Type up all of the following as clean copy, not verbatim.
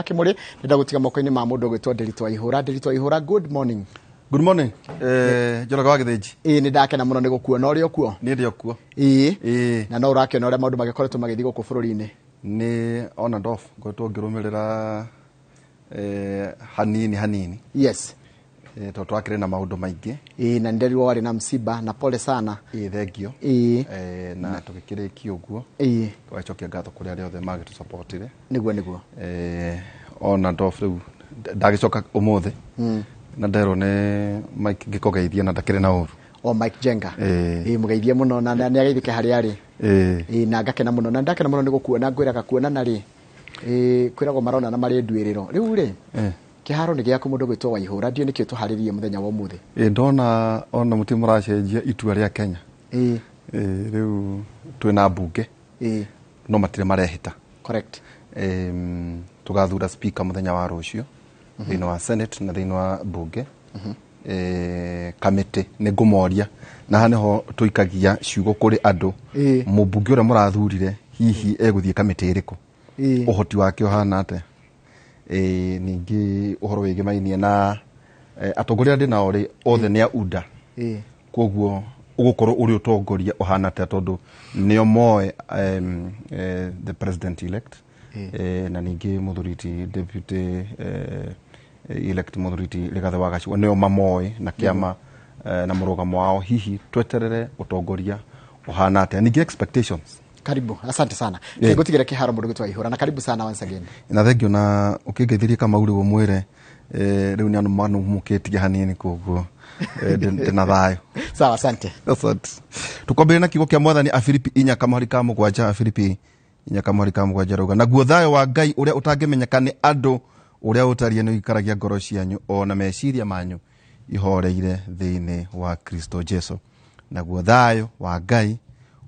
Kimuri ndenda gutiga moko-ini ma mundu gwitwo Nderitu Waihura. Good morning. Good morning. Joroga wa Githinji. Ni ndakena muno ni gukuona uri okuo. Ni ndi okuo. Na no urakena uri maundu magikoretwo magithi guku bururi-ini. Ni on and off ngoretwo ngirumirira hanini. Yes. To twakire na maundu maingi. Na nderirwo wari na msiba na pole sana. Thengio. Na tugikiriki uguo. Twacokia ngatho kuri aria othe magitu supportire. Niguo. On and off riu ndagicoka umuthi. Na ndero ne Mike ngikogeithia na ndakire na uru. Mike Jenga. Mugeithie muno na ni ageithike hari ari. Na ngakena muno na ndakena muno ni gukuona ngwiraga kuonana ri. Kwirago marona na mari ndwiriro. Riu ri. Kiharo ni giaku mundu gwitwo Waihura ndio nikio tuharirie muthenya wa umuthi. Ndona ona mutimu racenjia itua ria Kenya. Riu twina mbunge. No matire marehita. Correct. Tugathura speaker muthenya wa rucio. Thino wa Senate na thino wa mbunge. Kamite ni ngumoria na haneho tuikagia ciugo kuri andu mubunge ura murathurire hihi eguthie kamite iriku uhoti wake ohana ate ningi uhoro wigi mainie na atongoria ndi na ori othe ni UDA koguo ugukorwo uri utongoria ohana ate tondu nio moe the president elect na ningi muthuriti deputy elect muthuriti Rigathi wa Gachagua nio mamoi na kiama na murugamo wao hihi tweterere utongoria ohana ate ningi expectations. Karibu, asante sana. Ngutigira Kiharo mundu gwitwo Waihura na karibu sana once again. Na thengio na ukingeithirie kama uri umwire riu ni anu manu mukitie hanini koguo ndina thayo. Sawa, asante. Asante. Tukwambire na kigo kia mwathani Afilipi 4:7 Afilipi 4:7 rauga naguo thayo wa Ngai uria utangimenyeka ni andu uria utarie ni ikaragia ngoro cianyu ona meciria manyu ihoreire thiini wa Kristo Jesu. Naguo thayo wa Ngai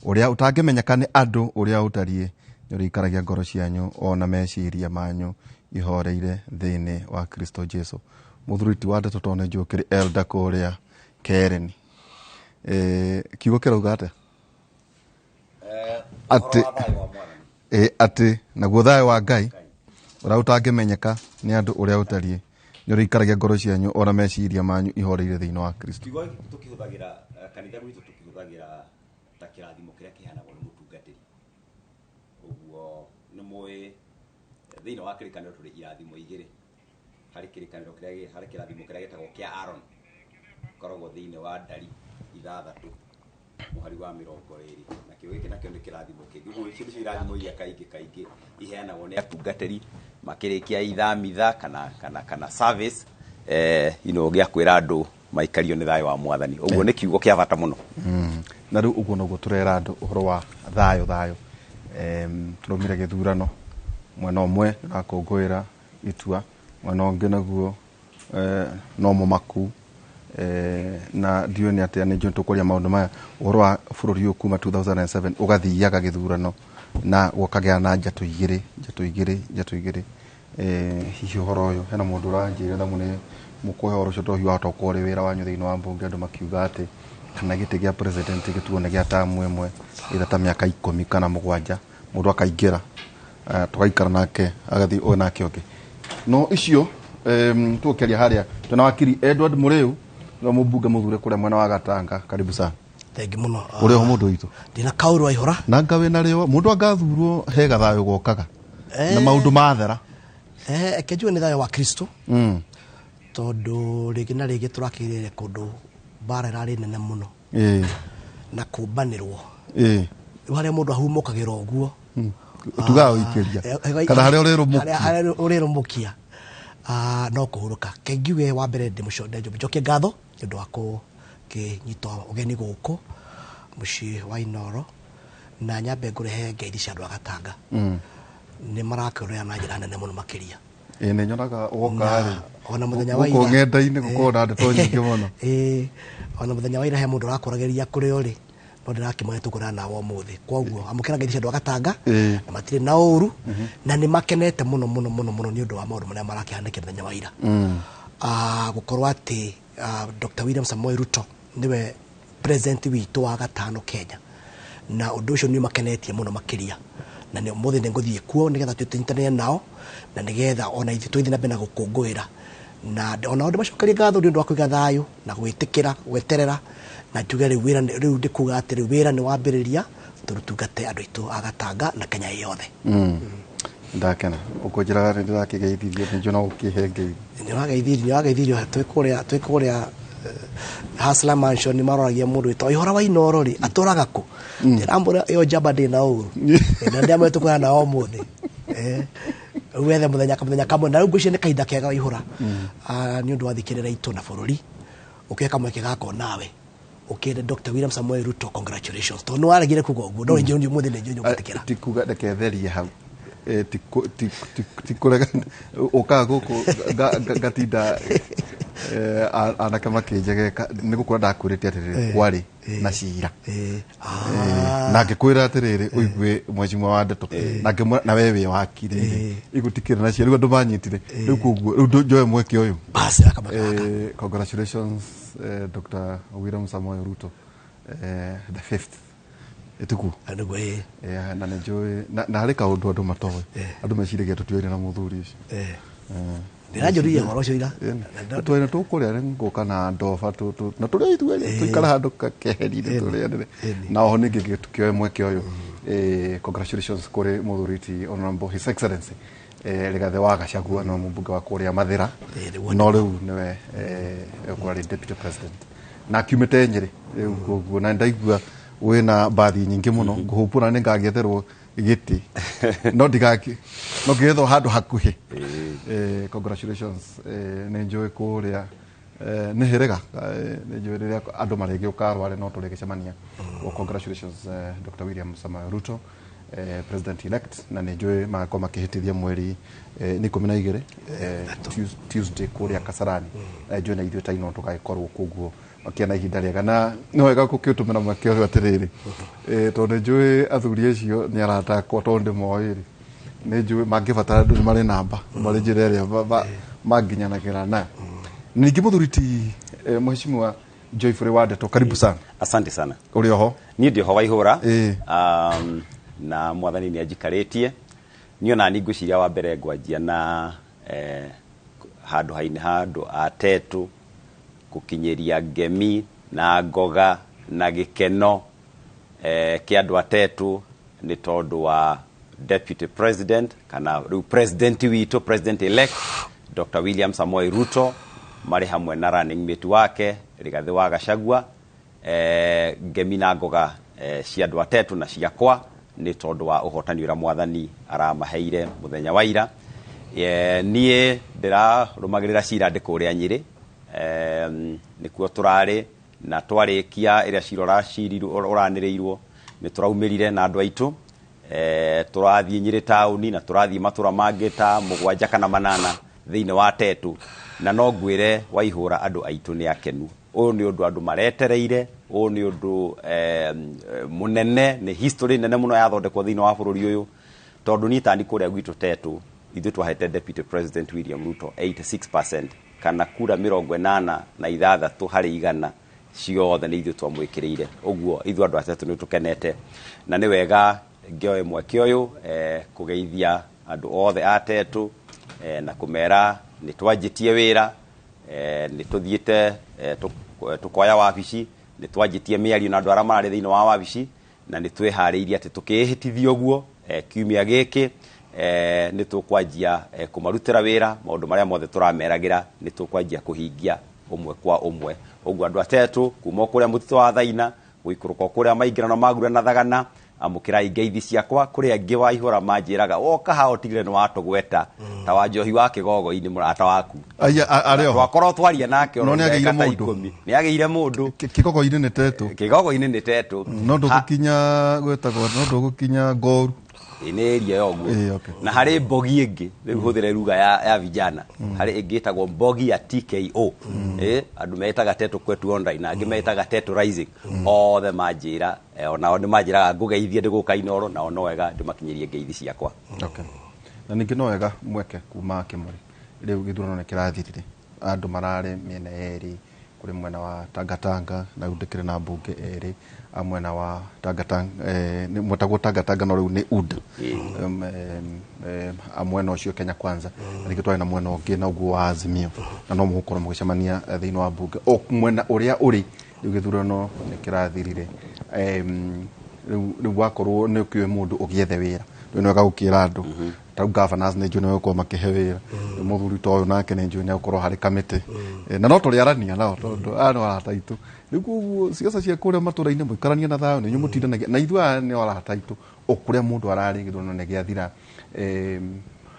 uria utangimenyeka ni andu uria utarie ni ikaragia ngoro cianyu ona meciria manyu ihoreire thiini wa Kristo Jesu. Muthuriti wa ndeto tone njukiri elder kuria Kereni kiugo kirauga ate ati naguo thayo wa Ngai uria utangimenyeka ni andu uria utarie ni ikaragia ngoro cianyu ona meciria manyu ihoreire thiini wa Kristo. Kiugo tukihuthagira kanitha gwitu tukihuthagira ta kirathimo kiria kihanagwo ni mutungatiri. Uguo ni moe thiini wa kirikaniro turi irathimo igiri. Hari kirikaniro kiria hari kirathimo kiria getagwo kia Aaron korogwo thiini wa ndari ithathatu muhari wa 20 na kiugo giki nakio ni kirathimo kingi. Uguo icio ni irathimo iria kaingi iheanagwo ni atungatiri makirikia ithamitha kana service gia kwira andu maikario ni thayo wa mwathani. Uguo ni kiugo kia bata muno. Na riu uguo no guturera andu uhoro wa thayo turumire githurano mwena omwe na kungwira itua mwena ungi naguo no mumaku na ndioni ati ni jonto kuria maundu maya uhoro wa bururi uyu kuma 2007 ugathiaga githurano na gukagea na njatu igiri hihi uhoro uyu hena mundu uranjira tha mune mukohe uhoro ucio tohiu atokore wira wanyu thiini wa mbunge andu makiuga ati kana giti gia president gituone gia tamu imwe ithata miaka 10 kana 7 mundu akaingira tugaikara nake agathi o nake oke no icio tuokeria haria tuna wakiri Edward Muriu no mubunge muthure kuria mwena wa Gatanga. Karibu sana. Thengi muno. Uri ho mundu witu ndina Kauru Waihura na ngawe na rio mundu angathurwo hega thayo gokaga na maundu mathera ekejwe ni thayo wa Kristo tondu rigi na rigi turakirire kundu bara rari nene muno na kumbanirwo haria mundu ahumukagira uguo tuga uikeria kana haria urirumukia no kuhuruka kengiwe wa mbere ndi muconde njoke ngatho ndu wako kinyito ugeni guku muci wa Inoro na nyambe ngurehe ngeithia cia andu a Gatanga ni marakorera na njira nene muno makiria ni nyonaga woka ona muthenya wa ira ngenda-ini gukona ndeto nyingi muno ona muthenya wa ira he mundu arakorageria kuri uri no ndirakimwe tukura na wo muthi koguo amukira ngeithia andu a Gatanga na matire na uru na ni makenete muno ni undu wa maundu maria marakihanike muthenya wa ira gukorwa ati Dr. William Samoei Ruto niwe president witu wa gatano Kenya na undu ucio ni makenetie muno makiria na nä må thä nä ngå thiä kuo nä getha twä nao na nä getha ona ithuä tå thiä na mbere na gå kå ngå ä ra na ona ndä macokerie ngatho nä å ndå wa kå iga thayå na gwä tä kä ra gweterera na njuge rä u ndä kuga atä rä u wä ra nä wambä rä ria tå rutungate andå aitå a Gatanga na Kenya ä yothe ndakena uko njira nä ndä rakä geithithio nä njona gå kä he ngeithi nä wageithirio twä kå rä a Hasla Mansion nä maroragia må ndå wä to ihora wa inoro rä atå raga kå ndä rambå ra ä yo njamba ndä na å ru na ndä amwe tå kå na o må thä rä u wethe må thenya kamwe na rä u ngwä cia nä kahinda kega wa ihå ra nä å ndå wa thikä rä ra itå na bå rå ri å kä kamwe kä gako nawe å kä re Dr. William Samoei Ruto congratulations tondå nä waregire kuga å guo no nä må thä nä njå gå tä kä ra ti kuga ndeketherie hau ti kurega ukaga guku gatinda anake makinjegeka nä gå kora ndakwä rä te atä rä rä kwarä na cira na ngä kwä ra atä rä rä å igue mwecimu wa Ndeto na we wä wakiri igå tikä rä na cia rä u andå manyitire rä u koguo rä u njoe mweke å yå congratulations Dr. William Samoei Ruto the 5th ituku na nä njå na harä kaå ndå andå matoe andå meciragia tå tioire na må thuri å cio ndä ranjå ririe horo å cio ira twena tå kå rä a rä gå ka na ndoba na tå rä a ithuä tå ikara handå keheri-inä tå rä anä na oho nä ngä kä oe mweke å yå congratulations kå rä må thuriti honorable his excellency Rigathi wa Gachagua no mbunge wa kå rä a Mathira no rä u nä we kå rarä deputy president na akiumä te Nyeri rä u koguo na ndaigua wä na mbathi nyingä må no ngå hå mbå ra nä ngagäetherwo gä tä no ngä gethwo handå hakuhä congratulations nä njå ä kå rä a nä hä rä ga nä njå ä rä rä a andå marä gä å karware no tå rä gä cemania congratulations Dr. William Samoei Ruto president elect na nä njå ä magakorwo makä hä tä thia mweri nä 12 Tuesday kå rä a Kasarani njå na ithuä ta ino tå gagä korwo kå guo makiana ihinda rĩega na no wega gũkĩũtũmĩra mweke ũyũ atĩrĩrĩ tondũ nĩ njũĩ athuri acio nĩ aratakwo tondũ ndĩmoĩ rĩ nĩ njũĩ mangĩbatara andũ nĩ marĩ namba marĩ njĩra ĩrĩa manginyanagĩra nayo ningĩ mũthuri ti mheshimiwa Joyfrey wa Ndeto karibu sana. Asante sana. Ũrĩ oho? Niĩ ndĩ ho Waihũra na mwathani nĩ anjikarĩtie niĩ ona nĩ ngwĩciria wa mbere ngwanjia na handũ atetu kukinyeria ngemi na ngoga na gikeno kia andu atetu ni tondu wa deputy president kana riu president witũ president elect Dr. William Samoei Ruto mari hamwe na running mate wake Rigathi wa Gachagua ngemi na ngoga cia andu atetu na ciakwa ni tondu wa uhotani ura mwathani aramaheire muthenya wa ira niĩ ndĩrarũmagĩrĩra cira ndĩ kũrĩa Nyĩrĩ nikuo turari na twarikia iria cirora cirirwo uraniriirwo ni turaumĩrire na andu aitu turathie Nyĩrĩ tauni na turathie matura mangĩ ta 7 kana 8 thĩinĩ wa Tetu na no ngwĩre Waihũra andu aitu ni akenu ũyũ nĩ ũndũ andũ maretereire ũyũ nĩ ũndũ munene ni history nene muno yathondekwo thĩinĩ wa bũrũri ũyũ tondu ni tani kũrĩa gwitũ Tetu ithuĩ twahete deputy president William Ruto 86% kana kura 86 harĩ 100 ciothe nĩ ithuĩ twamwĩkĩrĩire ũguo ithuĩ andũ atetu nĩ tũkenete na nĩ wega ngĩoe mweke ũyũ kũgeithia andũ othe atetu na kũmera nĩ twanjĩtie wĩra nĩ tũthiĩte tũkoya wabici nĩ twanjĩtie mĩario na andũ arĩa marĩ thĩinĩ wa wabici na nĩ twĩharĩirie atĩ tũkĩhĩtithia ũguo kiumia gĩkĩ nĩ tũkwanjia kũmarutĩra wĩra maũndũ marĩa mothe tũrameragĩra nĩ tũkwanjia kũhingia ũmwe kwa ũmwe ũguo andũ atetu kuma kũrĩa mũtitũ wa Thaina gũikũrũka kũrĩa maingĩrano magura na Thagana amũkĩrai ngeithi ciakwa kũrĩa angĩ Waihũra manjĩraga woka hao tigire nĩ watũgweta ta wa Njohi wa Kĩgogo-inĩ mũrata waku twakorwo twaria nake no nĩ agĩire mũndũ nĩ agĩire mũndũ Kĩgogo-inĩ nĩ Tetu Kĩgogo-inĩ nĩ Tetu no ndũgũkinya gwetagwo no ndũgũkinya Ngoru ine area yoguo na harĩ mbogi ĩngĩ rĩu hũthĩre ruga ya vijana harĩ ĩngĩ ĩtagwo mbogi ya TKO andũ metaga Tetu kwetu online na angĩ metaga Tetu rising othe manjĩra onao nĩ manjĩraga ngũgeithie ndĩgũka Inooro nao no wega ndĩmakinyĩrie ngeithi ciakwa na ningĩ no wega mweke kuma Kĩmũrĩ rĩu gĩthurano nĩ kĩrathirire andũ mararĩ mĩena yerĩ kuri mwena wa Tangatanga na ndikire na mbunge eri mwena wa Tangatanga ni mwetagwo Tangatanga no riu ni UD mwena ucio Kenya Kwanza niki twari na mwena ungi na uguo wa Azimio na no mukorwo mugicemania thiini wa mbunge o mwena uria uri riu githurano ni kirathirire riu wakorwo ni kiwe mundu ugiethe wira ndio nega gukira andu ta governors ne juno ko makihe wira muthuri to uyu nake ne juno ukorwo hari kamite na no turi arania nao tondu ano arataitu riu siasa cia kuria maturaine muikarania na thayo ni nyumutindanagia na ithua ni arataitu okuria mundu arari githurano ne giathira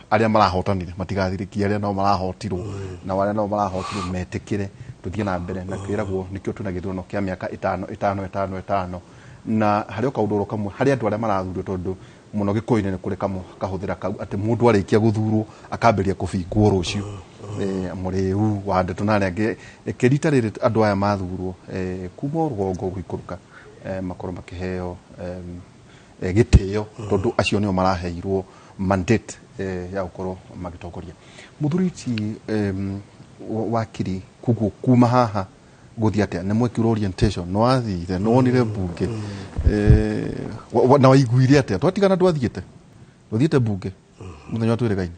aria marahotanire matigathirikia aria no marahotirwo na waria no marahotirwo metikire tuthie na mbere na kwiragwo nikio tuna githurano kia miaka 5 na hari okaudoro kamwe hari andu aria marathurio tondu muno gikoine ne kuri kamo kahuthira kau ati mundu arikia guthurwo akamberia kubingwo rucio muriu wa ndeto na ria kirita riri andu aya mathurwo kuma rugongo gwikuruka makoro makiheo gitio tondu acio nio maraheirwo mandate ya ukorwo magitongoria muthuriti wakiri kugu kuma haha guthia atia ne mwekiro orientation no athire no onire mbunge na waiguire atia twatigana twathiete uthiete mbunge muthenya twire gaini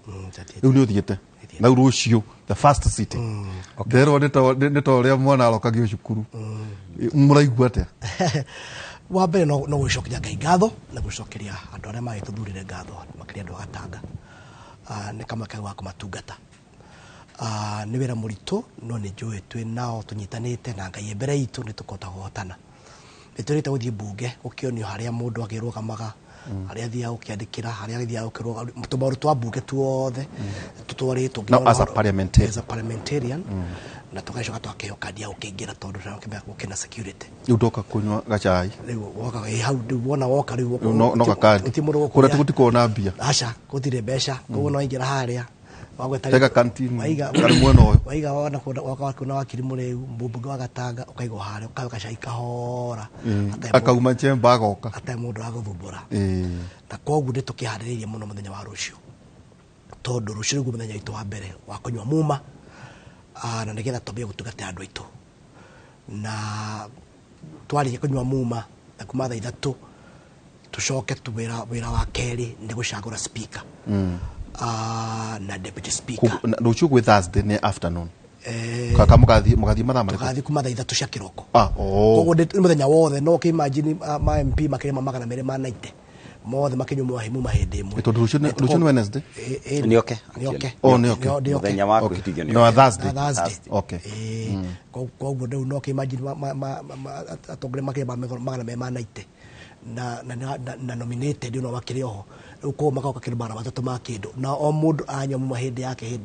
riu ni uthiete na rucio the first sitting ndero nito ria mwana arokagio cukuru muraigua atia wa mbere no gwicokeria Ngai ngatho na gwicokeria andu aria magituthurire ngatho makiria andu agatanga ni kama kai wako matungata ni wira murito no ni njui twi nao tunyitanite na Ngai mbere itu ni tukota guhotana niturite guthie mbunge ukionio haria mundu agirugamaga haria thia ukiandikira haria thia ukirwa mutumaru twa mbunge tuothe tutwaritwo as a parliamentarian na tugacoka twakeo kandi ya ukiingira tondu na ukina security udoka kunywa gachai riu woka hau wona woka riu no gakandi kura tugutiko na mbia acha gutire mbeca koguo no ingira haria tega canteen kari mweno uyu waiga wana kuna wakiri mureu mbunge wa Gatanga ukaigo haria ukauka cai kahora akauma chemba agoka ata mundu aguthumbura na koguo nditukihariririe muno muthenya wa rucio tondu rucio guo muthenya itu wa mbere wa kunywa muma na nigetha twambie gutugata andu aitu na twari kunywa muma na kuma thaa 3 tucoke wira wa keri ndi gucagura speaker na deputy speaker rucio gwi Thursday ni afternoon kaka mugathi mathaa marika tugathi kuma thaa 3 cia kiroko koguo ndi muthenya wothe no ki imagine ma MP makirema magana mere ma 90 mothe makinywa mwahimu mahindi imwe ito rucio ni Wednesday ni okay muthenya wa kuhitigio no Thursday okay koguo ndu no ki imagine atongore makirema magana mere ma 90 na nominated no makiri oho uko makoka kiribara batatu ma kindu na o mundu anya mu mahindi yake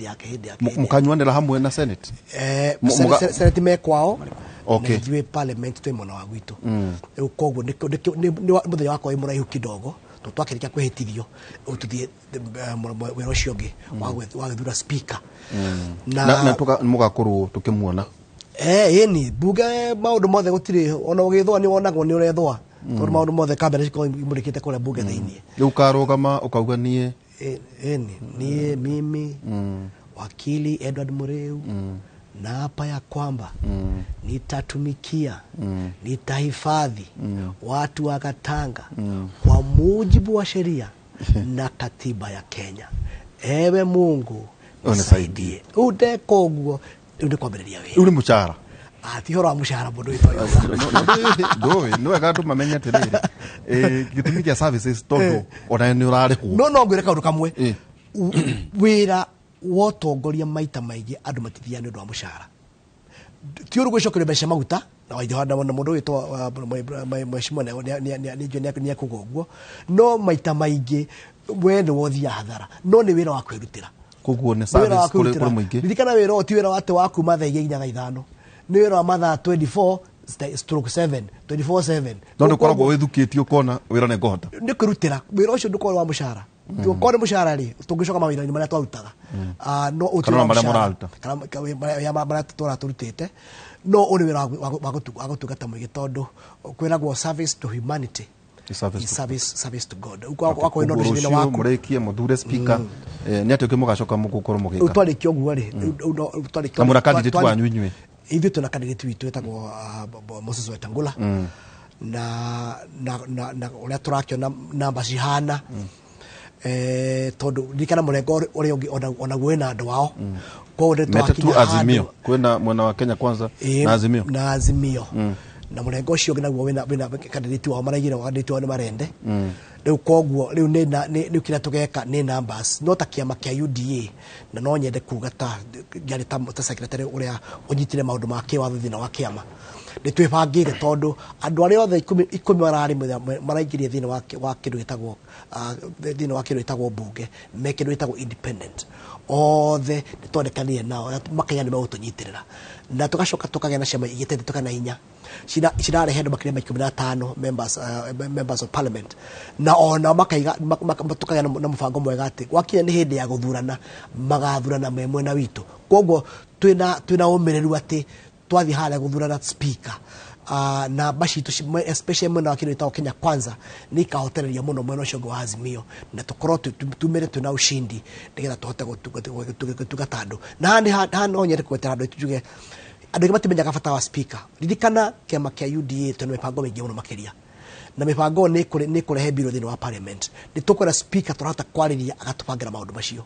mukanywanira hamwe na senate senate me kwao okay na parliament twi mona wa gwitu koguo ni muthenya wako imuraihu kidogo twakirikia kwihitithio ututhie wero ciongi wa githura speaker na mugakorwo tukimuona ni buga maundu mothe gutire ona ugithwa ni wonagwo ni urethwa tondu maundu mothe kamera ciko imurikite kule bunge thiini riu karugama ukauga nie nie mimi wakili Edward Mureu na hapa ya kwamba nitatumikia nitahifadhi watu wa Gatanga kwa mujibu wa sheria na katiba ya Kenya. Ewe Mungu unisaidie udekoguo udekwambiriria wewe uri muchara ati horo mushara bodo itoyo no gatu mamenya tirire gitumi kia services tondu ona ni urare ku no ngwire kaundu kamwe wira wotongoria maita maingi andu matithia ni ndu wa mushara ti uru gwicokerio mbeca maguta na waithihanda na mundu witwa mheshimiwa ni akugoguo no maita maingi we ni wothia hathara no ni wira wa kwirutira koguo ni service kuri muingi ndikana wira o ti wira wate wa kuma thaa 2 nginya thaa 5 ni wira wa mathaa 24/7 24/7 no koragwo withukitio kona wira ne gohota ni kurutira wira ucio ndukoro wa mushara kone mushara ri tungicoka mawira ni maria twarutaga no utira mushara ya maria turutite no uri wira wa gutugata muigi tondu kwiragwo service to humanity service to God uko ino ndishine wako murekie muthure speaker ni atyo kimugacoka mugukoro mugika utwari kyoguo ri utwari kamura candidate wanyu inywe ithuĩ tuna candidate witũ wetagwo Moses Wetangula na ũrĩa tũrakĩona namba cihana tondu ndikana murengo uri ungi ona gwena andu wao kwa uri twakinya Azimio kwena mwena wa Kenya Kwanza na Azimio na murengo ucio naguo wina candidate wao maraigire candidate wao ni marende riu koguo riu ni kira tugeka ni numbers no ta kiama kia UDA na no nyende kuga ta ngari ta secretary uria unyitire maundu ma kiwatho thina wa kiama ni twibangire tondu andu aria othe 10 marari maraigirie thina wa kindu gitagwo thina wa kindu gitagwo bunge me kindu gitagwo independent othe nitondekanie nao makanya ni mautunyitirira na tugacoka tukagea na ciama igitete tukana hinya cirarehe andu makire 15 members of parliament na ona makaiga tukagea na mubango mwega ati gwakinya ni hindi ya guthurana magathurana memwe na witu koguo twina umireru ati twathi hala guthurana speaker na bashitu especially mwena wa kindu gitagwo Kenya Kwanza ni kahotereria muno mwena ucio wa Azimio na tukorwo tumere tuna ushindi nigetha tuhote gutugata andu na handi onyere kwetera andu tujuge andu ngi matimenyaga bata wa speaker ririkana kiama kia UDA tuna mipango mingi muno makiria na mipango ni kurehe biro thini wa parliament ni tukwera speaker turahota kwariria agatupangira maundu macio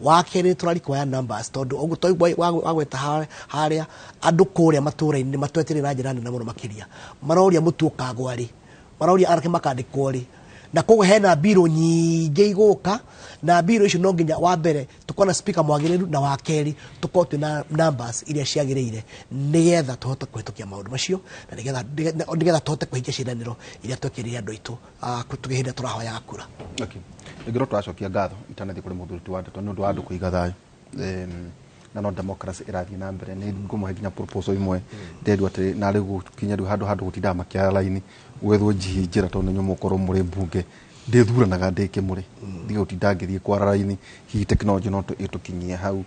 wakere turari kwa numbers tondu ogu toi wagweta haria andu kuria matura-ini matwetire na njira nene muno makiria maroria mutuka gwari maroria arake makandikwo ri na koguo hena biro nyingi iguka na biro icio no nginya wa mbere tukona speaker mwagiriru na wa keri tukote na numbers iria ciagirire nigetha tuhote kuhitukia maundu macio na nigetha tuhote kuhingia ciraniro iria twekirire andu itu tugihinda turahoya kura. Okay, igiro twacokia ngatho itanathi kuri muthuri wa Ndeto nundu wa andu kuiga thayo na no democracy irathi na mbere ni ngumuhe nginya proposal imwe ndedu ati na rigu kinya handu gutinda makia line wethwo njira tondu nyu mukoro muri bunge ndithuranaga ndike muri thigo tindangithie kwara line hi technology no itukinyie hau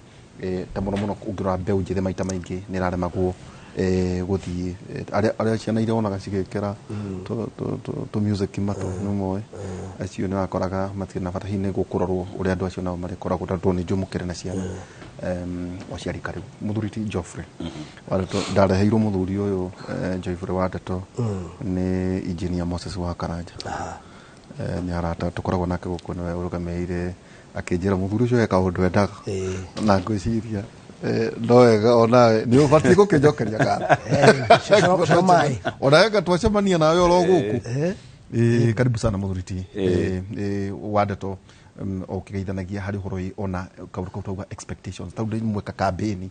ta muno ungira mbeu njithe maita maingi ni raremagwo guthie aria ciana ire onaga cigekera to music mato numoe acio ni akoraga matina bata hine gukurorwo uria andu acio nao mari koragwo tatu ni njumukire na ciana waciari karibu muthuriti Geoffrey warato ndareheirwo muthuri uyu Geoffrey wa Ndeto ni engineer Moses wa Karanja ni arata tukoragwo nake guku ni urugameire akinjira muthuri ucio eka undu endaga na ngwiciria ndoega ona ni ubati gukinjokeria kana ona twacemania nawe oro guku karibu sana muthuriti wa Ndeto okigeithanagia hari horo ona kautuga expectations tau ndi mweka campaign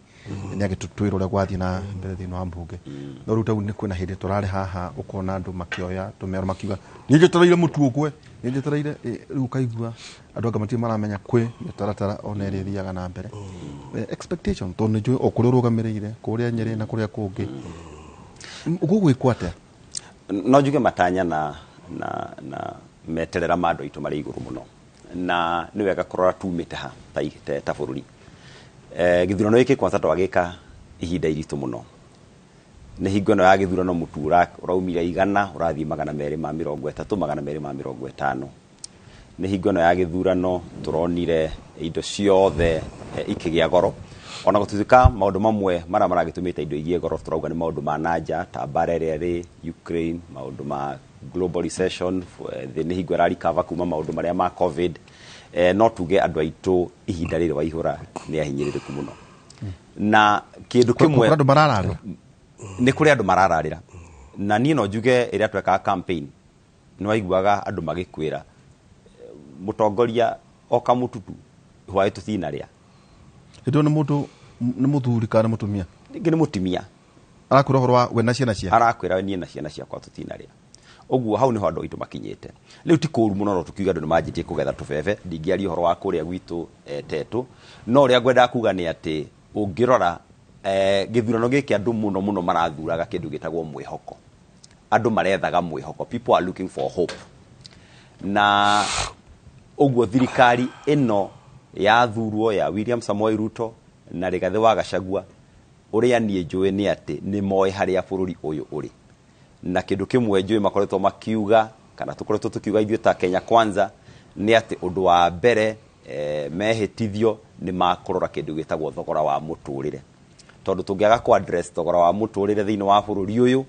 ni agitutwira uria gwathi na mbere thino wa mbunge no ruta ni kwina hindi turare haha ukona andu makioya tumero makiuga ni gitereire mutu ukwe ni gitereire riu kaigua andu anga mati maramenya kwi taratara ona iri thiaga na mbere expectation to ni njui okuria rugamirire kuria Nyeri na kuria kungi gugwikwate no njuge matanya na meterera mando itu mari iguru muno na ni wega kurora tumite ha ta bururi githurano giki kwanza twagika ihinda iritu muno ni hingo no ya githurano mutura uraumira igana urathi 230 250 ni hingo no ya githurano turonire indo ciothe ikigia goro ona gutuika maundu mamwe maragitumite indo igie goro turauga ni maundu ma nanja ta barere ri Ukraine maundu ma global recession ni hingo rari cover kuma maundu maria ma covid no tuge andu aitu ihinda riri waihura ni ahinyiririku muno na kindu kimwe andu marararira ni kuri andu marararira na ni no njuge iria tweka campaign ni waiguaga andu magikwira mutongoria oka mututu hwae tuthina ria ndo ni muthuri kana mutumia ni mutumia arakwira horo wa we na ciana cia arakwira ni na ciana cia kwa tuthina ria oguo hau ni hondo itu makinyete riu ti kuru muno no tukiuga andu ni manjitie kugetha tubebe ndingiari horo wa kuria gwitu tetu no ria ngwenda kuga ni ati ungirora githurano giki andu muno marathuraga kindu gitagwo mwihoko andu marethaga mwihoko people are looking for hope na oguo thirikari ino ya thurwo ya William Samoei Ruto na Rigathi wa Gachagua uria nie njui ni ati ni moe haria bururi uyu uri na kindu kimwe njui makoretwo makiuga kana tukoretwo tukiuga ithuĩ ta Kenya Kwanza ni ati undu wa mbere mehitithio ni makurora kindu gitagwo thogora wa muturire tondu tungiaga ku address thogora wa muturire thiini wa bururi uyu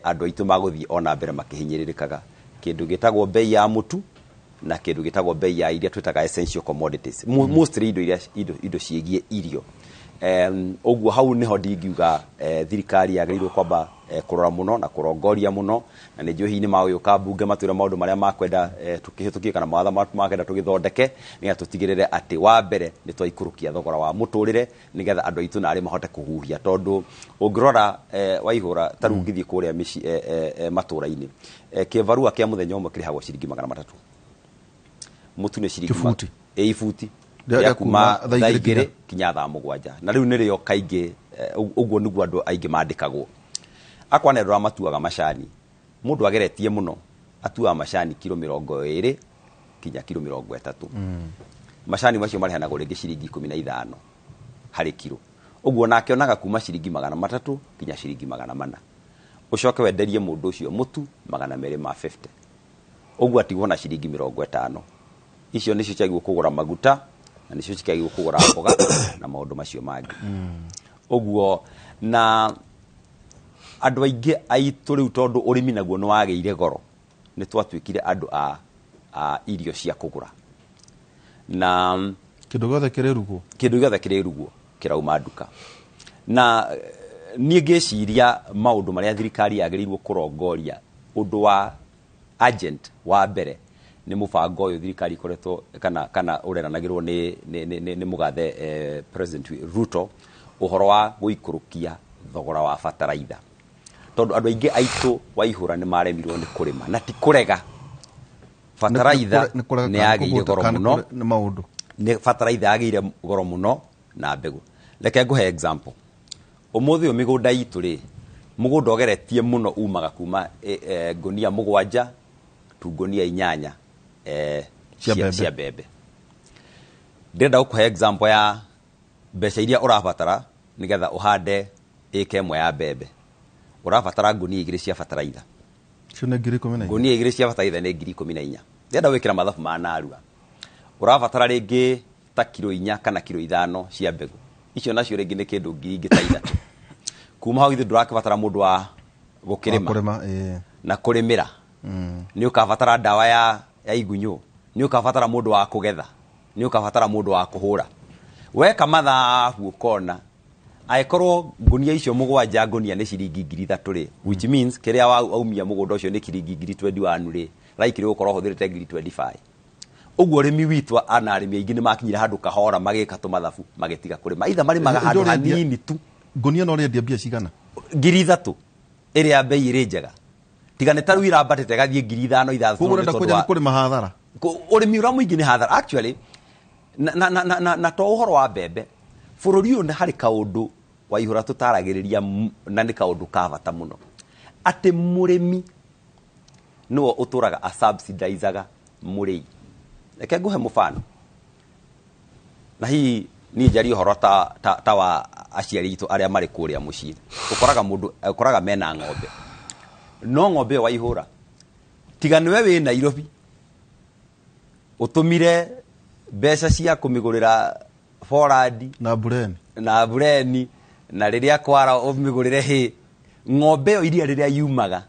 andu aitu maguthii ona mbere makihinyiririkaga kindu gitagwo bei ya mutu na kindu gitagwo bei ya iria twitaga essential commodities mostly indo ciegie irio oguo hau niho ndingiuga thirikari yagĩrĩirwo kwamba kurora muno na kurongoria muno na nĩ njuhi-inĩ magũgĩũka mbunge matwĩre maũndũ marĩa makwenda tũkĩhĩtũkie kana mawatho makwenda tũgĩthondeke nĩgetha tũtigĩrĩre atĩ wa mbere nĩ twaikũrũkia thogora wa mũtũrĩre nĩgetha andũ aitũ narĩ mahote kũhuhia tondũ ũngĩrora waihũra ta rĩu ngĩthiĩ kũrĩa matũra-inĩ kĩbarua kĩa mũthenya ũmwe kĩrĩhagwo ciringi 300 mũtu nĩ ciringi ibuti ya kuma thaa 2 kinya thaa 7 na rĩu nĩrĩo kaingĩ ũguo nĩguo andũ aingĩ mandĩkagwo akwa nĩ ndora matuaga macani mũndũ ageretie mũno atuaga macani kilo 20 kinya kilo 30 macani macio marehanagwo rĩngĩ ciringi 15 harĩ kilo ũguo nake onaga kuma ciringi 300 kinya ciringi 400 ũcoke wenderie mũndũ ũcio mũtu 250 ũguo atigwo na ciringi 50 icio nĩcio ciagĩrĩirwo kũgũra maguta na nĩcio cikagĩrĩirwo kũgũra mboga na maũndũ macio mangĩ ũguo na andũ aingĩ aitũ rĩu tondũ ũrĩmi naguo nĩ wagĩire goro nĩ twatuĩkire andũ a irio cia kũgũra na kĩndũ gĩothe kĩrĩrugwo kĩrauma nduka na niĩ ngĩciria maũndũ marĩa thirikari yagĩrĩirwo kũrongoria ũndũ wa agent wa mbere nĩ mũbango ũyũ thirikari ikoretwo kana ũreranagĩrwo nĩ mũgathe President Ruto ũhoro wa gũikũrũkia thogora wa bataraitha tondu andu aingi aitu waihura ni maremirwo ni kurima na ti kurega bataraitha ni yagire goro muno ni maundu ni bataraitha yagire goro muno na mbegu leke nguhe example umuthi o migunda itu ri mugunda ogeretie muno umaga kuma ngonia 7 tu ngonia 8 cia bebe ndenda gukuhe example ya mbeca iria urabatara nigetha uhande ĩka ĩmwe ya bebe urabatara ngonia 2 cia bataraitha cune 14 ngonia 2 cia bataraitha ni 14 ndenda wikira mathabu ma narua urabatara ringi ta kilo 4 kana kilo 5 cia mbegu icio nacio ringi ni kindu 3,000 kuma hau ithu ndurakibatara mundu wa gukirima na kurimira ni ukabatara dawa ya igunyu ni ukabatara mundu wa kugetha ni ukabatara mundu wa kuhura weka mathabu ukona aikorwo ngonia icio 7 ngonia ni ciringi 3,000 ri which means kiria aumia mugunda ucio ni kiringi 21 ri like ri ukorwo huthirite 25 uguo rimi witwa ana arimi aingi ni makinyira handu kahora magika tu mathabu magetiga kurima itha mari maga handu hanini tu ngonia no rendia bia cigana 3,000 iria bei iri njega tigane taru irabatete gathie 5,000 ithathu kugurenda kuja kuri mahathara urimi ura muingi ni hathara actually na to uhoro wa bebe bururi uyu ni hari kaundu waihura tutaragiriria na ni kaundu ka bata muno ati murimi no uturaga a subsidizaga muri leke nguhe mufano na hii ni njari uhoro ta wa aciari itu aria mari kuria mucii ukoraga mundu ukoraga mena ng'ombe no ng'ombe waihura tiga niwe wi Nairobi utumire mbeca cia kumigurira foradi na bureni na riria kwara umigurire hi ng'ombe iria riria yumaga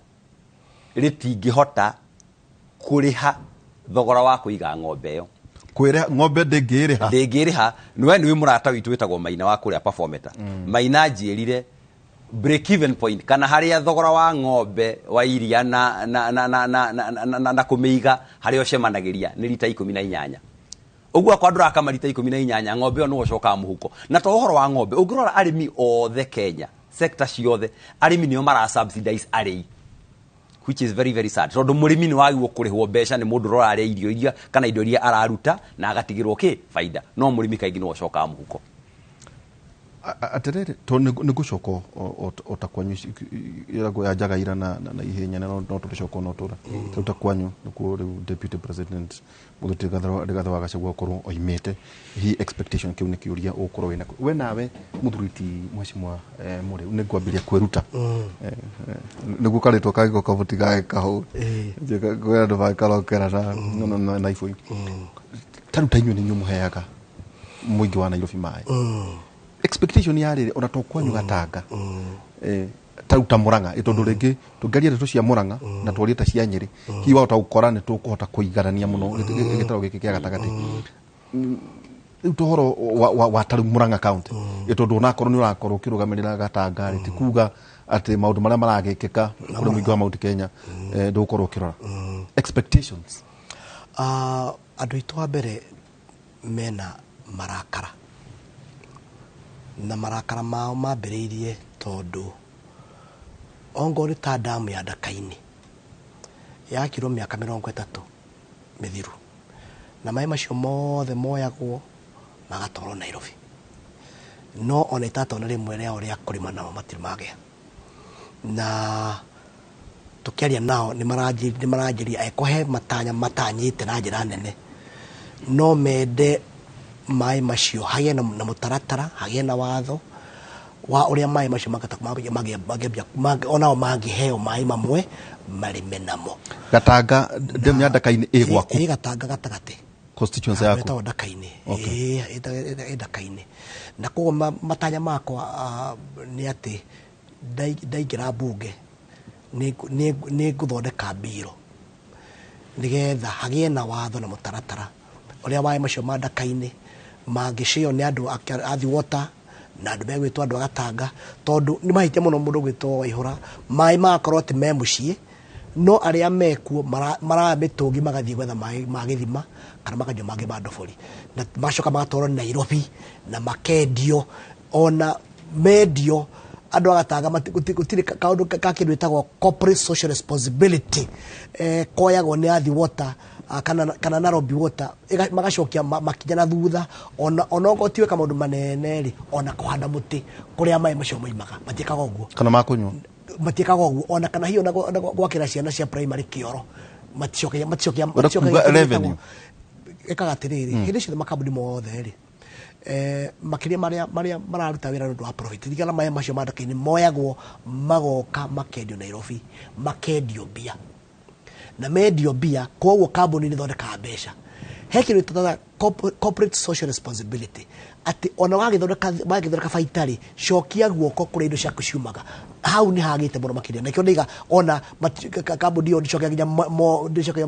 ritingihota kuriha thogora wa kuiga ng'ombe yo kwira ng'ombe ndingiriha niwe niwe murata witu witagwo Maina wa kuria performata Maina njirire break even point kana haria thogora wa ng'ombe wa iria na kumiiga haria ocemanagiria ni lita 18 uguo kwa ndura kama lita 18 ng'ombe no ocoka muhuko na to uhoro wa ng'ombe ungirora arimi othe Kenya sector ciothe arimi nio mara subsidize arei which is very very sad tondu murimi ni wagirwo kurihwo mbeca ni mundu rora aria irio iria kana indo iria araruta na agatigirwo faida no murimi kaingi no ocoka muhuko aterere to ni gucoko otakwanyu irago ya jagaira na ihenya no tucoko no tura tutakwanyu nuko deputy president muduti gatha wagacagwa korwo oimete hi expectation kiu ni kiuria ukorwo wena we nawe muthuriti mweshimwa muri ni kwambiria kweruta nigu karitwo kagigo kavuti gae kaho je kwera ndo bakalokera na ifoi taruta inyu ni nyumuheaga muingi wa Nairobi mai expectation ya riri ona to kwanyu Gatanga taruta Murang'a itondu ringi tungeria ndeto cia Murang'a na twarie ta cia Nyeri hiwa utagukora ni tukuhota kuigarania muno gitaro giki kia gatagati utohoro wa taru Murang'a county itondu nakorwo ni urakorwo kirugamirira Gatanga ti kuga ati maundu maria maragikika kuri muingi wa Mount Kenya ndukorwo kirora expectations andu itu wa mbere mena marakara na marakara mao mambiriirie tondu ongo ni ta damu ya Ndakaini yakirwo miaka 30 mithiru na mai macio mothe moyagwo magatwarwo Nairobi no ona itatona rimwe ria uria kurima nao matiri magea na tukiaria nao ni maranjiria ekohe matanyite na njira nene no mende mai macio hagie na mutaratara hagie na watho wa uria mai macio onao mangiheo mai mamwe marime namo Gatanga ndemu ya Ndakaini igwaku Gatanga gatagati constituency yako ito Ndakaini Ndakaini na kogo matanya makwa ni ati ndaigira bunge ni guthondeka mbiro nigetha hagie na watho na mutaratara uria mai macio ma Ndakaini mangicio ni andu athi water na andu megwitwa andu Gatanga tondu ni mahitia muno mundu gwitwa Waihura mai makorwo ti me mucii no aria mekuo mara mitungi magathie gwetha mai magithima kana makanyo mangĩ ma ndobori na macoka magatwarwo Nairobi na makendio ona mendio andu Gatanga gutiri kaundu kakindu itagwo corporate social responsibility koyagwo ni athi water kana Nairobi water magacokia makinya na thutha ona ngo tiwe ka maundu manene ri ona kuhanda muti kuria mai macio moimaga matikaga uguo kana makunywa matikaga uguo ona kana hiyo na gwakira ciana cia primary kioro matiokia revenue ekaga tiriri hindi cio makambuni mothe ri makiria maria mararuta wira ndu wa profit thigala mai macio ma Ndakaini moyagwo magoka makendio Nairobi makendio bia na medio bia koguo kambuni ni thondeka mbeca hekiri tata corporate social responsibility ati ona wagithondeka baitari cokia guoko kuri indo ciaku ciumaga hau ni hagite muno makiria nakio ndiga ona kambuni yo ndicokia nginya ndicokia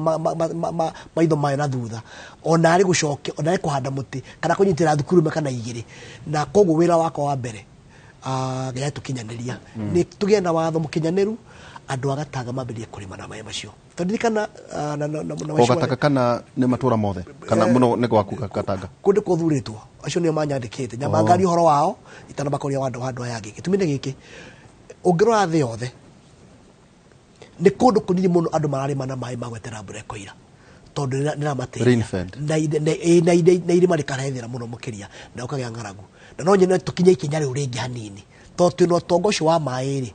maitho mayo na thutha ona ari gucokia ona ari kuhanda muti kana kunyitira thukuru kana igiri na koguo wira wako wa mbere gya tukinyaniria ni tugie na watho mukinyaniru andu Gatanga mambirie kurima na mai macio tondikana na Gatanga kana ni matura mothe kana muno ni gwaku Gatanga kundu kuthuritwo acio ni manyandikite nyamangari horo wao itana bakoria wandu aya ngiki tuminde giki ungirora thi yothe ni kundu kunini muno andu mararima na mai magwetera mbura koira tondu nira materia na irima rikarethera muno mukiria na ukagia ngaragu na no nyene tukinye ikinya riu ringi hanini tondu no tongo cio wa mai ri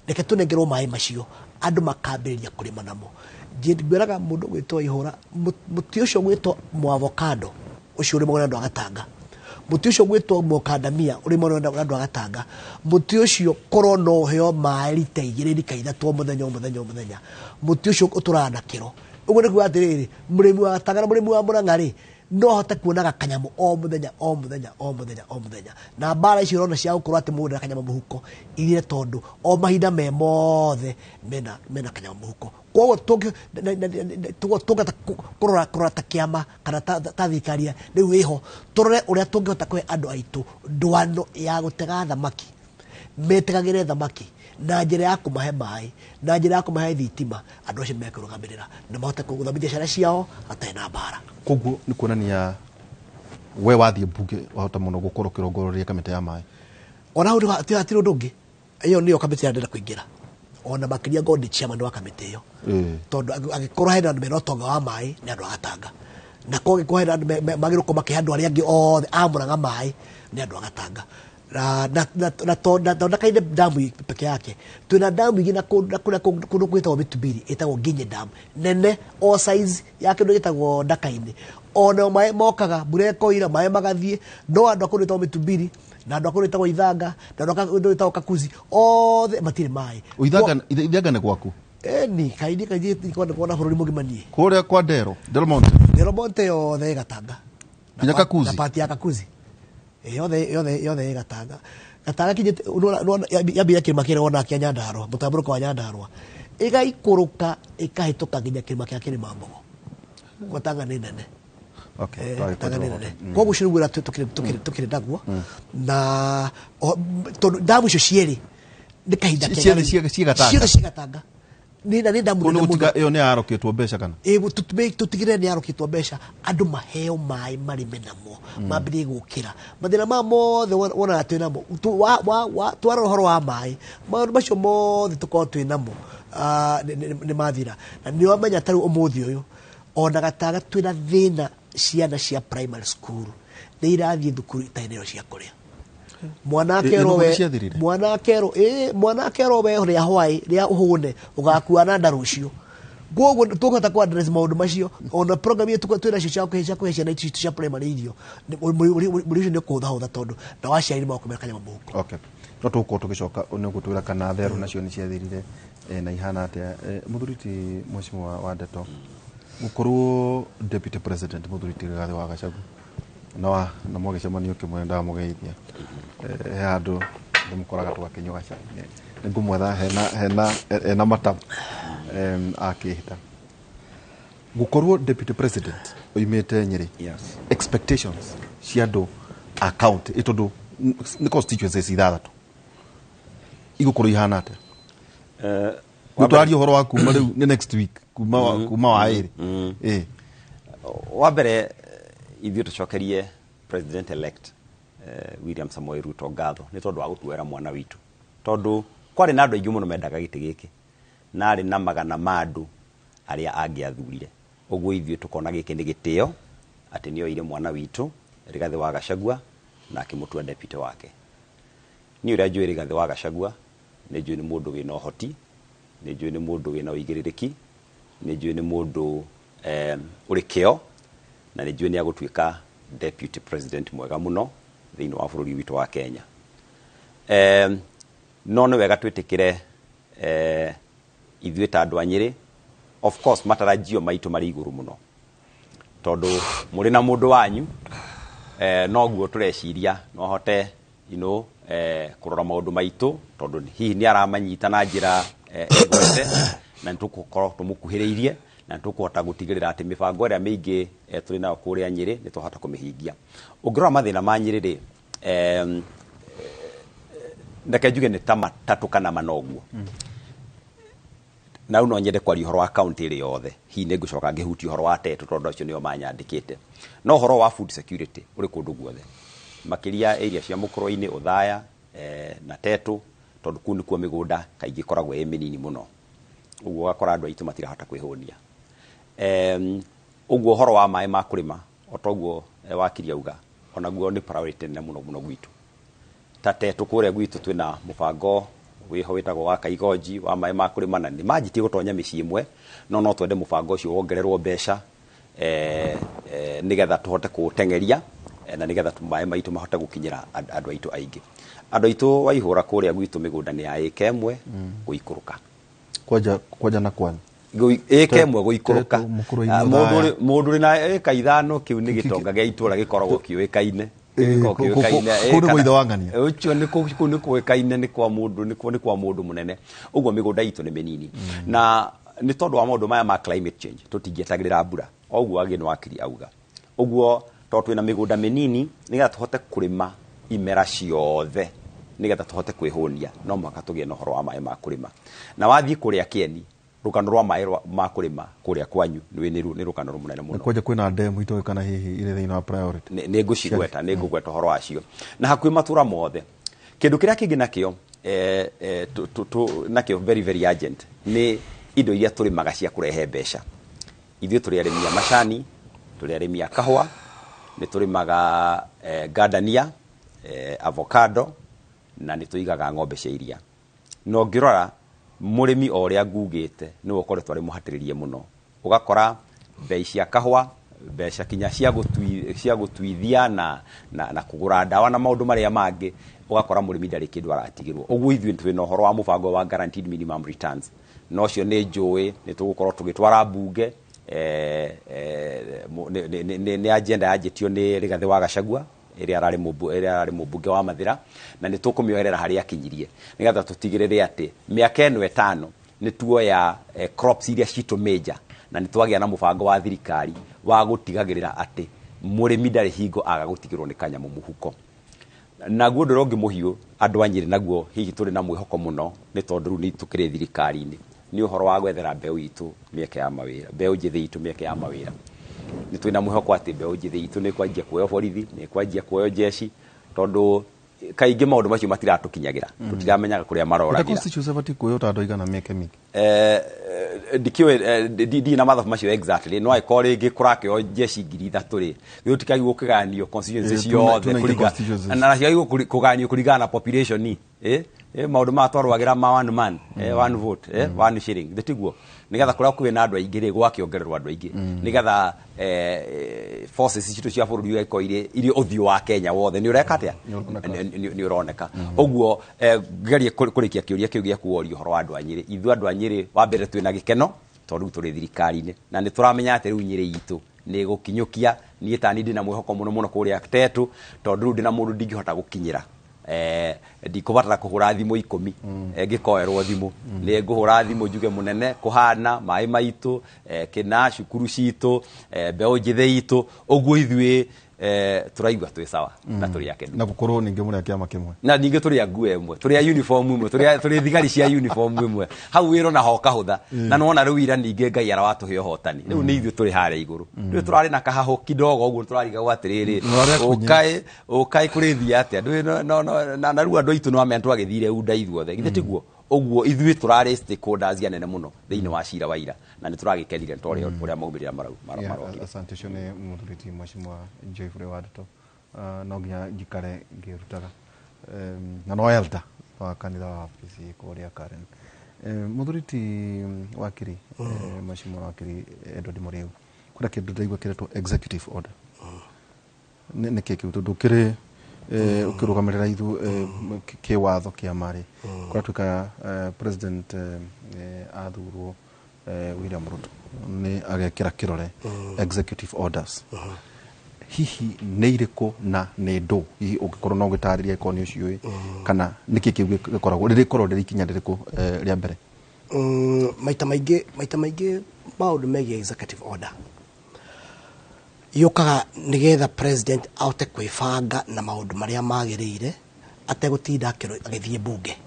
reke tunengerwo mai macio andu makambiriria kurima namo ngwiraga mundu gwitwa Ihura muti ucio gwitwa avocado ucio uri mwana andu Gatanga muti ucio gwitwa mokandamia uri mwana andu Gatanga muti ucio korwo no heo mai lita 2 lita 3 muthenya muti ucio uturana kiro uguo ni gwatiriri murimi wa Gatanga na murimi wa Murang'a ri no hote kuonaga kanyamu o muthenya na bara icio rona cia gukorwo ati mundu kanyamu muhuko ire tondu o mahinda me mothe mena kanyamu muhuko koguo tungata kurora ta kiama kana ta thikaria riu iho turore uria tungihota kwe andu aitu ndwano ya gutega thamaki metegagire thamaki na njira ya kumahe mai na njira ya kumahe thitima andu acio mekirugamirira na mahote kuguthomithia ciana ciao atai na bara koguo ni kuonania we wathie bunge wahota muno gukorwo kirongororia kamite ya mai ona hu atiro ndungi iyo niyo kamite ya ndenda kuingira ona makiria godi chairman wa kamite iyo tondu agikorwo hena andu mena utonga wa mai ni andu Gatanga na kogi ko hena andu magiruko makihandu aria angi othe a Murang'a mai ni andu Gatanga na Ndakaini damu peke yake tuna damu ingine kundu kwitagwo Mitubiri itagwo Nginye damu nene o size yake ndo itagwo Ndakaini ona mai mokaga mbura ikoira mai magathie no andu akundu itagwo Mitubiri na andu akundu itagwo Ithanga na andu itagwo Kakuzi othe matire mai Ithanga ni gwaku ni kaidi ikona bururi mugimani kuria kwa Delmonte yothe Gatanga kinya Kakuzi na pati ya Kakuzi yothe Gatanga kinyite yambia kirima kire wona kia Nyandarua mutamburuko wa Nyandarua igaikuruka ikahituka nginya kirima kia Kirimambogo Gatanga ni nene. Okay, kwa gushira gwira tukire naguo na damu icio cieri ndikahinda cia Gatanga nina damu iyo ni aroketwo mbeca kana tutigire ni aroketwo mbeca andu maheo mai mari menamo mambire gukira mathina ma mothe wona twinamo twara rohoro wa mai maundu macio mothe tukorwo twinamo ni mathira na ni wamenya taru umuthi uyu ona Gatanga twina thina ciana cia primary school ni irathie thukuru itainero cia kuria mwanakero we ria hwai ria uhune ugakua na ndarucio gogo tungata kwa address maundu macio ona program yetu twina cia kuhecia na itu cia primary irio muri ni kuthahutha tondu na waciari makumera kanya mabuku. Okay, no tuko tugicoka une gutwira kana theru nacio ni ciathirire na ihana atia muthuriti mheshimiwa wa Ndeto gukorwo deputy president muthuriti Rigathi wa Gachagua na mwagecamanio kimwe ndamugeithia he andu ndimukoraga twakinyuga cai ningumwetha hena mata akihita gukorwo deputy president oimete Nyeri. Yes. Expectations cia andu account itondu ni constituencies ithathatu igukorwo ihana atia gutwari uhoro wa kuma riu ni next week kuma wa iri wa mbere ithuĩ tucokerie president elect William Samoei Ruto ngatho ni tondu wa gutuera mwana witu tondu kwari na andu aingi muno mendaga giti giki na ari na magana ma andu aria angiathurire uguo ithuĩ tukona giki ni gitio ati ni oire mwana witu Rigathi wa Gachagua na akimutua deputy wake. Ni uria njui Rigathi wa Gachagua ni njui ni mundu wina uhoti, ni njui ni mundu wina uigiririki, ni njui ni mundu uri kio na ni njui ni agutuika deputy president mwega muno thiini wa bururi witu wa Kenya. No ni wega twitikire ithuĩ ta andu a Nyeri, of course matarajio maitu mari iguru muno tondu muri na mundu wanyu no guo tureciria no hote kurora maundu maitu tondu hihi ni aramanyita na njira egwete na nitugukorwo tumukuhiriirie na nitukuhota gutigirira ati mibango iria mingi turi nayo kuria Nyeri ni tuhota kumihingia. Ungirora mathina ma Nyeri ri ndeke njuge ni ta matatu kana manoguo na uno nyende kwa horo wa county iri yothe hi ne gucoka ngihuti horo wa Tetu tondu acio nio manyandikite no horo wa food security uri kundu guothe makiria area cia Mukuru-ini Uthaya na Tetu tondu kuni kwa migunda kaingi koragwo minini muno uguo gakora andu aitu matirahota kwihunia uguo horo wa mai ma kurima otoguo wakiria uga onaguo ni priority ne muno gwitu ta Tetu kuria gwitu twina mubango wiho witagwo wa Kaigoji wa mai ma kurima na ni majiti gutonya micii imwe no twende mubango ucio wongererwo mbeca nigetha tuhote kutengeria na nigetha mai maitu mahote gukinyira andu aitu aingi. Andu aitu waihura kuria gwitu migunda ni ya eka imwe guikuruka kwaja na kwani eka imwe guikuruka mundu ri na eka ithano kiu ni gitonga gia itura gikoragwo kiuikaine kundu muithe wangania ucio ni kuuikaine ni kwa mundu munene uguo migunda itu ni minini na ni tondu wa maundu maya ma climate change tutingietagirira mbura oguo agi ni wakiri auga uguo tondu twina migunda minini nigetha tuhote kurima imera ciothe nigetha tuhote kwihunia no mwaka tugie na horo wa mai ma kurima na wathii kuria Kieni rukano rwa mai ma kurima kuria kwanyu ni rukano rumunene muno kwaja kwina demu itoe kana hihi ile thina wa priority ni ngucigweta ni ngugweta horo wacio na hakwi matura mothe kindu kiria kingi nakio nakio very very urgent ni indo iria turi magacia kurehe mbeca ithuĩ turi arĩmi a macani turi arĩmi a kahua ni turi maga gardenia avocado na ni tuigaga ng'ombe cia iria no ngirora murimi o ria ngugite ni ukore twari muhatiririe muno ugakora bei cia kahua mbeca kinya cia gutuithia na kugura dawa na maundu maria mangi ugakora murimi ndari kindu aratigirwo uguo ithuĩ twina uhoro wa mubango wa guaranteed minimum returns no cio ni njui ni tugukorwo tugitwara bunge ni agenda yajitio ni Rigathi wa Gachagua ĩrĩa ararĩ mũmbunge wa Mathira, na nĩ tũkũmĩoherera harĩa akinyirie nĩgetha tũtigĩrĩre atĩ mĩaka ĩno 5 nĩ tuoya crops iria citũ major, na nĩ twagĩa na mũbango wa thirikari wa gũtigagĩrĩra atĩ mũrĩmi ndarĩ hingo aga gũtigĩrwo nĩ kanyamũ mũhuko. Naguo ũndũ ũngĩ mũhiũ andũ a Nyĩrĩ naguo hihi tũrĩ na mwĩhoko mũno nĩ tondũ rĩu nĩ tũkĩrĩ thirikari-inĩ, nĩ ũhoro wa gwethera mbeũ itũ mĩeke ya mawĩra, mbeũ njĩthĩ itũ mĩeke ya mawĩra. Nĩ twĩna mwĩhoko atĩ mbeũ njĩthĩ itũ nĩ kwanjia kuoyo borithi, nĩ kwanjia kuoyo jeshi, tondũ kaingĩ maũndũ macio matiratũkinyagĩra, tũtiramenyaga kũrĩa maroragĩra. Constitution bati kuoyo ta andũ aigana mĩeke mĩingĩ. Ndikiwe na mathabu macio exactly, no aikoo rĩngĩ kũrakĩo jeshi 3,000 rĩ, gĩtikaigwo kũganio constituency ciothe kũringana na ciagwo kũganio kũringana na population maũndũ matwarwagĩra ma one man one vote one shilling tiguo, nigetha kũrĩa kwĩ na andũ aingĩ rĩ gwakĩongererwo andũ aingĩ nigetha forces citũ cia bũrũri igaikorwo irĩ ũthiũ wa Kenya wothe. Nĩ ũreka atĩa? Nĩ ũroneka ũguo. Ngerie kũrĩkia kĩũria kĩu gĩa kuoria ũhoro wa andũ a Nyĩrĩ. Ithuĩ andũ a Nyĩrĩ wa mbere twĩna gĩkeno tondũ rĩu tũrĩ thirikari-inĩ na nĩ tũramenya atĩ rĩu Nyĩrĩ itũ nĩ gũkinyũkia. Niĩ tani ndĩ na mwĩhoko mũno mũno kũrĩa Tetu tondũ rĩu ndĩ na mũndũ ndingĩhota gũkinyĩra. Ndikũbatara kũhũra thimũ 10 ngĩkoerwo thimũ, nĩ ngũhũra thimũ njuge mũnene kũhana maĩ maitũ kĩna cukuru citũ mbeũ njĩthĩ itũ, ũguo ithuĩ tũraigua twĩ sawa na tũrĩ akenu. Na gũkorwo ningĩ mũrĩ kĩama kĩmwe, na ningĩ tũrĩ a nguo ĩmwe, tũrĩ a uniform ĩmwe, tũrĩ thigari cia uniform ĩmwe. Hau wĩra na hoka hũtha na nona rĩu ira ningĩ Ngai ara watũhe ũhotani. Rĩu nĩ ithuĩ tũrĩ harĩa igũrũ, rĩu tũrarĩ na kahaho kidogo ũguo tũrariga atĩrĩrĩ ũkaĩ kũrĩthia atĩa na rĩu andũ aitũ no amenya twagĩthire unda ithuothe githĩ tiguo. Ũguo ithuĩ tũrarĩ stakeholders anene mũno thĩinĩ wa cira wa ira na nĩ tũragĩkenire tondũ ũrĩa maumĩrĩra marokire. Asante shone mũthurĩti Mheshimiwa Geoffrey Wadato. No nginya njikare ngĩrutaga na no elder wa kanitha wa PCA kũrĩa Karen. Mũthurĩti wakiri Mheshimiwa wakiri Edward Mũrĩu, kuna kĩndũ ndaigua kĩretwo executive order. Nĩ kĩĩ tondũ kĩrĩ ukĩrũgamĩrĩra ithu kĩwatho kĩa marĩ kũratuĩka president athurwo William Ruto nĩ agekĩra kĩrore executive orders. Hihi nĩ irĩkũ na nĩ ndũ hihi ũngĩkorwo no gĩtarĩria ĩkorwo nĩ ũciũĩ kana nĩkĩ kĩu gĩkoragwo rĩrĩkorwo rĩrĩ ikinya rĩrĩkũ rĩa mbere? Maita maingĩ maũndũ megiĩ executive order yukaga nigetha president ahote kwĩbanga na maũndũ marĩa magĩrĩire ategũtinda agĩthiĩ bunge.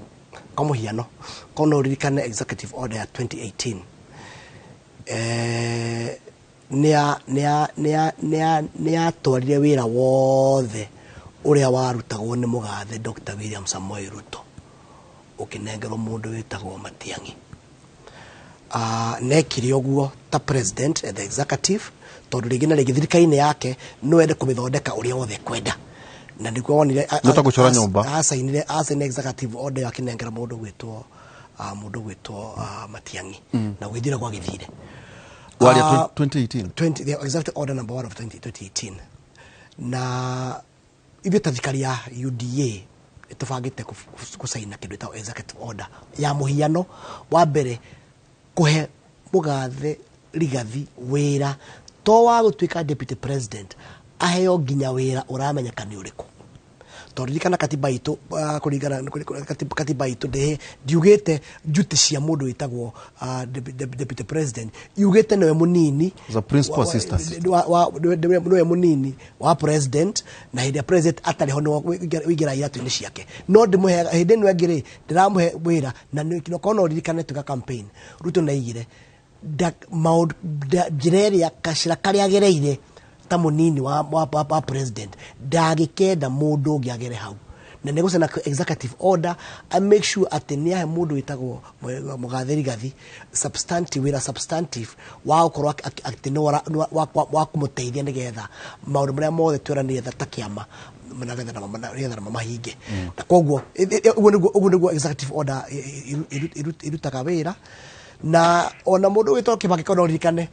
Kwa mũhiano kono ũririkane executive order ya 2018 nĩ atwarire wĩra wothe ũrĩa warutagwo nĩ mũgathe Dr. William Samoei Ruto ũkĩnengerwo mũndũ wĩtagwo Matiang'i. Nekire ũguo ta president and the executive tondũ rĩngĩ na rĩngĩ thirikari-inĩ yake no ende kũmĩthondeka ũrĩa wothe kwenda, na nĩguo wonire gũcora nyũmba asainire executive order akinengera mũndũ gwĩtwo Matiang'i na gwĩthira gwa gĩthire wali 2018 the executive order number 1 of 2018. Na ithuĩ ta thirikari ya UDA tũbangĩte kũsaina kĩndũ ta executive order ya mũhiano wa mbere kũhe mũgathe Rigathi wĩra to wa gũtuĩka deputy president aheo nginya wĩra ũramenyeka nĩ ũrĩkũ. Tondũ rikana katiba itũ kũringana katiba itũ ndiugĩte duty cia mũndũ wĩtagwo deputy president, yugĩte niwe mũnini the principal assistant niwe mũnini wa president na hĩndĩ ya president atarĩ ho wĩingĩra iratũ-inĩ ciake. No ndĩmũhe hĩndĩ ĩno ĩngĩ ndĩramũhe wĩra na nĩ kono ririkane tuka campaign Ruto naigire njĩra ĩrĩa gacĩra karĩa agereire ta mũnini wa president ndagĩkenda mũndũ ũngĩ agere hau, na nĩ gũcena executive order I make sure atĩ nĩ ahe mũndũ wĩtagwo mũgathe Rigathi substantive wa gũkorwo atĩ wa kũmũteithia nĩgetha maũndũ marĩa mothe twĩranĩire ta kĩama nĩgetha mamahinge. Na koguo ũguo nĩguo executive order irutaga wĩra. Na ona mũndũ wĩtagwo Kĩbakĩ kono ririkane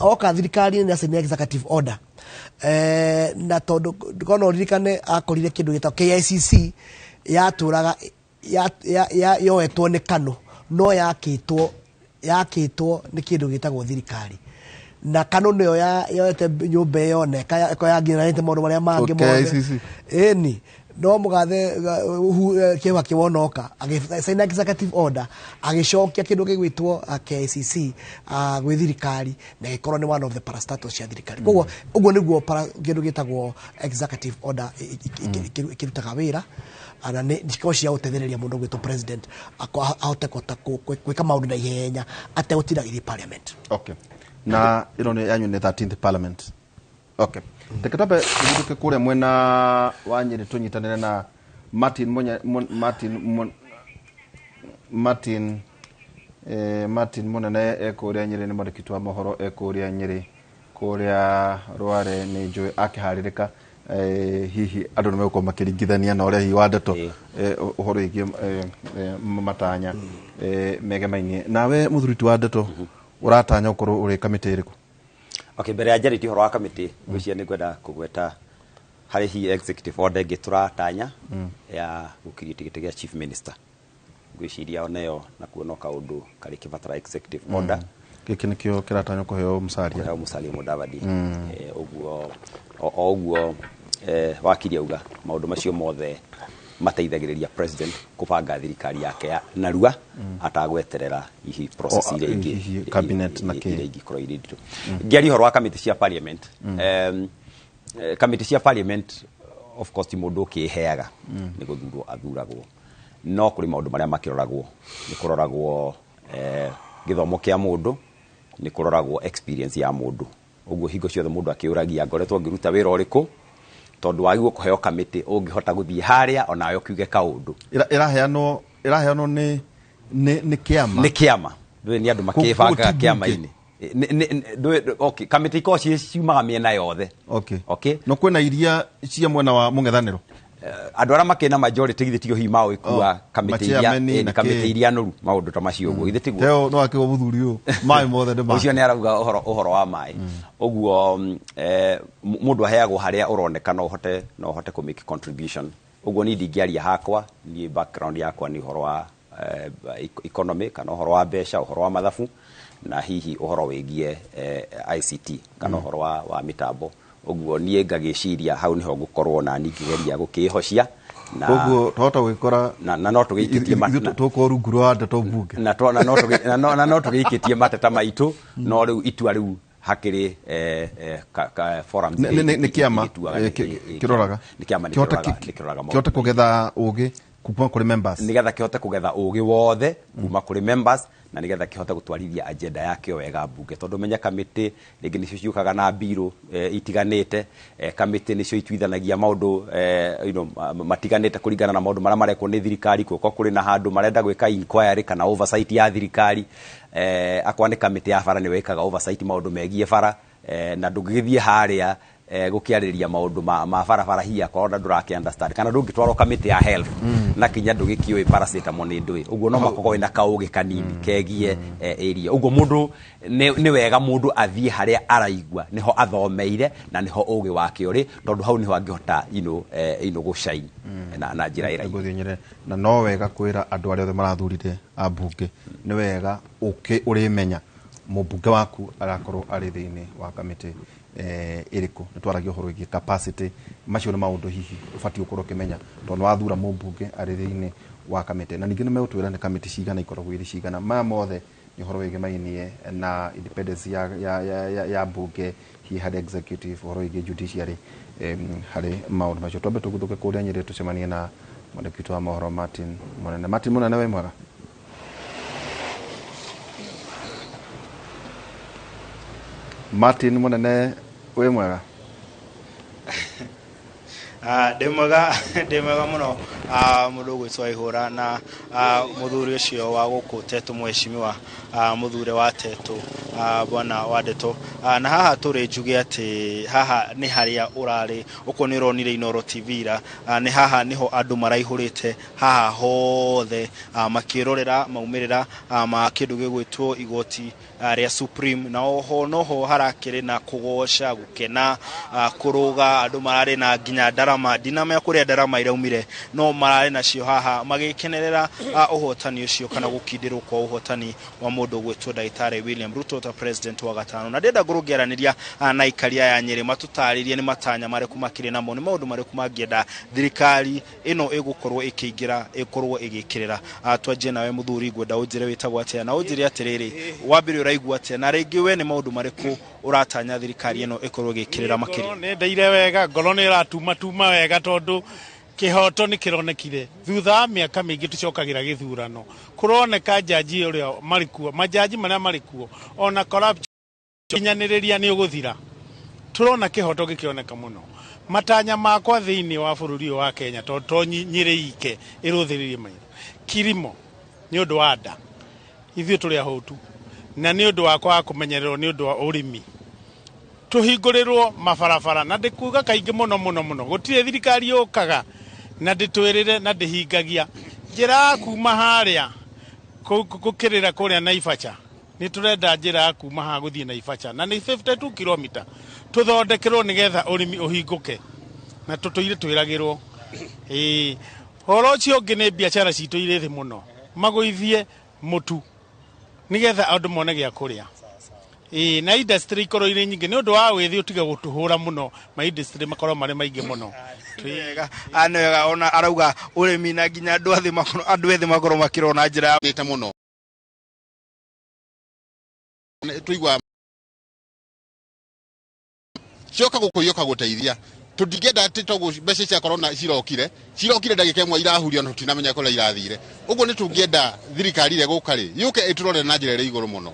oka thirikari nĩ acaina executive order na tondũ kono ririkane akorire kĩndũ gĩtagwo KICC yatũraga yoetwo nĩ Kanu no yakĩtwo nĩ kĩndũ gĩtagwo thirikari. na kanone yo ya yote nyumba yone ko ya ngiranite maundu maria mangi mothe eni no mugathe kiwa kiwonoka agisign executive order agicokia kindu gigwitwo KCC gwi thirikari na gikorwo ni one of the parastatals cia thirikari koguo uguo niguo kindu gitagwo executive order kirutaga wira ana ni ndiko cia gutethereria mundu gwitwo president ahote gwika maundu na ihenya ate gutiragiria parliament. Okay, na ino ni yanyu ni 13th parliament. Okay, teketabe nduke kure mwena wa Nyeri tunyitanire na Martin munene ekuria Nyeri ni mwandĩki wa mohoro ekuria Nyeri kuria Rware ni njui akiharirika hihi andu ni megũkorwo makĩringithania na ũrĩa hihi wa ndeto ũhoro wĩgiĩ matanya megemainie nawe mũthuriti wa ndeto ũratanya ũkorwo ũrĩ kamĩtĩ ĩrĩkũ? Okay, mbere ya njarĩtie ũhoro wa kamĩtĩ ngwĩciria nĩ ngwenda kũgweta harĩ hi executive order ĩngĩ tũratanya ya gũkiria gĩtĩ gĩa chief minister. Ngwĩciria oneyo na kuona kaũndũ karĩ kĩbatara executive order gĩkĩ nĩkĩo kĩratanya kũheo Musalia Mudavadi. Ũguo wakiri auga maũndũ macio mothe mateithagĩrĩria president kubanga thirikari yake narua atagweterera ihi process ile ingi cabinet na kingi kroidito ngeri horo wa committee cia parliament committee cia parliament of course mundu kiheaga ni guthurwo athuragwo no kuri maundu maria makiroragwo ni kuroragwo githomo kia mundu ni kuroragwo experience ya mundu uguo hingo ciothe mundu akiuragia ngoretwo ngiruta wira uriku tondu wagirwo kuheo kamiti ungihota guthie haria onayo kiuge kaundu iraheanwo ni kiama ni andu makibanga kiama-ini okay kamiti ko ciumaga miena yothe. Okay no kwena iria cia mwena wa mung'ethaniro andu ara makena majority githitio hi mao ikua kamiti iria nuru maundu ta macio uguo githitio teo no akiwa muthuri uyu mai mothe de ucio ni arauga uhoro wa mai uguo mundu aheagwo haria uroneka no uhote ku make contribution uguo ni ndingiaria hakwa ni background yakwa ni uhoro wa economy kana uhoro wa besha uhoro wa mathabu na hihi uhoro wigie ICT kana uhoro wa mitambo uguo nie ngagiciria hau niho gukorwo na ningigeria gukihocia na uguo tota gwikora na no tugikitie mateta tuko rungu rwa ndeto mbunge na no tugikitie mateta maitu no riu itua riu hakiri forums ni kiama kiroraga kihote kugetha ugi kuma kuri members nigetha kihote kugetha ugi wothe kuma kuri members na nigetha kihote gutwarithia agenda yake wega mbunge tondu menya kamiti ringi nicio ciukaga na biro itiganite kamiti nicio itwithanagia maundu matiganite kuringana na maundu maria marekwo ni thirikari ko kuri na handu marenda gwika inquiry kana oversight ya thirikari akwa ni kamiti ya bara ni wekaga oversight maundu megie bara na ndugithie haria gukiariria maundu ma bara hiya korona nduraki understand kana ndungitwarwo kamiti ya health na kinya ndugikioi paracetamol ni ndui uguo no makogo ina kauge kanini kegie area uguo mundu ni wega mundu athie haria araigwa niho athomeire na niho ugi wake uri tondu hau niho angihota gushine na njira ira na no wega kwira andu aria othe marathurire ambunge ni wega urimenya mubunge waku arakorwo ari thiini wa kamiti iriku nitwaragia uhoro wigi capacity macio ni maundu hihi ubati ukorwo kimenya tondu wathura mumbunge ari thiini wa kamiti na ningi ni megutwira ni kamiti cigana ikoragwo iri cigana maya mothe ni uhoro wigi mainie na independence ya bunge hi had executive uhoro wigi judiciary hari maundu macio twambe tuguthuke kuria Nyeri tucemanie na mwandĩki wa mohoro Martin Munene we mwega Martin Munene we mwega ndemega muno mundu gwicwa ihura na muthuri ucio wa guku Tetu mweshimiwa muthure wa Tetu bwana wa Ndeto na haha turi njuge ati haha ni haria urari ukonironire Inoro TV ni haha niho andu maraihurite haha hothe makirorera maumirira ma kindu gigwitwo igoti ria Supreme na oho noho harakire na kugoca gukena kuruga andu marari na nginya ndara ndarama dinama ya kuria ndarama iraumire no marare nacio haha magikenerera uhotani ucio kana gukindirwo kwa uhotani wa mundu gwetwo Ndagitari William Ruto ta president wa gatano na ndenda ngurugeraniria na ikaria ya Nyeri matutaririe ni matanya mareku makire namo ni maundu mareku mangienda thirikari ino igukorwo ikiingira ikorwo igikirira twaje nawe muthuri ngwenda unjire witagwo atia na unjire atiriri wambire uraigwa atia na ringi we ni maundu mareku uratanya thirikari ino ikorwo igikirira makiri ne ndeire wega ngoro ni iratuma wega tondu kihoto ni kironekire thutha miaka mingi tucokagira githurano kuroneka jaji uria marikuo majaji maria marikuo ona corruption kinyaniriria ni uguthira turona kihoto gikioneka muno matanya makwa thiini wa bururi wa Kenya to Nyeri ike iruthiririe mairo kirimo ni undu wa nda ithuĩ tũrĩ ahotu na nĩ ũndũ wakwa kũmenyererwo nĩ ũndũ wa ũrĩmi tũhingũrĩrwo mabarabara na ndĩkuga kaingĩ mũno gũtirĩ thirikari yũkaga na ndĩtwĩrĩre na ndĩhingagia njĩra kuma harĩa gũkĩrĩra kũrĩa Naivasha nĩ tũrenda njĩra kuma haha gũthiĩ Naivasha na nĩ 52 km tũthondekerwo nĩgetha ũrĩmi ũhingũke na tũtũire twĩragĩrwo horo ũcio ũngĩ nĩ biacara citũ irĩ thĩ mũno magũithie mutu nigetha andu mone gya kuria na industry ikoro ire nyingi ni undu wa withi utiga gutuhura muno ma industry makoro mari maingi muno twega anega ona arauga urimi na ginya andu ethi makoro makirona njira nita muno tuigwa cioka gukuyoka guteithia tudigenda titogo mbeca cia corona cirokire ndagika imwe irahurio no tutinamenya kora irathire uguo ni tungienda thirikari ile gukari yuke iturore na njira ire iguru muno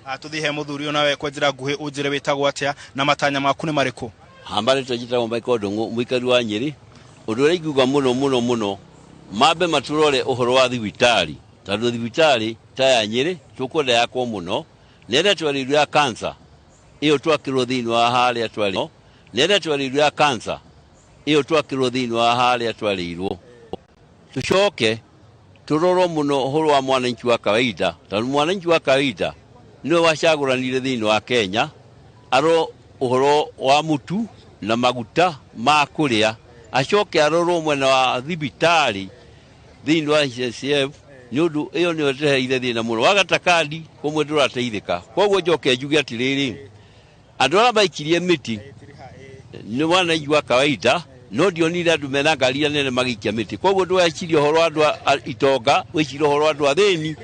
atuthihe muthuri ona we kwa njira nguhi unjire witagwo atia na matanya maku ni mariku hambare tujitagwo Michael Ndungu mwikari wa Nyeri undu uri iguga muno mabe maturore uhoro wa thibitari tondu thibitari ta ya Nyeri tukwenda yakwo muno nere twariru ya cancer iyo twakirwo thiini wa haria twari nere twariru ya cancer iyo twakirwo thiini wa haria twarirwo tucoke turoro muno uhoro wa mwananchi wa kawaida tondu mwananchi wa kawaida niwe wacaguranire thiini wa Kenya aro uhoro wa mutu na maguta ma kuria acoke aroro mwena wa thibitari thiini wa CCF nyundu iyo ni weteheire thina muno wagatakadi kumwe ndurateithika koguo njoke njuge atiriri andu ara baikirie miti ni mwananchi wa kawaida no ndionire andu mena ngari nene magikia miti koguo ndwacirie horo andu itonga wicire horo andu athini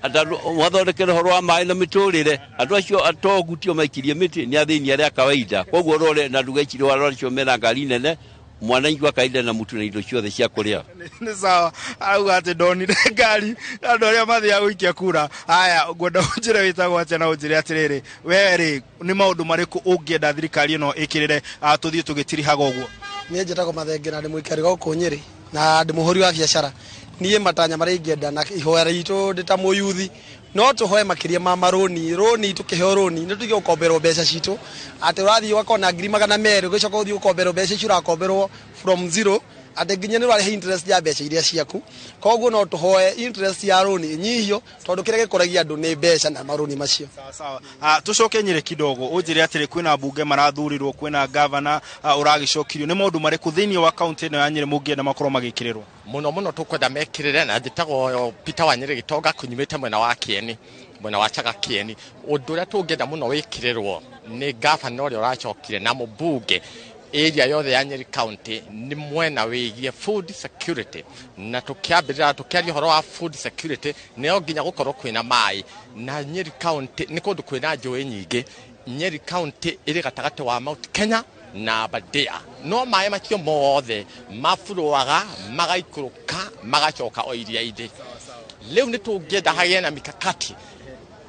atandu mwathondekere horo wa mai na miturire andu acio atogu tio maikirie miti ni athini aria kawaida koguo rore na ndugecire horo acio mena ngari nene mwananchi wa kawaida na mutu na indo ciothe cia kuria ni sawa auga ati ndonire ngari andu aria mathia guikia kura haya ngwenda unjire witagwo atia na unjire atiriri weri ni maundu mariku ungienda thirikari ino ikirire tuthie tugitirihaga uguo nie njitagwo Mathengera ndi muikari guku Nyeri na ndi muhuri wa biacara nie matanya mari ingienda na ihoera itu ndita muyuthi no tuhoe makiria ma roni tukiheo roni ni tuge ukomberwo mbeca citu ati urathi wakona ngiri magana meri ugicoka uthi ukomberwo mbeca citu urakomberwo from zero ati nginya ni wari interest ya mbeca iria ciaku koguo no tuhoe interest ya roni nyihio tondu kire gikoragia andu ni mbeca na maroni macio sawa tucoke Nyeri kidogo unjire atire kwina bunge marathurirwo kwina governor uragicokirio ni maundu mariku thiini wa county ino ya Nyeri mungienda makoro magikirirwo muno tukwenda mekirire na njitagwo Peter wa Nyeri Gitonga kunyumite mwena wa Kieni mwena wa Chaga Kieni undu uria tungienda muno wikirirwo ni governor uria uracokire na mubunge area yothe ya Nyeri County ni mwena wigie food security na tukiaria horo wa food security neo nginya gukorwo kwina mai na Nyeri County ni kundu kwina njui nyingi Nyeri County iri gatagati wa Mount Kenya na Aberdare no mai macio mothe mafuruaga magaikuruka magacoka o iria-ini riu ni tungienda hagie na mikakati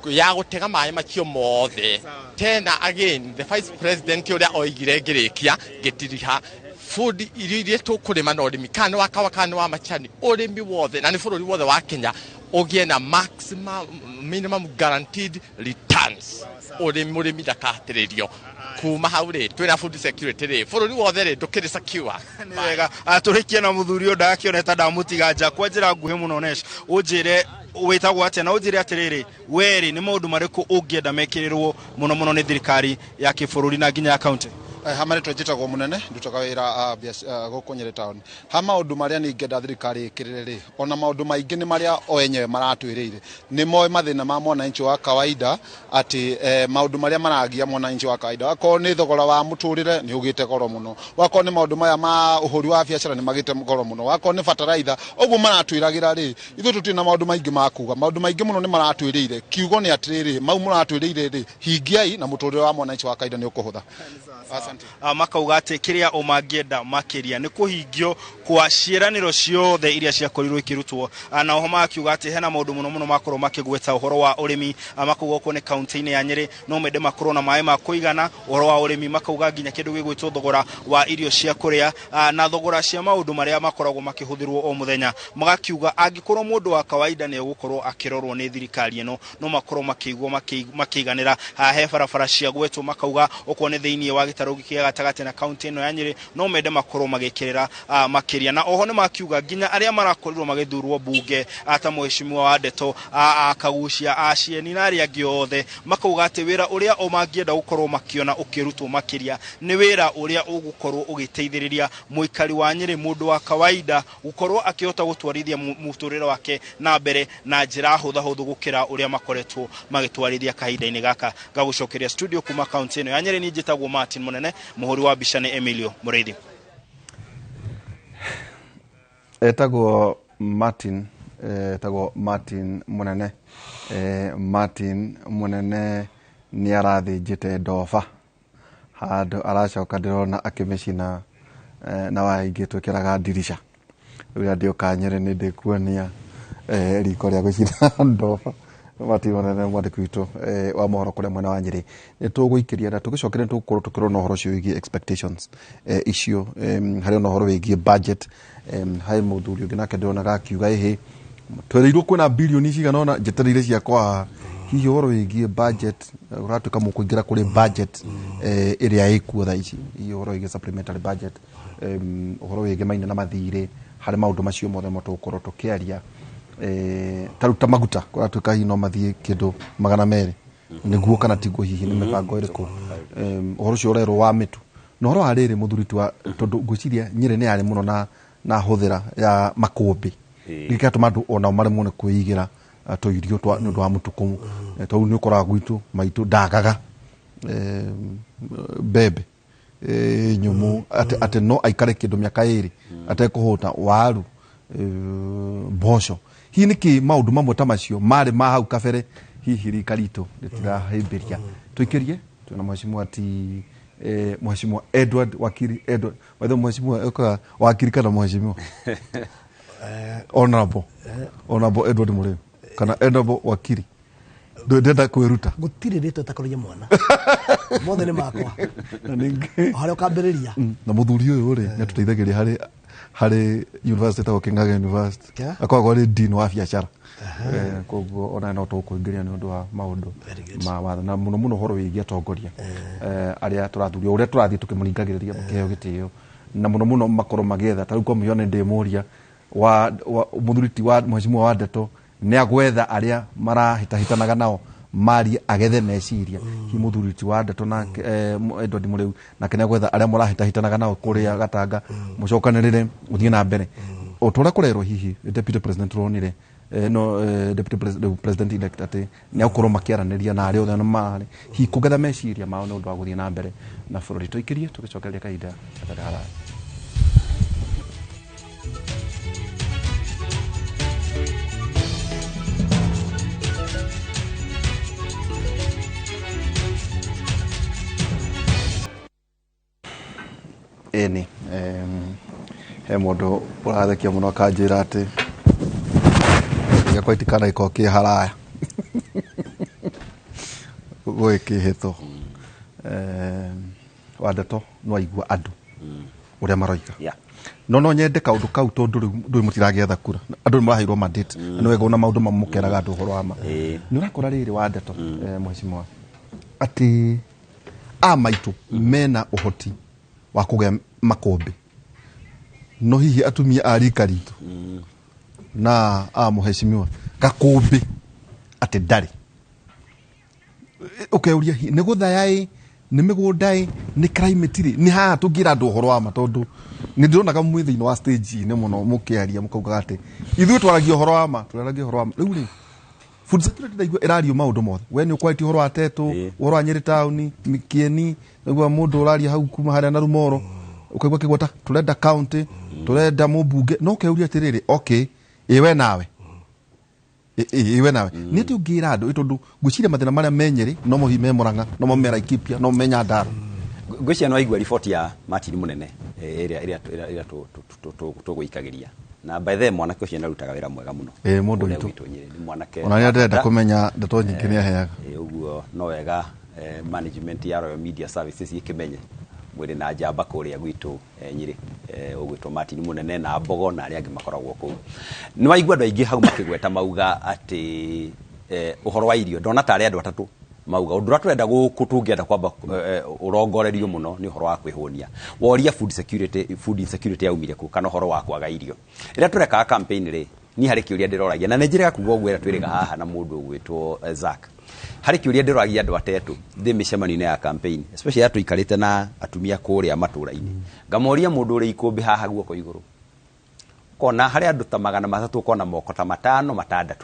ya gutega mai macio mothe tena again the vice president uria oigire ngirikia gitiriha food iria tukurima na urimi kana wakawakana wa machani urimi wothe na ni bururi wothe wa Kenya ugie na maximum minimum guaranteed returns urimi ndakatiririo kuma haure twina food security ri bururi wothe ri ndukiri secure wega aturikie na muthuri ndakioneta ndamutiga nja kwa njira nguhi muno Nesh unjire witagwo atia na unjire atiriri weri ni maundu mariku ungienda mekirirwo muno ni thirikari ya kibururi na nginya ya county Hamaretwo njitagwo munene ndutaga wira guku Nyeri town. Ha maundu maria ni ngenda thirikari ikirire ona maundu maingi ni maria o enyewe maratwirire ni moe mathina ma mwananchi wa kawaida ati maundu maria maragia mwananchi wa kawaida wako ni thogora wa muturire ni ugite goro muno wako ni maundu maya ma uhuri wa biashara ni magite goro muno wako ni fertilizer oguo maratwiragira ri ithu tutina maundu maingi makuga maundu maingi muno ni maratwirire kiugo ni atiriri mau muratwirire ri hingiai na muturire wa mwananchi wa kawaida ni ukuhutha. Asante. Makauga ati kiria o mangienda makiria ni kuhingio kwa ciiraniro ciothe iria ciakorirwo ikirutwo na oho makiuga ati hena maundu muno muno makorwo makigweta uhoro wa urimi makauga ko ni county-ini ya Nyeri no mende makorwo na mai ma kuigana uhoro wa urimi makauga nginya kindu gigwitwo thogora wa irio cia kuria na thogora cia maundu maria makoragwo makihuthirwo o muthenya magakiuga angikorwo mundu wa kawaida ni gukorwo akirorwo ni thirikari eno no makorwo makigwo makiganira he barabara cia gwetwo makauga okwo ni thiini wa gitarugi kia gatagate na county eno ya Nyeri no mende makorwo magikirira makiria na oho ni makiuga nginya aria marakorirwo magithurwo bunge ata mheshimiwa wa Ndeto akagucia acieni na aria giothe makauga ati wira uria o mangienda gukorwo makiona ukirutwo makiria ni wira uria ugukorwo ugiteithiriria muikari wa Nyeri mundu wa kawaida gukorwo akihota gutwarithia muturire wake na mbere na njira huthu gukira uria makoretwo magitwarithia kahinda-ini gaka gagucokeria studio kuma county eno ya Nyeri ni njitagwo Martin Munene muhuri wa bica ni Emilio Mureithi. Etagwo Martin Munene Martin Munene ni arathinjite ndoba handu aracoka ndirona akimicina na waingi twikiraga dirisha uria ndioka Nyeri ni ndikuonia riko ria gucina ndoba Martin Munene mwandiki witu wa mohoro kuria mwena wa Nyeri nituguikiria na tugicokere tugukorwo tukirona uhoro cio wigi expectations icio hari ona uhoro wigi budget hai muthuri ungi nake ndona gakiuga ehe twereirwo kwina bilioni cigana ona njetereire ciakwa hihi uhoro wigi budget uratuka mukuingira kuri budget iria ikuo tha ici hihi uhoro wigi supplementary budget uhoro wigi maina na mathire hari maundu macio mothe motukorwo tukiaria taruta maguta kuratuka hihi no mathie kindu 200 niguo kana tiguo hihi ni mibango iriku uhoro cio urero wa mitu no horo hariri muthuri twa tondu nguciria Nyeri ni ari muno na huthira ya makumbi rika tumandu ona mari muno kuigira to irio twa ndu wa mutukumu to ni ukora gwitu maitu ndagaga bebe nyumu ate no aikare kindu miaka 2 ate kuhuta waru mboco hihi niki maundu mamwe ta macio mari ma hau kabere hihi rikarito ritirahimbiria tuikirie tuna mheshimiwa ati mheshimiwa Edward Wakiri Edward whether mheshimiwa Wakiri kana mheshimiwa honorable Edward Mureu kana honorable Wakiri ndenda kwiruta gutiri rito takoria mwana mothe ni makwa hari ukambiriria na muthuri uyu ri nyatuteithagiria hari university ta Kingaga University akoragwo ari dean wa biashara koguo ona no tukuingiria ni undu wa maundu ma watho na muno horo wigia tongoria aria turathuria uria turathie tukimuringagiriria kiheo gitio na muno makoro magetha ta uko muone ndemuria wa muthuriti wa mheshimiwa wa Ndeto ni agwetha aria marahitahitanaga nao mari agethe meciria hi muthuriti wa Ndeto na Edward Mureu na kenya gwetha aria marahitahitanaga nao kuria gatanga mucokanirire uthie na mbere utura kurerwo hihi deputy president ronire deputy president elect ati ni akorwo makiaraniria na aria othe na mari hi kugetha meciria mao ni undu wa guthie na mbere na bururi tuikirie tugicokeria kaida atara eni he mundu urathekia muno akanjira ati yakwa itikana iko kiharaya gwikihitho wa Ndeto no aigua andu uria maroiga no nyende kaundu kau tondu ndu mutiragetha kura andu maraheirwo mandate no wega una maundu mamukeraga andu horo ama ni urakora riri wa Ndeto mheshimiwa ati amaitu mena uhoti wa kugea makombe no hihi atumia arika ritu na mheshimiwa gakombe ati ndari ukeuria ni guthayai nĩ mĩgũnda nĩ climate rĩ nĩ haha tũngĩra andũ ũhoro wa ma tondũ nĩ ndĩronaga mwĩ thĩinĩ wa stage-inĩ mũno mũkĩaria mũkaugaga atĩ ithuĩ twaragia ũhoro wa ma tũraragia ũhoro wa ma rĩu rĩ food security ndaigua ĩrario maũndũ mothe we nĩ ũkwati ũhoro wa Teto ũhoro wa Nyeri town Kieni nĩguo mũndũ ũraria hau kuma harĩa na Rumoro ukaigua kĩgweta tũrenda county tũrenda mũmbunge no keuria atĩrĩrĩ okay we nawe iwe nawe nĩ tũngĩra andũ tondũ ngwĩciria mathĩna marĩa menyerĩ no mohime Murang'a no momera Laikipia no menya Ndarũ ngwĩciria no aigua riboti ya Martin Munene ĩrĩa tũgũikagĩria na by the mwanake ũcio ndarutaga wĩra mwega mũno mũndũ witũ mwanake ona nĩ ndĩrenda kũmenya ndeto nyingĩ nĩ aheaga ũguo no wega management ya Royal Media Services ĩkĩmenye mwĩrĩ na njamba kũrĩa gwitũ Nyeri ũgwĩtwo Martin Munene na Mbogo na arĩa angĩ makoragwo kũu nĩ waigua andũ aingĩ hau makĩgweta mauga atĩ ũhoro wa irio ndona ta arĩa andũ atatũ mauga ũndũ ũrĩa tũrenda gũkũ tũngĩenda kwamba ũrongorerio mũno nĩ ũhoro wa kwĩhũnia woria food insecurity yaumire kũ kana ũhoro wa kwaga irio rĩrĩa tũrekaga campaign rĩ ni harĩ kĩũria ndĩroragia na nĩ njĩrĩga kuga ũguo twĩrĩga haha na mũndũ ũgwĩtwo Zack harĩ kĩũria ndĩroragia andũ atetũ ndĩ mĩcemanio-inĩ ya campaign especially atũ ikarĩte na atumia kũrĩa matũra-inĩ ngamoria mũndũ ũrĩ ikũmbĩ haha guoko igũrũ kona harĩ andũ ta 300 kona moko ta 5 6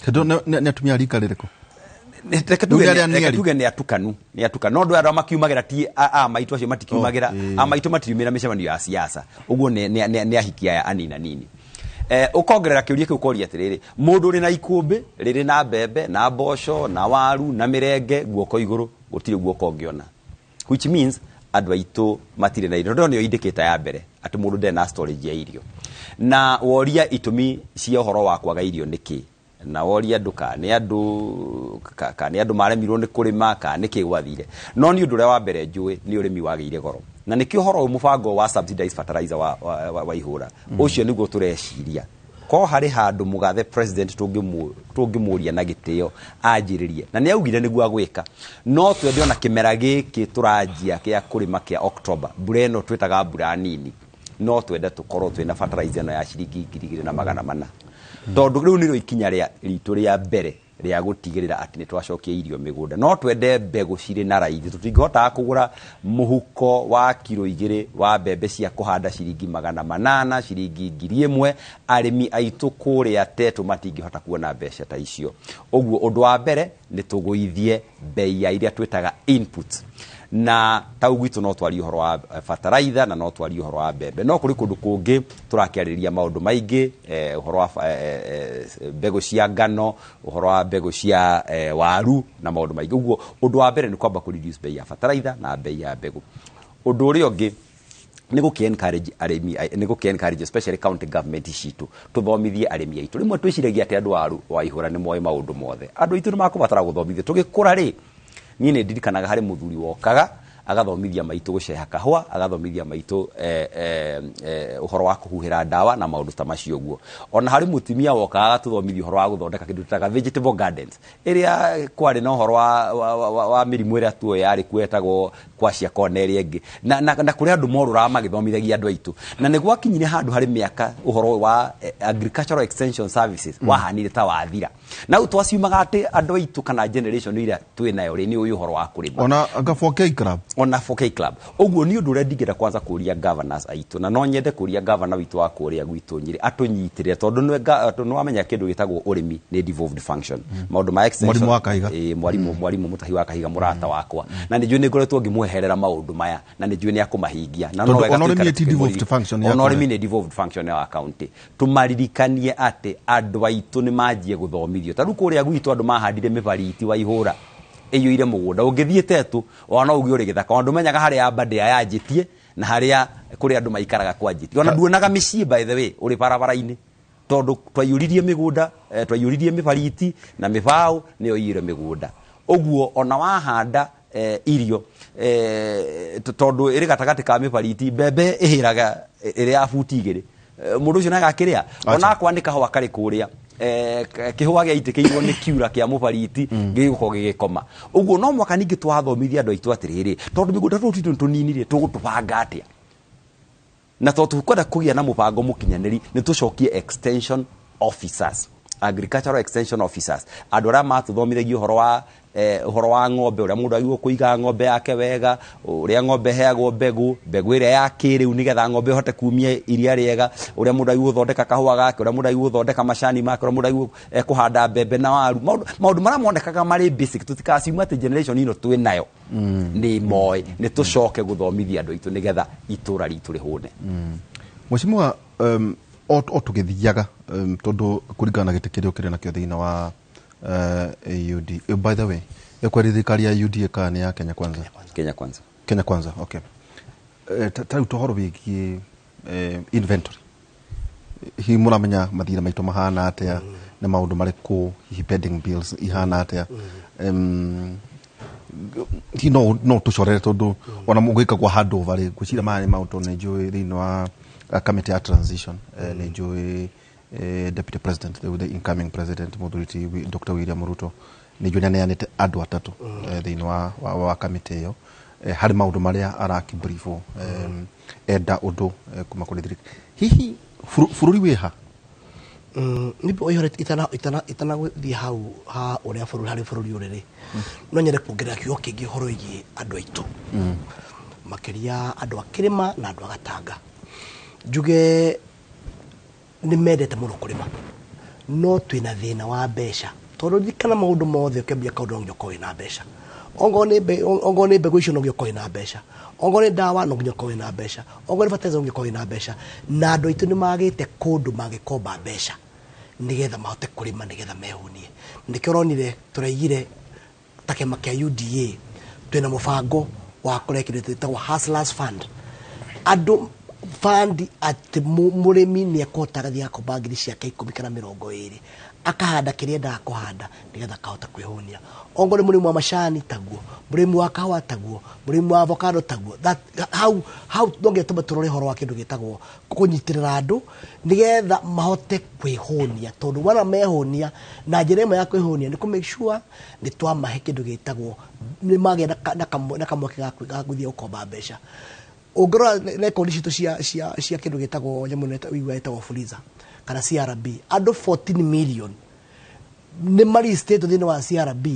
kĩndũ nĩ atumia rika rĩrĩkũ tuge nĩ atukanu no ndũ arĩa makiumagĩra ti maitũ acio matikiumagĩra maitũ matiriumĩra mĩcemanio ya siasa ũguo nĩ ahikia ya anina nini ukongerera kĩũria kĩu koria atĩrĩrĩ mũndũ ũrĩ na ikũmbĩ rĩrĩ na mbembe na mboco na waru na mĩrenge guoko igũrũ gũtirĩ guoko ũngĩona which means andũ aitũ matirĩ na irio ndio indicate ya mbere atĩ mũndũ ndarĩ na storage ya irio na woria itũmi cia ũhoro wa kwaga irio nĩkĩ na woria nduka nĩ andũ maremirwo nĩ kũrĩma ka nĩkĩ gwathire no nĩ ũndũ ũrĩa wa mbere njũĩ nĩ ũrĩmi wagĩire goro na nĩkĩo ũhoro mũbango wa subsidized fertilizer wa ihũra ũcio nĩguo tũreciria ko harĩ handũ mũgathe president tũngĩmũria na gĩtĩo anjĩrĩrie na nĩ augire nĩguo agwĩka no twende ona kĩmera gĩkĩ tũranjia kĩa kũrĩma kĩa October mbura ĩno twĩtaga mbura nini no twende tũkorwo twĩna fertilizer ĩno ya ciringi 2,400 tondũ rĩu nĩrĩo ikinya ritũ rĩa mbere rĩa gũtigĩrĩra atĩ nĩ twacokia irio mĩgũnda no twende mbegũ cirĩ na raithi tũtingĩhota kũgũra mũhuko wa kilo 2 wa mbembe cia kũhanda ciringi 800 ciringi 1,000 arĩmi aitũ kũrĩa Teto matingĩhota kuona mbeca ta icio ũguo ũndũ wa mbere nĩ tũgũithie bei ya iria twĩtaga inputs na tau gwitũ no twari ũhoro wa fertilizer na no twari ũhoro wa mbembe no kũrĩ kũndũ kũngĩ tũrakĩarĩrĩria maũndũ maingĩ ũhoro wa mbegũ cia ngano ũhoro wa mbegũ cia waru na maũndũ maingĩ ũguo ũndũ wa mbere nĩ kwamba kũ reduce bei ya fertilizer na bei ya mbegũ ũndũ ũrĩa ũngĩ nĩ gũkĩ-encourage arĩmi nĩ gũkĩ-encourage especially county government citũ tũthomithie arĩmi aitũ rĩmwe twĩciragia atĩ andũ wa ihũra nĩ moĩ maũndũ mothe andũ aitũ nĩ makũbatara gũthomithio tũgĩkũra rĩ niĩ nĩ ndirikanaga harĩ mũthuri wokaga agathomithia maitũ gũceha kahũa agathomithia maitũ ũhoro wa kũhuhĩra ndawa na maũndũ ta macio ũguo ona harĩ mũtumia wokaga agatũthomithia ũhoro wa gũthondeka kĩndũ ta vegetable gardens ĩrĩa kwarĩ na ũhoro wa mĩrimũ ĩrĩa tuo yarĩ kwetagwo kwacia kona ĩrĩa ĩngĩ na kũrĩ andũ morũraga magĩthomithagia andũ aitũ na nĩ gwakinyire handũ harĩ mĩaka ũhoro wa agricultural extension services wahanire ta wathira na twaciumaga atĩ andũ aitũ kana generation ĩrĩa twĩ nayo rĩ nĩ ũyũ ũhoro wa kũrĩma ona anga 4K club ona 4K club ũguo nĩ ũndũ ũrĩa ndingĩenda kwanza kũria governors aitũ na no nyende kũria governor witũ wa kũrĩa gwitũ Nyeri atũnyitĩre tondũ nĩ wamenya kĩndũ gĩtagwo ũrĩmi nĩ devolved function maũndũ ma extension mwarimu Mutahi wa Kahiga mũrata wakwa na nĩ njũĩ nĩ ngoretwo ngĩmweherera maũndũ maya na nĩ njũĩ nĩ akũmahingia na no wega ũrĩmi nĩ devolved function ya county tũmaririkanie atĩ andũ aitũ nĩ manjie gũthomithio tarĩu kũrĩa gwitũ andũ mahandire mĩbariti wa ihũra ĩyũire mũgũnda ũngĩthiĩ Teto ona ũgĩ ũrĩ gĩthaka ona ndũmenyaga harĩa abade yanjĩtie na harĩa kũrĩ andũ maikaraga kwanjĩtie ona nduonaga mĩciĩ by the way ũrĩ barabara-inĩ tondũ twaiyũririe mĩgũnda twaiyũririe mĩbariti na mĩbaũ nĩyo iyire mĩgũnda ũguo ona wahanda irio tondũ ĩrĩ gatagatĩ ka mĩbariti mbembe ĩhĩraga ĩrĩ ya futi 2 mũndũ ũcio nagakĩrĩa ona kwandĩka ho akarĩ kũrĩa kĩhũa gĩaitĩkĩirwo nĩ kiura kĩa mũbariti gĩgũkorwo gĩgĩkoma ũguo no mwaka ningĩ twathomithia andũ aitũ atĩrĩrĩ tondũ mĩgũnda tũtũ tũnini-rĩ tũgũtũbanga atĩa na tondũ tũkwenda kũgĩa na mũbango mũkinyanĩri nĩ tũcokie extension officers agricultural extension officers andå arä a matuthomithagia horo wa ng'ombe å rä a må ndå agirwo kå iga ng'ombe yake wega å rä a ng'ombe heagwo mbegå ä rä a ya kä rä u nä getha ng'ombe hote kumia iria rĩega å rä a må ndå agirwo gå thondeka kahũa gake å rä a må ndå agirwo gå thondeka macani make å rä a må ndå agirwo kå handa mbembe na waru maå ndå marä a monekaga marä basic tå tikaciuma atä generation ino twä nayo nä moä nä tå coke gå thomithia andå aitå nä getha itå ra ritå rä hå ne Mheshimiwa o tå gä thiaga tondå kå ringana na gä tä kä rä å kä rä nakä thä inä wa AUD. By the way, kweli thirikari ya UDA kana ya Kenya Kwanza? Kenya Kwanza, okay. Tarä u tå horo wä giä inventory hi må ramenya mathira maitå mahana atä a nä maå ndå marä kå hihi pending bills ihana atä a hi no tå corere tondå ona må gä ka gwa handover rä ngwä cira maya nä maå ndå nä njå thä inä wa committee ya transition nä njå Deputy President, the incoming President Muthuriti Dr. William Ruto ni juu neanite andũ atatũ thĩinĩ wa kamĩtĩ ĩyo harĩ maũndũ marĩa arakibriefo enda ũndũ kuma kũrĩ thirikari. Hihi bũrũri wĩ ha? Nipo ihore itana gũthiĩ hau ha ũrĩa harĩ bũrũri ũrĩ no nyende kuongerera kiugo kĩngĩ ũhoro wĩgiĩ andũ aitũ makĩria andũ a Kĩrĩma na andũ a Gatanga. Njuge nĩ mendete mũno kũrĩma no twĩna thĩna wa mbeca tondũ ndikana maũndũ mothe ũkĩambia kaũndũ no nginya ũkorwo wĩna mbeca ongorwo nĩ mbegũ icio no nginya ũkorwo wĩna mbeca ongorwo nĩ ndawa no nginya ũkorwo wĩna mbeca ongorwo nĩ fertilizer no nginya ũkorwo wĩna mbeca na andũ aitũ nĩ magĩte kũndũ mangĩkomba mbeca nĩgetha mahote kũrĩma nĩgetha mehunie. Nĩkĩo ũronire tũraigire ta kĩama kĩa UDA twĩna mũbango wa kũrĩa kĩndũ gĩtagwo Hustlers Fund andũ fund ati murimi ni akota gathia akomba ngiri ciake 10 kana 20 akahanda kĩrĩa endaga kũhanda nĩgetha akahota kwĩhũnia. Ongorwo mũrĩmi wa macani taguo, mũrĩmi wa kahũa taguo, mũrĩmi wa avocado taguo. That how ndonge tũma tũrore horo wa kĩndũ gĩtagwo kũnyitĩrĩra andũ nĩgetha mahote kwĩhũnia tondũ wana mehũnia na njĩra ĩmwe ya kwĩhũnia nĩ kũ make sure nĩ twamahe kĩndũ gĩtagwo nĩ magĩa na kamweke ga gũthiĩ gũkomba mbeca. Ongorwo record citũ cia kĩndũ gĩtagwo nyamũ wĩigua ĩtagwo Fuliza kana CRB andũ 14 million nĩ mari state thĩinĩ wa CRB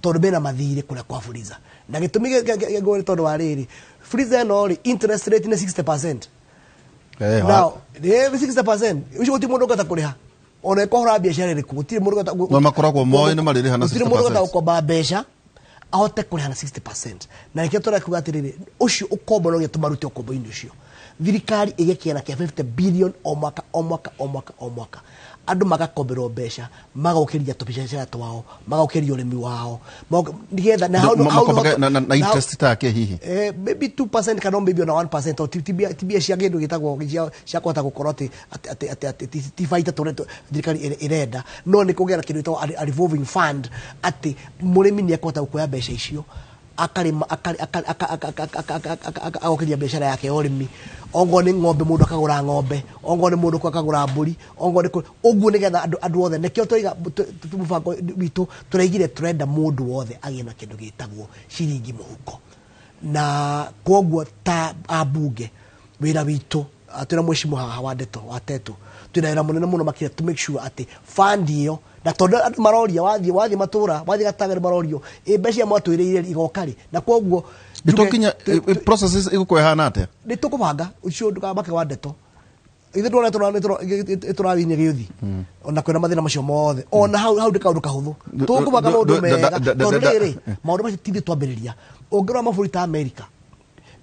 tondũ mena mathirĩ kũrĩa kwa Fuliza na gĩtũmi gĩgũrĩ tondũ wa rĩrĩ Fuliza no interest rate nĩ 60%. Now 60% ucio gũtirĩ mũndũ ũngĩhota kũrĩha ona ĩkohora biacara ĩrĩkũ gũtirĩ mũndũ ũngĩhota makoragwo moĩ nĩ marĩrĩha na 60%. Gũtirĩ mũndũ ũngĩhota gũkomba mbeca ahote kũrĩha na 60%. Na nĩkĩo tũrakuga atĩrĩrĩ ũcio ũkombo no gĩtũma rute ũkombo-inĩ ũcio thirikari ĩgĩkĩra kĩa 50 billion o mwaka andũ magakomberwo mbeca magaũkĩria tũbiacara twao magaũkĩria ũrĩmi wao nĩgetha na interest take hihi maybe 2% kana maybe ona 1% o tibia cia kĩndũ gĩtagwo cia kũhota gũkorwo atĩ ti baita tũrĩa thirikari ĩrenda no nĩ kũgĩa na kĩndũ gĩtagwo a revolving fund atĩ mũrĩmi nĩ ekũhota kuoya mbeca icio akarĩma agũkĩria biacara yake ũrĩmi. Ongorwo nĩ ng'ombe mũndũ akagũra ng'ombe, ongorwo nĩ mũndũ akagũra mbũri, ongorwo nĩ ũguo nĩgetha andũ othe nĩkĩo tũiga mũbango witũ tũraigire tũrenda mũndũ wothe agĩe na kĩndũ gĩtagwo ciringi mũhuko. Na koguo ta ambunge wĩra witũ twĩna mheshimiwa haha wa Ndeto wa Tetu twĩna wĩra mũnene mũno makĩria to make sure atĩ fund ĩyo na tondũ andũ maroria wathiĩ matũra wathiĩ Gatanga marorio mbeca cia mwatwĩrĩire igoka rĩ na koguo nditokinya processes igũkwo ihana atĩa nĩ tũkũbanga ũcio ndũkamake wa Ndeto ithe ndona tũrawinya gĩũthi ona kwĩna mathĩna macio mothe ona hau ndĩ kaũndũ kahũthũ tũkũbanga maũndũ mega tondũ rĩrĩ maũndũ macio tithĩ twambĩrĩria ũngĩrora mabũrũri ta America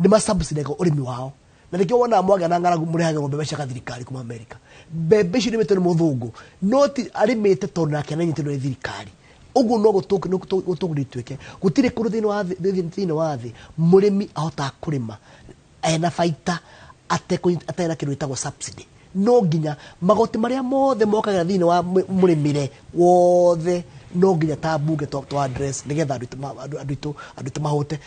nĩ masubsidize ũrĩmi wao na nĩkĩo wona mwagĩa na ng'aragu mũrehagĩrwo mbembe cia thirikari kuma America. Mbembe icio nĩmĩtwo nĩ mũthũngũ no ti arĩmĩte tondũ nake nanyitĩrwo nĩ thirikari. Ũguo no gũtũgũrĩtuĩke gũtirĩ kũndũ thĩinĩ wa thĩ mũrĩmi ahotaga kũrĩma ena baita atarĩ na kĩndũ gĩtagwo subsidy. No nginya magoti marĩa mothe mokaga thĩinĩ wa mũrĩmĩre wothe no nginya ta mbunge twa address nĩgetha andũ aitũ mahote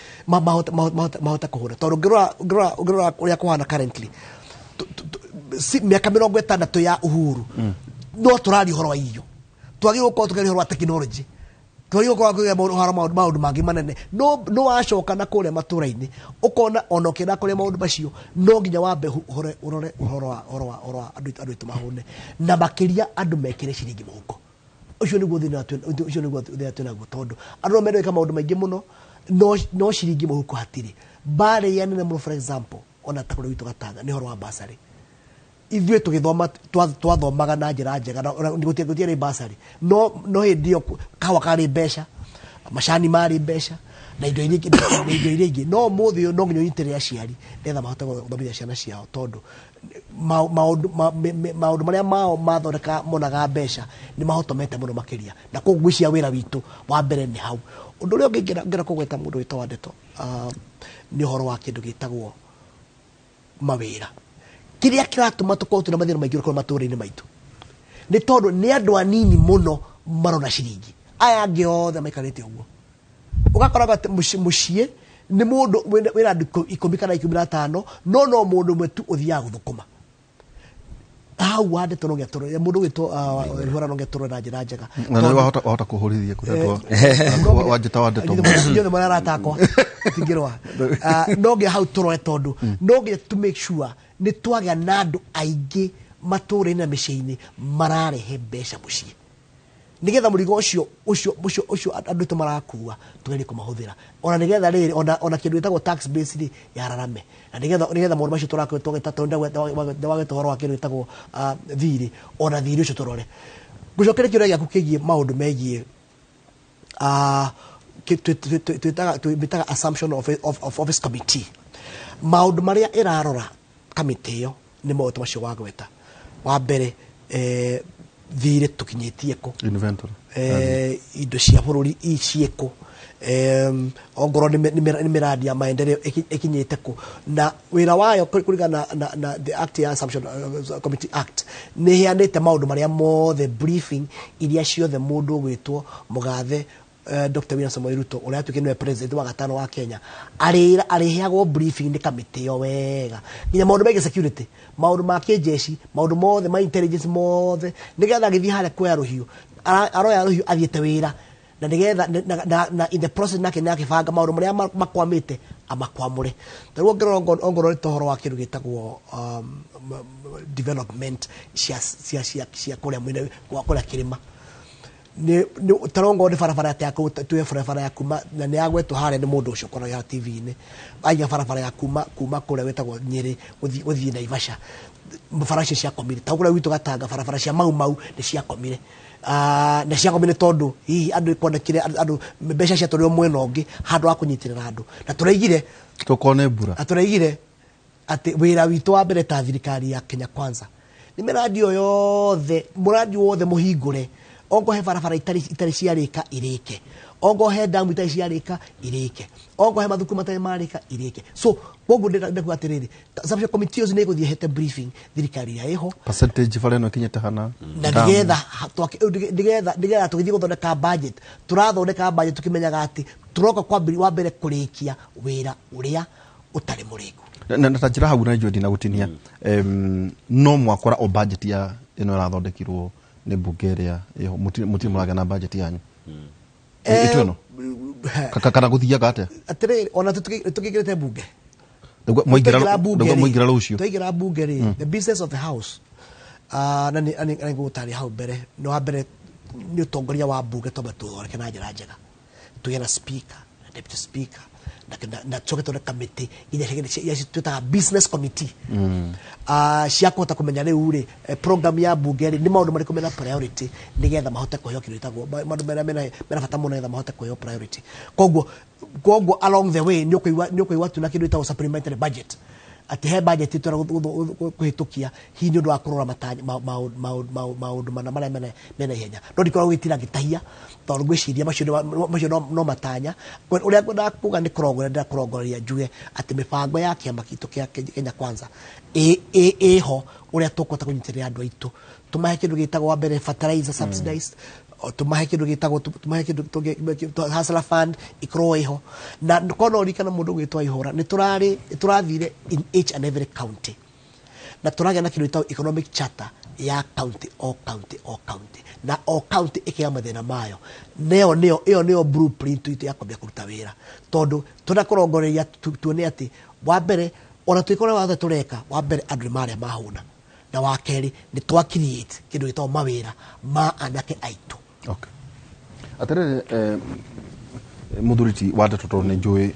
kũhũra tondũ ngĩrora ũrĩa kũhana currently mĩaka 60 ya Uhuru no tũrari ũhoro wa irio twagĩrĩirwo gũkorwo tũkĩaria ũhoro wa tekinoronjĩ twagĩrĩirwo gũkorwo maũndũ mangĩ manene no wacoka na kũrĩa matũra-inĩ ũkona ona ũkĩenda kũrĩa maũndũ macio no nginya wambe ũrore ũhoro wa andũ aitũ mahũne na makĩria andũ mekĩre ciringi mũhuko ucio niguo thina ucio niguo thina tunaguo tondu andu mendeka maundu maingi muno no ciringi muhuko hatiri bare ya nene muno. For example ona takore witu Gatanga ni horo wa basari ithuĩ tũgĩthoma twathomaga na njĩra njega gũtiarĩ basari no hĩndĩ ĩyo kawa karĩ mbeca macani marĩ mbeca na indo iria ingĩ no mũthĩ ũyũ no nginya ũnyitĩrĩre aciari nĩgetha mahote gũthomithia ciana ciao tondu maũndũ marĩa mao mathondeka monaga mbeca nĩ mahotomete mũno makĩria na koguo gwĩcia wĩra witũ wa mbere nĩ hau. Ũndũ ũrĩa ũngĩ ngĩra kũgweta mũndũ wĩtagwo Ndeto nĩ ũhoro wa kĩndũ gĩtagwo mawĩra. Kĩrĩa kĩratũma tũkorwo twĩna mathĩna maingĩ ũkorwo matũũra-inĩ maitũ nĩ tondũ nĩ andũ anini mũno marona ciringi, aya angĩ othe maikarĩte ũguo. Ũgakoraga mũciĩ nĩ mũndũ wĩna andũ 10 kana 15 no mũndũ ũmwe tu ũthiaga gũthũkũma hau wa Ndeto no gĩatũro mũndũ wĩtwo Rĩhũra no gĩatũro na njĩra njega na nĩ wahota kũhũrithia kũrĩa wanjĩta wa Ndeto inyuothe maratakwa tingĩrwa no gĩa hau tũroe tondu no gĩa to make sure nĩ twagĩa na andũ aingĩ matũũra-inĩ na mĩciĩ-inĩ mararehe mbeca mũciĩ nigetha mũrigo ũcio andũ aitũ marakua tũgerie kũmahũthĩra ona nigetha rĩrĩ ona kĩndũ gĩtagwo tax base rĩ yararame na nigetha maũndũ macio tũrakũrwo twagĩta ũhoro wa kĩndũ gĩtagwo thirĩ ona thirĩ ũcio tũrore. Ngũcokeria kĩũria gĩaku kĩgiĩ maũndũ megiĩ twĩtaga assumption of office committee. Maũndũ marĩa ĩrarora kamĩtĩ ĩyo nĩ maũndũ macio wagweta. Wa mbere thirĩ tũkinyĩtie kũ, indo cia bũrũri ciĩkũ, ongorwo nĩ miradi ya maendeleo ikinyĩte kũ, na wĩra wayo kũringana na the act ya assumption committee act nĩ heanĩte maũndũ marĩa mothe briefing iria ciothe mũndũ gwĩtwo mũgathe Dr. William Samoei Ruto ũrĩa atuĩke nĩwe president wa gatano wa Kenya arĩheagwo briefing nĩ kamĩtĩ ĩyo wega nginya maũndũ megiĩ security, maũndũ ma kĩjeshi, maũndũ mothe ma intelligence mothe nĩgetha agĩthiĩ harĩa kuoya rũhiũ aroya rũhiũ athiĩte wĩra na nĩgetha na in the process nake nĩakĩbanga maũndũ marĩa makwamĩte amakwamũre. Tarĩu ongorwo nĩ tohoro wa kĩndũ gĩtagwo development cia kũrĩa kĩrĩma tarongo nĩ barabara tuwe barabara ya kuma na nĩ yagwetwo harĩa nĩ mũndũ ũcio ũkoraga TV-inĩ aiga barabara ya kuma kũrĩa wetagwo Nyĩrĩ gũthiĩ Naivasha, barabara icio ciakomire ta kũrĩa gwitũ Gatanga barabara cia mau nĩ ciakomire na ciakomire tondũ hihi andũ ikonekire andũ mbeca ciatũrĩo mwena ũngĩ handũ wa kũnyitĩrĩra andũ na tũraigire mbura tũraigire atĩ wĩra witũ wa mbere ta thirikari ya Kenya Kwanza nĩ miradi yothe muradi wothe mũhingũre ongo he barabara itari ciarĩka irĩke, ongo he damu itari ciarĩka irĩke, ongo he mathukuru matari marĩka irĩke. So koguo ndekuga atĩrĩrĩ assumption committee ũcio nĩ ĩgũthiĩ hete briefing thirikari ya ĩho percentage bara ĩno ĩkinyĩte hana na nĩgetha tũgĩthiĩ gũthondeka budget tũrathondeka budget tũkĩmenyaga atĩ tũroka wa mbere kũrĩkia wĩra ũrĩa ũtarĩ mũrĩku na ta njĩra hau na njũĩ ndina gũtinia no mwakora o budget ya ĩno ĩrathondekirwo nĩ mbunge ĩrĩa mũtirĩ mũragĩa na budget yanyu ĩno kana gũthiaga atĩa atĩrĩrĩ ona tũkĩingĩrĩte mbunge mũingĩra rũciũ twaingĩra mbunge rĩ the business of the house na nĩ gũtarĩ hau mbere nĩ wa mbere nĩ ũtongoria wa mbunge twambe tũthondeke na njĩra njega tũgĩe na speaker na deputy speaker na tũcoke tũre kamĩtĩ iria twĩtaga business committee cia kũhota kũmenya rĩu rĩ program ya mbunge rĩ nĩ maũndũ marĩkũ mena priority nĩgetha mahote kũheo kĩndũ gĩtagwo maũndũ marĩa mena bata mũno nĩgetha mahote kũheo priority. Koguo along the way nĩ ũkũigua tuna kĩndũ gĩtagwo supplementary budget atĩ he budget twara kũhĩtũkia hihi nĩ ũndũ wa kũrora maũndũ marĩa mena ihenya no ndikoragwo gwĩtira ngĩtahia tondũ ngwĩciria macio no matanya ũrĩa ngwendaga kuga nĩ kũrongoreria njuge atĩ mĩbango ya kĩama gitũ kĩa Kenya Kwanza ĩho ũrĩa tũkũhota kũnyitĩrĩra andũ aitũ tũmahe kĩndũ gĩtagwo wa mbere fertilizer subsidized tumahe kĩndũ gĩtagwo hustler fund ikorwo iho na kono rikana mũndũ gwĩtwa Ihũra nĩ tũrathire in each and every county na tũragĩa na kĩndũ gĩtagwo economic charter ya county o county na o county ĩkĩga mathĩna mayo ĩyo nĩyo blueprint itũ ya kwambia kũruta wĩra tondũ tũrakũrongoreria tuone atĩ wa mbere ona twĩkore wathe tũreka wa mbere andũ nĩ marĩa mahũna na wa kerĩ nĩ twa create kĩndũ gĩtagwo mawĩra ma anake aitũ Okay. Atere muthuriti wa ndeto tondu ni njui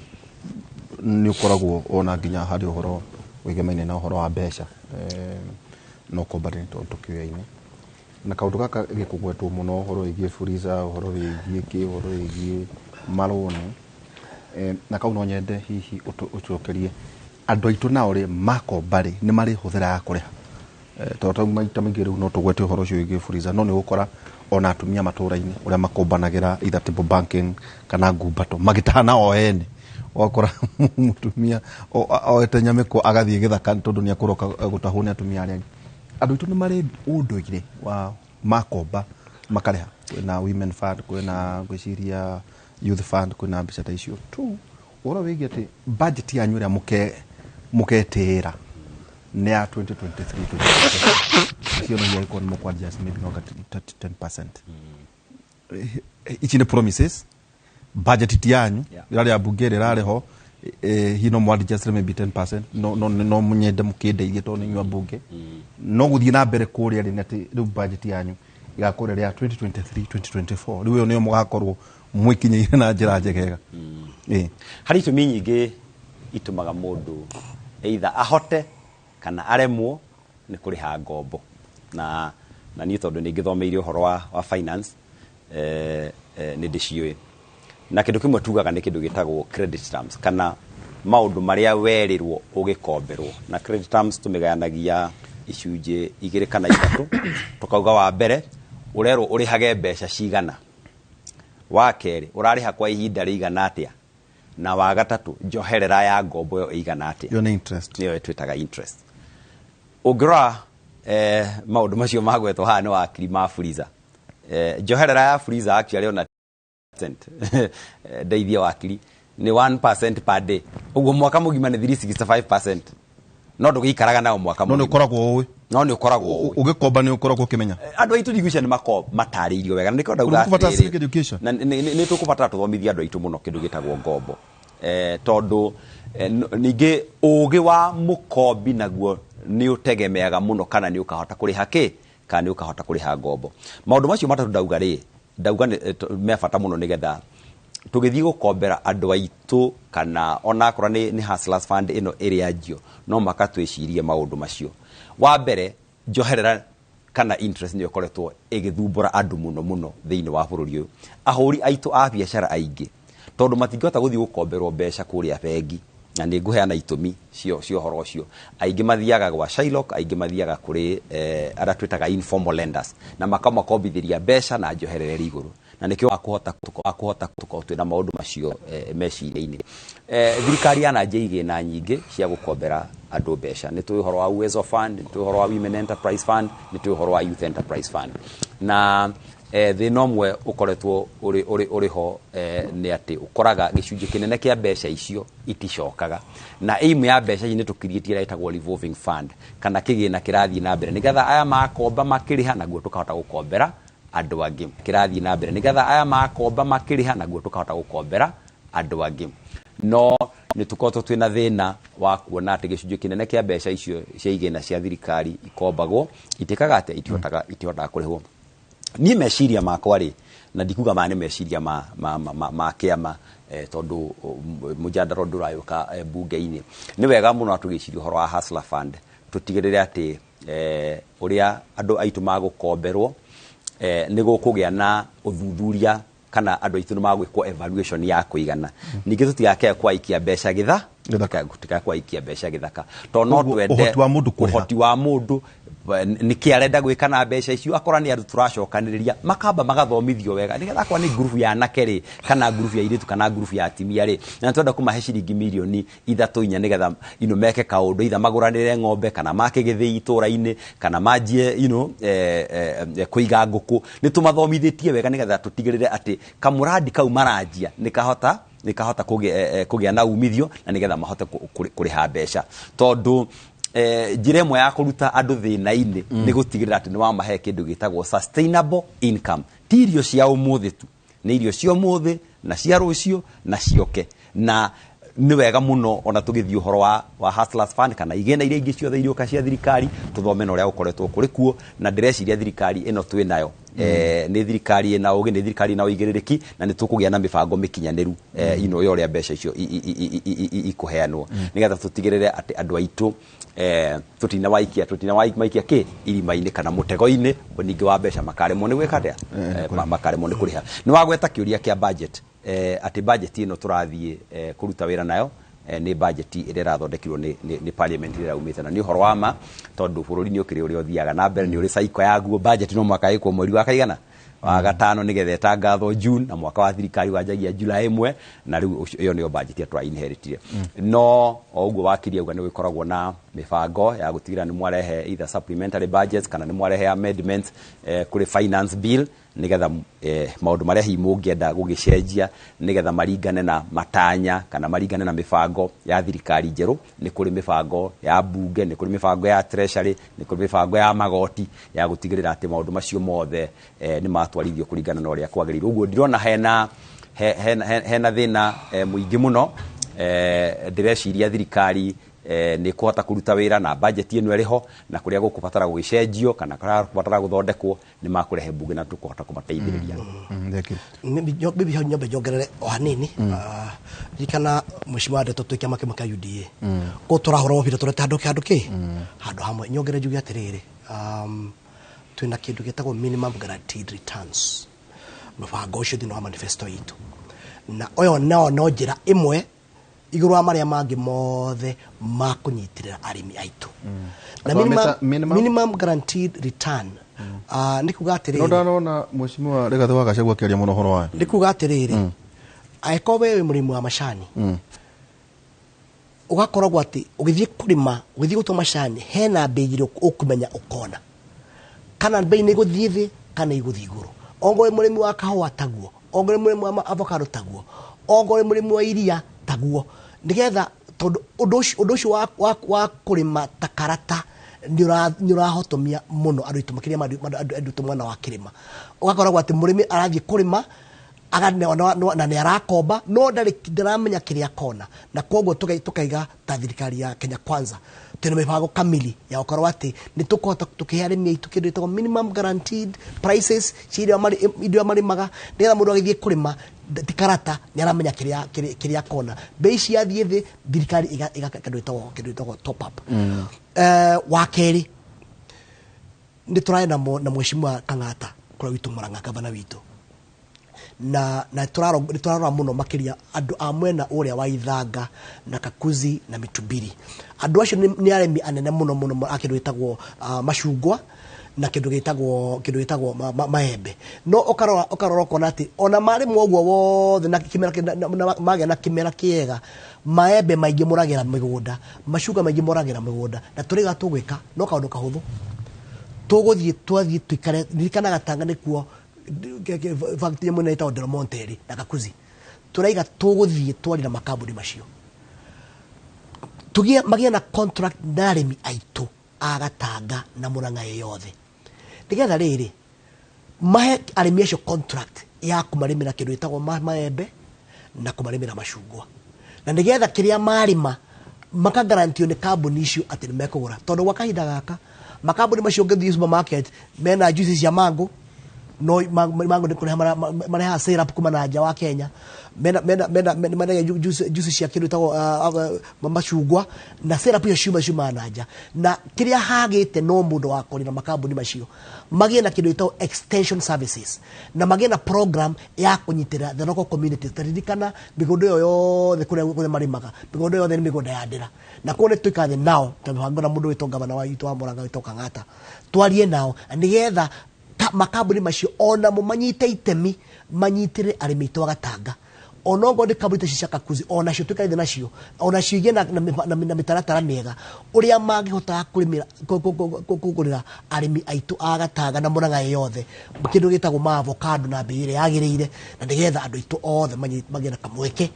ni ukoragwo ona nginya hari uhoro wigemaine na uhoro wa mbeca no kombani tondu kiwe-ini na kaundu gaka gikugwetwo muno uhoro wigie Fuliza uhoro wigie ki uhoro wigie maroni na kaundu nyende hihi ucokerie andu aitu nao ri makombari ni mari huthira ya kuriha tondu maita maingi riu no tugwete uhoro ucio wigie Fuliza no ni gukora ona atumia matura-ini uria makombanagira either table banking kana ngumbato magitana o ene wakora mutumia o etanyame ko agathie githaka tondu ni akuroka gutahune atumia aria andu itu ni mari unduire wa makomba makareha kwina women fund kwina gwiciria youth fund kwina mbica ta icio tu ora wigi ati budget yanyu ria muketira ni ya 2023 sio no yako ni kwa just maybe no 10%. Ichi ni promises budget yanyu rari abungere rari ho hino mwadi just maybe 10% no munyende mukindeithie to ni abunge no guthie na mbere kuria ri nati ru budget yanyu igakuria ria 2023 2024 riu ni mugakorwo mwikinyeire na njira njegega hari itumi nyingi itumaga mundu either ahote kana aremwo ni kuriha ngombo na ni tondu ni ngithomeire uhoro wa finance ni ndiciwe na kindu kimwe tugaga ni kindu gitagwo credit terms kana maundu maria werirwo ugikomberwo na credit terms tumigayanagia icunje igire kana ithatu tukauga wa mbere urero urihage mbeca cigana wa keri urariha kwa ihinda rigana atia na wa gatatu njoherera ya ngombo yo igana atia yo ni interest niyo twitaga interest ugra maundu macio magwetwo haha ni wakiri ma Fuliza njoherera ya Fuliza actually ona ndeithia wakiri ni 1% per day uguo mwaka mugima ni 365% no ndugikaraga nao mwaka mugima no ni ukoragwo uwi no ni ukoragwo ugikomba ni ukoragwo kimenya andu aitu digusha ni matariirio wega ni konda uga civic education na ni tukubata tuthomithia andu aitu muno kindu gitagwo ngombo tondu ningi ugi wa mukombi naguo ni utegemeaga muno kana ni ukahota kuriha ki kana ni ukahota kuriha ngombo maundu macio matatu ndauga me bata muno nigetha tugithii gukombera andu aitu kana ona akora ni hustlers fund ino area jio no makatwicirie maundu macio wa mbere njoherera kana interest ni ukoretwo igithumbura andu muno thiini wa bururi uyu ahuri aitu a biashara aingi tondu matingihota guthii gukomberwo mbeca kuria bengi na ni nguheana itumi cio horo cio aingi mathiaga gwa Shylock aingi mathiaga kuri ara twitaga informal lenders na makamakombithiria mbeca na njoherere iguru na nikio akuhota twina maundu macio meciria-ini thirikari yana njigi na nyingi cia gukombera andu mbeca ni tu horo wa Uwezo Fund ni tu horo wa Women Enterprise Fund ni tu horo wa Youth Enterprise Fund na thina umwe ukoretwo uri ho ni ati ukoraga gicunje kinene kia mbeca icio iticokaga na aim ya mbeca ni tukirietie raitagwo revolving fund kana kigina kirathii na mbere nigetha aya makomba makiriha naguo tukahota gukombera andu angi kirathii na mbere nigetha aya makomba makiriha naguo tukahota gukombera andu angi no ni tukoto twina thina wa kuona ati gicunje kinene kia mbeca icio cia igina cia thirikari ikombagwo itikaga ati itihotaga kurihwo ni meciria makwa ri na ndikuga mane meciria ma kiama tondu mujadaro ndurayuka bunge-ini ni wega muno atugiciria horo wa hustler fund tutigirire ati uria andu aitu magukomberwo ni gukugia na uthuthuria kana andu aitu magwikwo evaluation ya kuigana ningi tutigake kwa ikia mbeca githaka kwa ikia mbeca githaka to no twende uhoti wa mundu niki arenda gwika na mbeca icio akora ni andu turacokaniriria makamba magathomithio wega nigetha kwa ni group ya nakeri kana group ya iritu kana group ya atimia ri na twenda kumahe ciringi milioni 3 nigetha meke kaundu itha maguranire ng'ombe kana make githii itura-ini kana manjie kuiga nguku ni tumathomithitie wega nigetha tutigirire ati kamuradi kau maranjia nikahota kugia na umithio na nigetha mahote kuriha mbeca tondu njira imwe ya kuruta andu thina-ini ni gutigirira ati ni wa mahe kindu gitagwo sustainable income tirio cia umuthi tu ni irio cia umuthi na cia rucio na cioke na ni wega muno ona tugithii uhoro wa Hustlers Fund kana igena iria ingi ciothe irio cia thirikari tuthome no ria ukoretwo kuri kuo na ndireciria thirikari ino twi nayo ni thirikari ina ugi ni thirikari na uigiririki na ni tukugia na mibango mikinyaniru ino yo ria mbeca icio ikuheanwo nigetha tutigirire ati andu aitu tutina waikia ki irimaini kana mutego-ini ningi wa mbeca makaremo ni gwika atia makaremo ni kuriha ni wagweta kiuria kia budget ati budget ino turathie kuruta wira nayo ni budget ire rathondekirwo ni parliament ire raumite na ni horo wa ma tondu bururi ni ukiri uri othiaga na mbere ni uri cycle ya guo budget no mwaka ikwo mweri wa kaigana wa gatano nigetha etangatho June na mwaka wa thirikari wanjagia July 1 na riu iyo ni budget ya inheritire no oguo wakiria uga ni gukoragwo na mibango ya gutigira ni mwarehe either supplementary budgets kana ni mwarehe amendments kuri finance bill nigetha maundu maria hi mungienda gugicenjia nigetha maringane na matanya kana maringane na mibango ya thirikari njeru ni kuri mibango ya bunge ni kuri mibango ya treasury ni kuri mibango ya magoti ya gutigirira ati maundu macio mothe ni matwarithio kuringana na uria kwagiriirwo uguo ndirona hena thina muingi muno ndireciria thirikari ni kuhota kuruta wira na budget ino iriho na kuria gukubatara gugicenjio kana kubatara guthondekwo ni makurehe bunge na tukuhota kumateithiriria bibi nyombe jongerere o hanini ikana mheshimiwa Ndeto twikia makimaka UDA ko turahoro bira turete handu ki handu hamwe nyongere jugi atiriri twina kindu gitagwo minimum guaranteed returns mubango ucio thini wa manifesto itu na oyo no njira imwe iguru wa maria mangi mothe makunyitirira arimi aitu na minimum guaranteed return nikuga atiriri no ndana mheshimiwa Rigathi wa Gachagua akiaria muno horo wa nikuga atiriri aikobe we murimu wa macani ugakoragwo ati ugithie kurima ugithie gutwa macani hena mbejire ukumenya ukona kana bei ni guthie thi kana iguthie iguru ongo murimu wa kahua taguo ongo murimu wa avocado taguo ongo murimu wa iria taguo nigetha tondu undu ucio wa kurima takarata ni urahotomia muno andu itu makiria andu itu mwana wa kirima ugakoragwo ati murimi arathie kurima na ni arakomba no ndaramenya kiria kona na koguo tukaiga ta thirikari ya Kenya Kwanza tena mibango kamili ya ukorwo ati ni tukohota tukiharemia itu kindu itagwo minimum guaranteed prices irio mari maga nigetha mundu agithie kurima tikarata ni aramenya kiria kona bei cia thie thi thirikari iga kindu itagwo top up wakeri ni turaenda na mheshimiwa Kang'ata kura witu Murang'a gavana witu na turarora muno makiria andu a mwena uria wa Ithanga na Kakuzi na Mitubiri andu acio ni aremi anene muno akindu gitagwo macungwa na kindu gitagwo maembe no okarora kona ati ona mari mwoguo wothe na kimera mage na kimera kiega maembe maingi muragira migunda macungwa maingi muragira migunda na turiga tugwika no kaundu kahuthu tuguthie twathie twikare ndirikana Gatanga nikuo factory mwe naita Del Monte na Kakuzi turaiga tuguthie twarira makambuni macio tugia magia na contract na arimi aitu a Gatanga na Murang'a yothe nigetha riri mahe arimi acio contract ya kumarimira kindu itagwo maembe na kumarimira macungwa na nigetha kiria marima makagarantio ni kambuni icio ati ni mekugura tondu gwa kahinda gaka makambuni macio ngithie supermarket mena juices ya mango no mango ni kuna mareha syrup kuma na nja wa Kenya mena juice cia kindu tago macungwa na syrup yo shuma na nja na kiria hagite no mundu wa kuri na makambuni macio magie na kindu tago extension services na magie na program ya kunyitira the local community taririkana migondo yo the kule marimaga migondo yo the migondo ya ndira na kone tuikathe nao tabihango na mundu witonga bana wa itu wa Murang'a witoka Kang'ata twarie nao nigetha makambuni macio ona mumanyite itemi manyitire arimi to Gatanga onongo de kabita cia Kakuzi ona cio tukaithe nacio ona cio igena na mitaratara miega uria mangihota kurimira kugurira arimi aitu a Gatanga na Murang'a yothe kindu gitagwo ma avocado na beire yagirire na nigetha andu aitu othe magena kamweke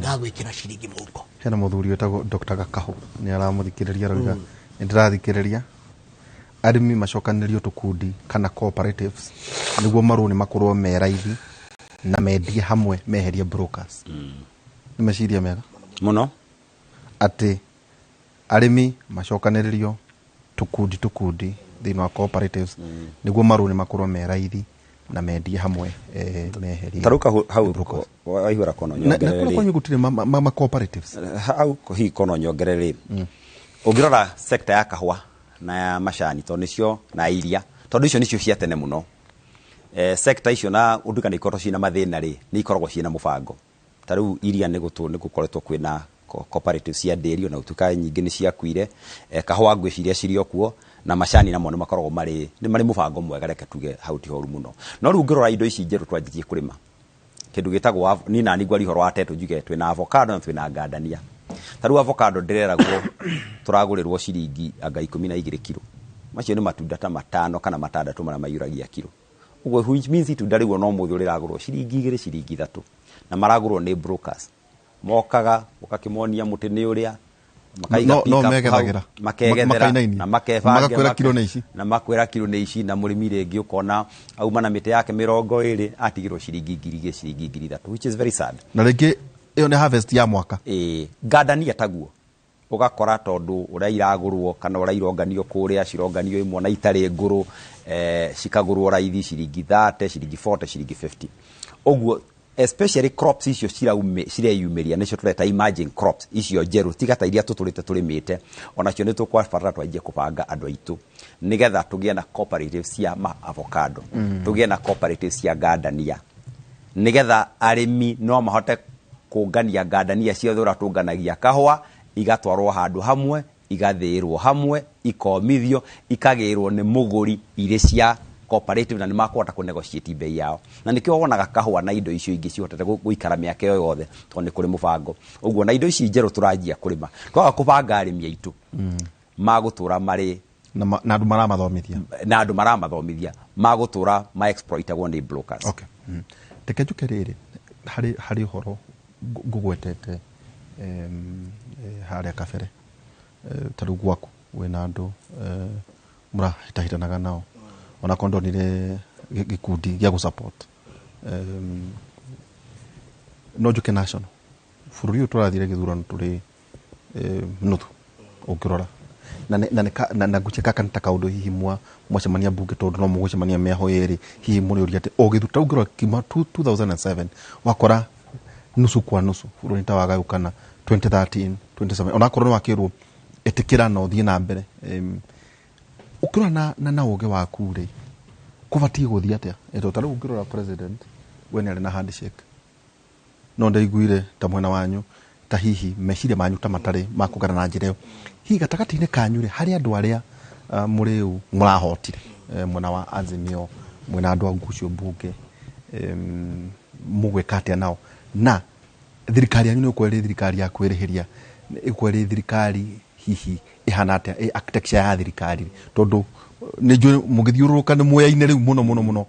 ga gwikira ciringi muko hena muthuri wetagwo Dr. Gakahu ni aramuthikiriria roiga ndirathikiriria arimi macokanirio tukundi kana cooperatives niguo maruni makorwo me raithi na mendie hamwe meherie brokers ni maciria mega muno ati arimi macokanĩrĩrio tukundi thĩinĩ wa cooperatives nĩguo marũni makorwo me raithi na mendie hamwe meherie taruka hau waihura kono nyongerere na kwa gutire ma cooperatives hau hi kono nyongerere ungirora sector ya kahua na ya macani to nicio na iria tondu icio nicio cia tene muno sector icio na undu kana ikorwo cina mathina ri ni ikoragwo cina mubango tariu iria ni gukoretwo kwina cooperative cia dairy na utuka nyingi ni cia kuire kahua ngwiciria cirio kuo na macani namo ni makoragwo mari mubango mwega reke tuge hau ti horu muno no riu ngirora indo ici njeru twanjitie kurima kindu gitagwo ni nani gwari horo wa teto njuge twina avocado na twina ngandania tariu avocado ndireragwo turagurirwo ciringi anga 12 kilo macio ni matunda ta 5 kana 6 mara mayuragia kilo ugo which means itunda riu no muthu riragurwo ciringi 2 ciringi 3 na maragurwo ni brokers mokaga ukakimonia muti ni uria makaiga no megethagĩra na makebanga kilo na ici na makwera kilo na ici na murimi rengi ukona auma na mite yake 20 atigirwo ciringi 2 ciringi 3 which is very sad na rĩngĩ iyo ni harvest ya mwaka ngandania taguo ugakora tondu uria iragurwo kana uria ironganio kuria cironganio imwe na itari nguru cikagurwo raithi ciringi 30 ciringi 40 ciringi 50 oguo especially crops icio cireyumiria nicio tureta emerging crops icio njeru tigata iria tuturite turimite onacio ni tukwabatara twanjie kubanga andu aitu nigetha tugie na cooperative cia avocado tugie na cooperative cia ngandania nigetha arimi no mahote kungania ngandania cia thura tunganagia kahwa igatwarwo handu hamwe igathirwo hamwe ikomithio ikagirwo ni muguri ire cia cooperative na ni makwata ku negotiate bei yao na nikio wonaga kahwa na indo icio ingi cihotete guikara miaka yo yothe to ni kuri mubango uguo na indo ici njeru turajia kurima twaga kubanga arimi aitu magutura mari na andu maramathomithia magutura ma exploitagwo ni brokers okay tekejuke riri hari horo gugwetete haria kabere taru gwaku wena andu murahitahitanaga nao ona kondonire gikundi gya gusupport no juke national fururi turathire githurano turi nuthu ukirora na gucheka kan takaudo hihi mwacemania bunge tondu no mugucemania meho yeri hihi muri uri ati ogithuta ukirora kima 2007 wakora nusu kwa nusu fururi tawaga ukana 2013 27 ona korona wakirwo etikira no thie na mbere ukirona na uge waku ri kubatie guthia atia eto tari ukirora president we ni na handshake no ndaiguire ta mwena wanyu ta hihi meciria manyu ta matari makugana na njireo hihi gatakati-ini kanyu ri hari andu aria muri murahotire mwena wa Azimio mwena andu angucio bunge mugweka atia nao na thirikari yanyu ni kweri thirikari ya kwirihiria ikweri thirikari hihi ihana atia architecture ya thirikari tondu nijo mugithiururuka ni muyaine riu muno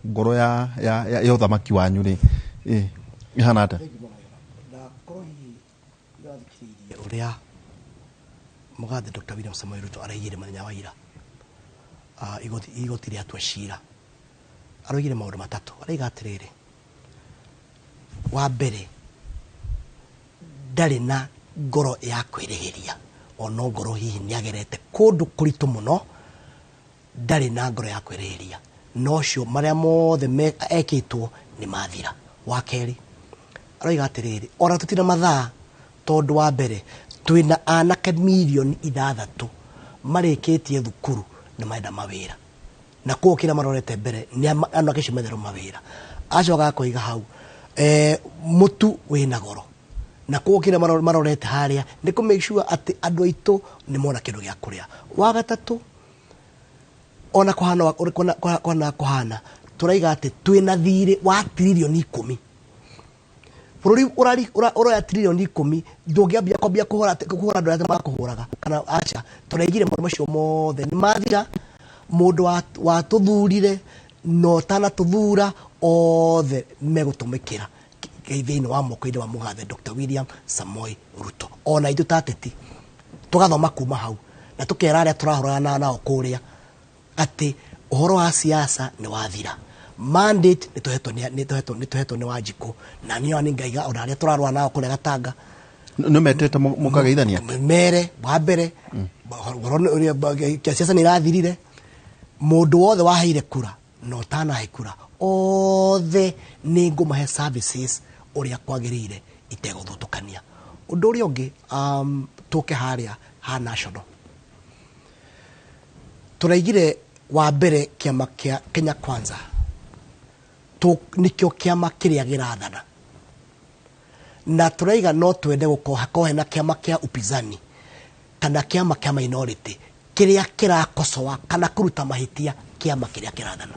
ngoro ya uthamaki wanyu ri ihana atia na korohi irathikiririe uria mugathe Dr. William Samoei Ruto araigire muthenya wa ira igoti ria atua cira araigire maundu matatu araiga atiriri wa mbere ndari na ngoro ya kwirihiria ono ngoro hihi ni agerete kundu kuritu muno ndari na ngoro ya kwirihiria no cio maria mothe ekitwo ni mathira wa keri aroiga atiriri ora tutina mathaa tondu wa mbere twina anake milioni 6 marikitie thukuru ni maenda mawira na kukira marorete mbere ni anake cio methero mawira acoka koiga hau mutu wina goro na kukira marorete haria ni ku make sure ati andu aitu ni mona kindu gya kuria wa gatatu ona kuhana turaiga ati twina thiri wa trilioni 10 bururi uraya trilioni 10 ndungiambia kwambia kuhura andu arĩa makuhuraga kana acha turaigire maundu macio mothe ni mathira mundu wa tuthurire no tana tuthura othe megutumikira thiini wa moko-ini wa mugathe Dr. William Samoei Ruto ona ithu tateti tugathoma kuma hau na tukera aria turahurana nao kuria ati uhoro wa siasa ni wathira mandate nituhetwo ni Wanjiku na niyo ni ngaiga ona aria turarwa nao kuria Gatanga no metete mukageithania mere wa mbere siasa ni rathirire mundu wothe waheire kura no tanahe kura othe ni ngumahe services uria kwagirire iteguthutukania undu uria ungi tuke haria ha national turaigire wa mbere kiama kia Kenya Kwanza nikio kiama kiria girathana na turaiga no twende gukohe na kiama kia upinzani kana kiama kia minority kiria kirakosoa kana kuruta mahitia kiama kiria kirathana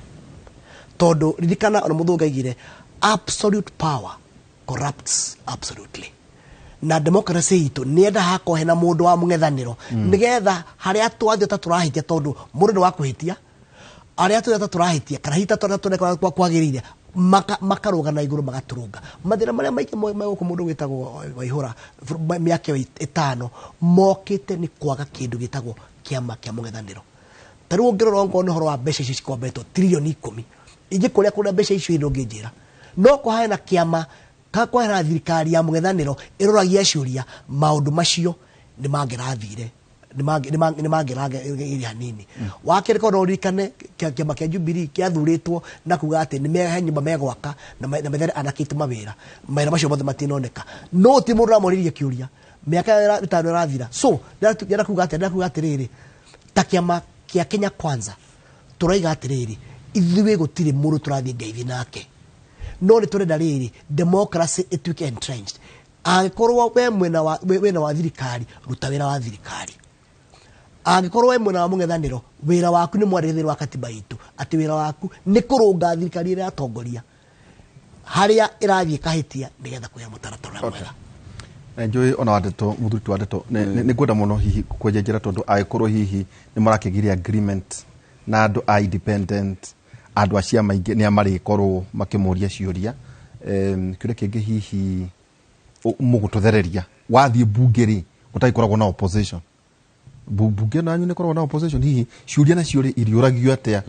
tondu ririkana ona muthunga igire absolute power corrupts absolutely na democracy itu nienda hakohe na mundu wa mungethaniro nigetha haria twathio ta turahitia tondu mundu wa kuhitia aria tu turahitia kana hita twenda kwagirire makaruga na iguru magaturunga mathira maria maike magoko mundu gitagwo Waihura miaka 5 mokite ni kwaga kindu gitagwo kiama kia mungethaniro taru ngiroro ngo no horo wa mbeca ici cikombeto trilioni 10 ije kuria kuna mbeca icio irongejera no kwa na kiama kwa na thirikari ya mungethaniro iroragia ciuria maundu macio ni mangirathire ni mangirathire hanini wakire ko ririkane kiama kia Jubilee kiathuritwo na kuga ati ni mehe nyumba megwaka na methere anakite mawira maira macio mothe matinoneka no ti mundu ramoririe kiuria miaka 5 rathira so ndira kuga ati riri ta kiama kia Kenya Kwanza turaiga ati riri ithuwe gutire mundu turathie ngeithi nake no ni turenda riri democracy ituike entrenched angikorwo we mwena wa thirikari ruta wira wa thirikari angikorwo we mwena wa mungethaniro wira waku ni mwarithiro wa katiba itu ati wira waku ni kurunga thirikari ira atongoria haria irathie kahitia nigetha kuya mutaratara mwega enjoy ona wadeto muthuti wadeto ni gwenda muno hihi kwenjera tondu aikorwo hihi ni marakigiria agreement na andu independent andu acia maingi ni amari korwo makimuria ciuria kire kingi hihi mugututhereria wathie bungeri utaikoragwo na opposition bunge nanyu ni korwo na opposition hihi ciuria na ciuri iriuragio atia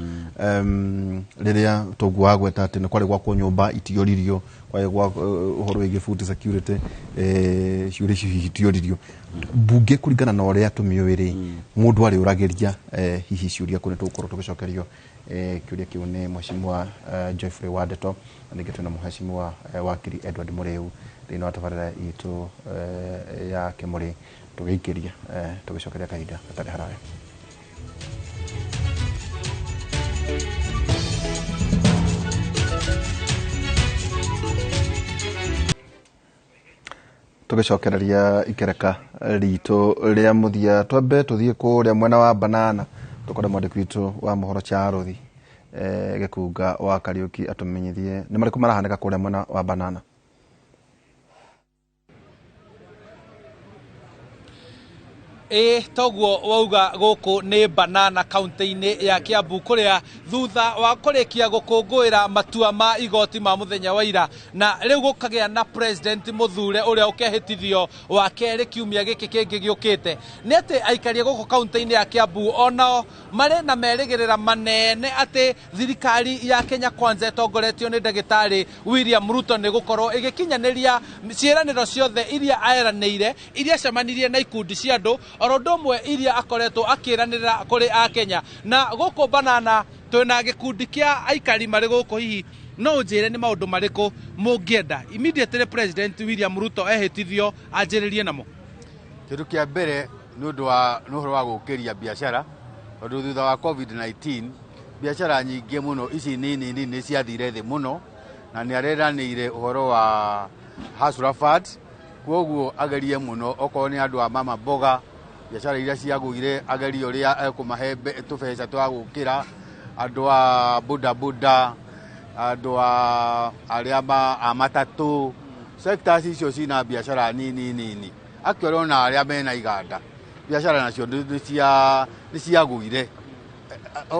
riria togwa gweta ati ni kwari gwakwo nyumba itioririo kwari gwa uhoro wigi food security ciuri hihi itioririo bunge kuringana na uria tumiwiri mundu ari urageria hihi ciuria kuni tukorwo tugicokerio kiuria kiu ni mheshimiwa Geoffrey Wadeto ningetwe na mheshimiwa wakiri Edward Mureu thina tabarira itu ya Kimuri tugikiria tugicokeria kahinda gatari haraya tugicokereria ikereka ritu ria muthia twambe tuthie kuria mwena wa Banana tukore mwandiki witu wa mohoro Charuthi Gikunga wa Kariuki atumenyithie ni mariku marahaneka kuria mwena wa Banana. Toguo wauga guku ni Banana county-ini ya Kiambu kuria thutha wa kurikia gukungwira matua ma igoti ma muthenya wa ira na riu gukagia na president muthure uria ukehitithio wa keri kiumia giki kingi giukite ni ati aikari guku county-ini ya Kiambu onao mari na merigirira manene ati thirikari ya Kenya Kwanza itongoretio ni ndagitari William Ruto ni gukorwo igikinyaniria ciiraniro ciothe iria aeranire iria cemanirie na ikundi cia andu orondomwe iria akoretwo akiranira kuri a Kenya na guku Banana twina gikundi kia aikari mari guku hihi no njire ni maundu mariku mungienda immediately president William Ruto ehitithio anjiririe namo kindu kia mbere ni undu wa nuhoro wa gukiria biashara tondu thutha wa COVID-19 biashara nyingi muno ici nini ni ciathire thi muno na ni areranire uhoro wa Hasra Fund koguo agerie muno okorwo ni andu a mama boga biashara iria ciagugire agerie uria ekumahe tubeca twa gukira andu a buda andu a aria a matatu sectors icio cina biashara nini akioro na aria mena iganda biashara nacio ni ciagugire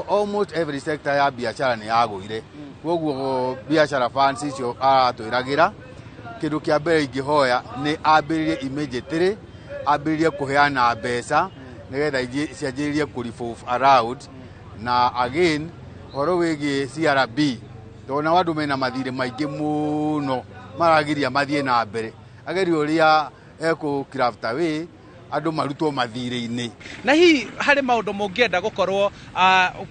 almost every sector ya biashara ni yagugire koguo biashara funds icio atwiragira kindu kia mbere ingihoya ni ambiririe immediately ambiririe kuheana mbeca nigetha cianjiririe kurifove around na again horo wigi CRB tona wandu mena mathire maingi muno maragiria mathie na mbere agerio ria craft away andu marutwo mathire-ini. Na hihi harĩ maũndũ mũngĩenda gũkorwo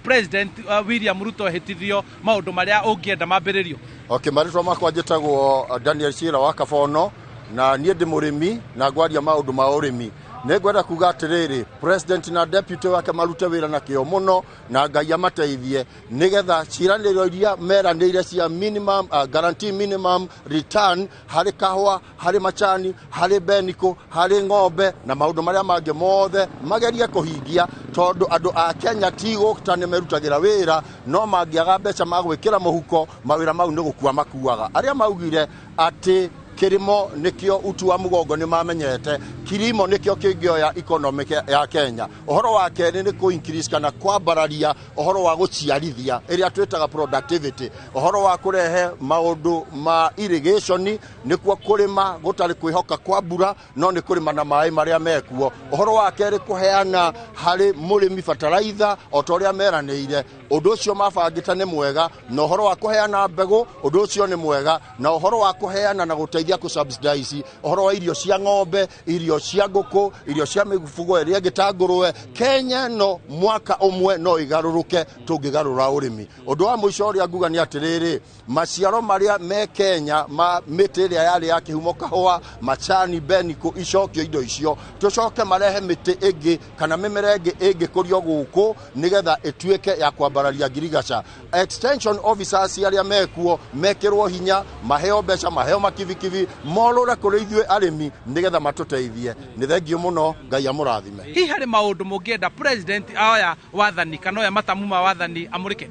President William Ruto ehĩtithio, maũndũ marĩa ũngĩenda mambĩrĩrio? Okay, marĩtwa makwa njĩtagwo Daniel Shira wa Kabono, na niĩ ndĩ mũrĩmi na ngwaria maũndũ ma ũrĩmi. Nĩngwenda kuga atĩrĩrĩ, President na deputy wake marute wĩra na kĩo mũno na Ngai amateithie nĩgetha ciĩranĩro iria meranĩire cia minimum guarantee minimum return harĩ kahũa, harĩ macani, harĩ beniko, harĩ ng'ombe na maũndũ marĩa mangĩ mothe magerie kũhingia, tondũ andũ a Kenya ti gũta nĩ merutagĩra wĩra no mangĩaga mbeca ma gwĩkĩra mũhuko, mawĩra mau nĩ gũkua makuaga. Arĩa maugire atĩ Kirimo nikio utu wa mugongo ni mamenyete, kilimo nikio kĩngĩoya economic ya Kenya. Ũhoro wa kerĩ nĩ ku increase kana kwambararia ũhoro wa gũciarithia ĩrĩa twĩtaga productivity. Ũhoro wa kũrehe maũndũ ma irrigation nĩkuo kũrĩma gũtarĩ kwĩhoka kwa mbura no nĩ kũrĩma na maĩ marĩa mekuo. Ũhoro wa kerĩ kũheana harĩ mũrĩmi fertilizer o ta ũrĩa meranĩire. Ũndũ ũcio mabangĩte nĩ mwega, na ũhoro wa kũheana mbegũ ũndũ ũcio nĩ mwega, na ũhoro wa kũheana na gũteithia kusubsidize ũhoro wa irio cia ng'ombe, irio cia ngũkũ, irio cia mĩfugo ĩrĩa ĩngĩ ngũrũwe. Kenya no mwaka ũmwe no igarũrũke tũngĩgarũra ũrĩmi. Ũndũ wa mũico ũrĩa nguga nĩ atĩrĩrĩ, maciaro marĩa me Kenya ma mĩtĩ ĩrĩa yarĩ ya kĩhumo kahũa, macani, beniko, icokio indo icio tũcoke marehe mĩtĩ ĩngĩ kana mĩmera ĩngĩ ĩngĩkũrio gũkũ nĩgetha ĩtuĩke ya kwambararia ngirigaca. Extension officers arĩa mekuo mekĩrwo hinya, maheo mbeca, maheo makivikivi, morũra kũrĩ ithuĩ arĩmi nĩgetha matũteithie. Nĩ thengio mũno, Ngai amũrathime. Hihi harĩ maũndũ mũngĩenda President oya wathani kana oya matamu ma wathani amũrĩke?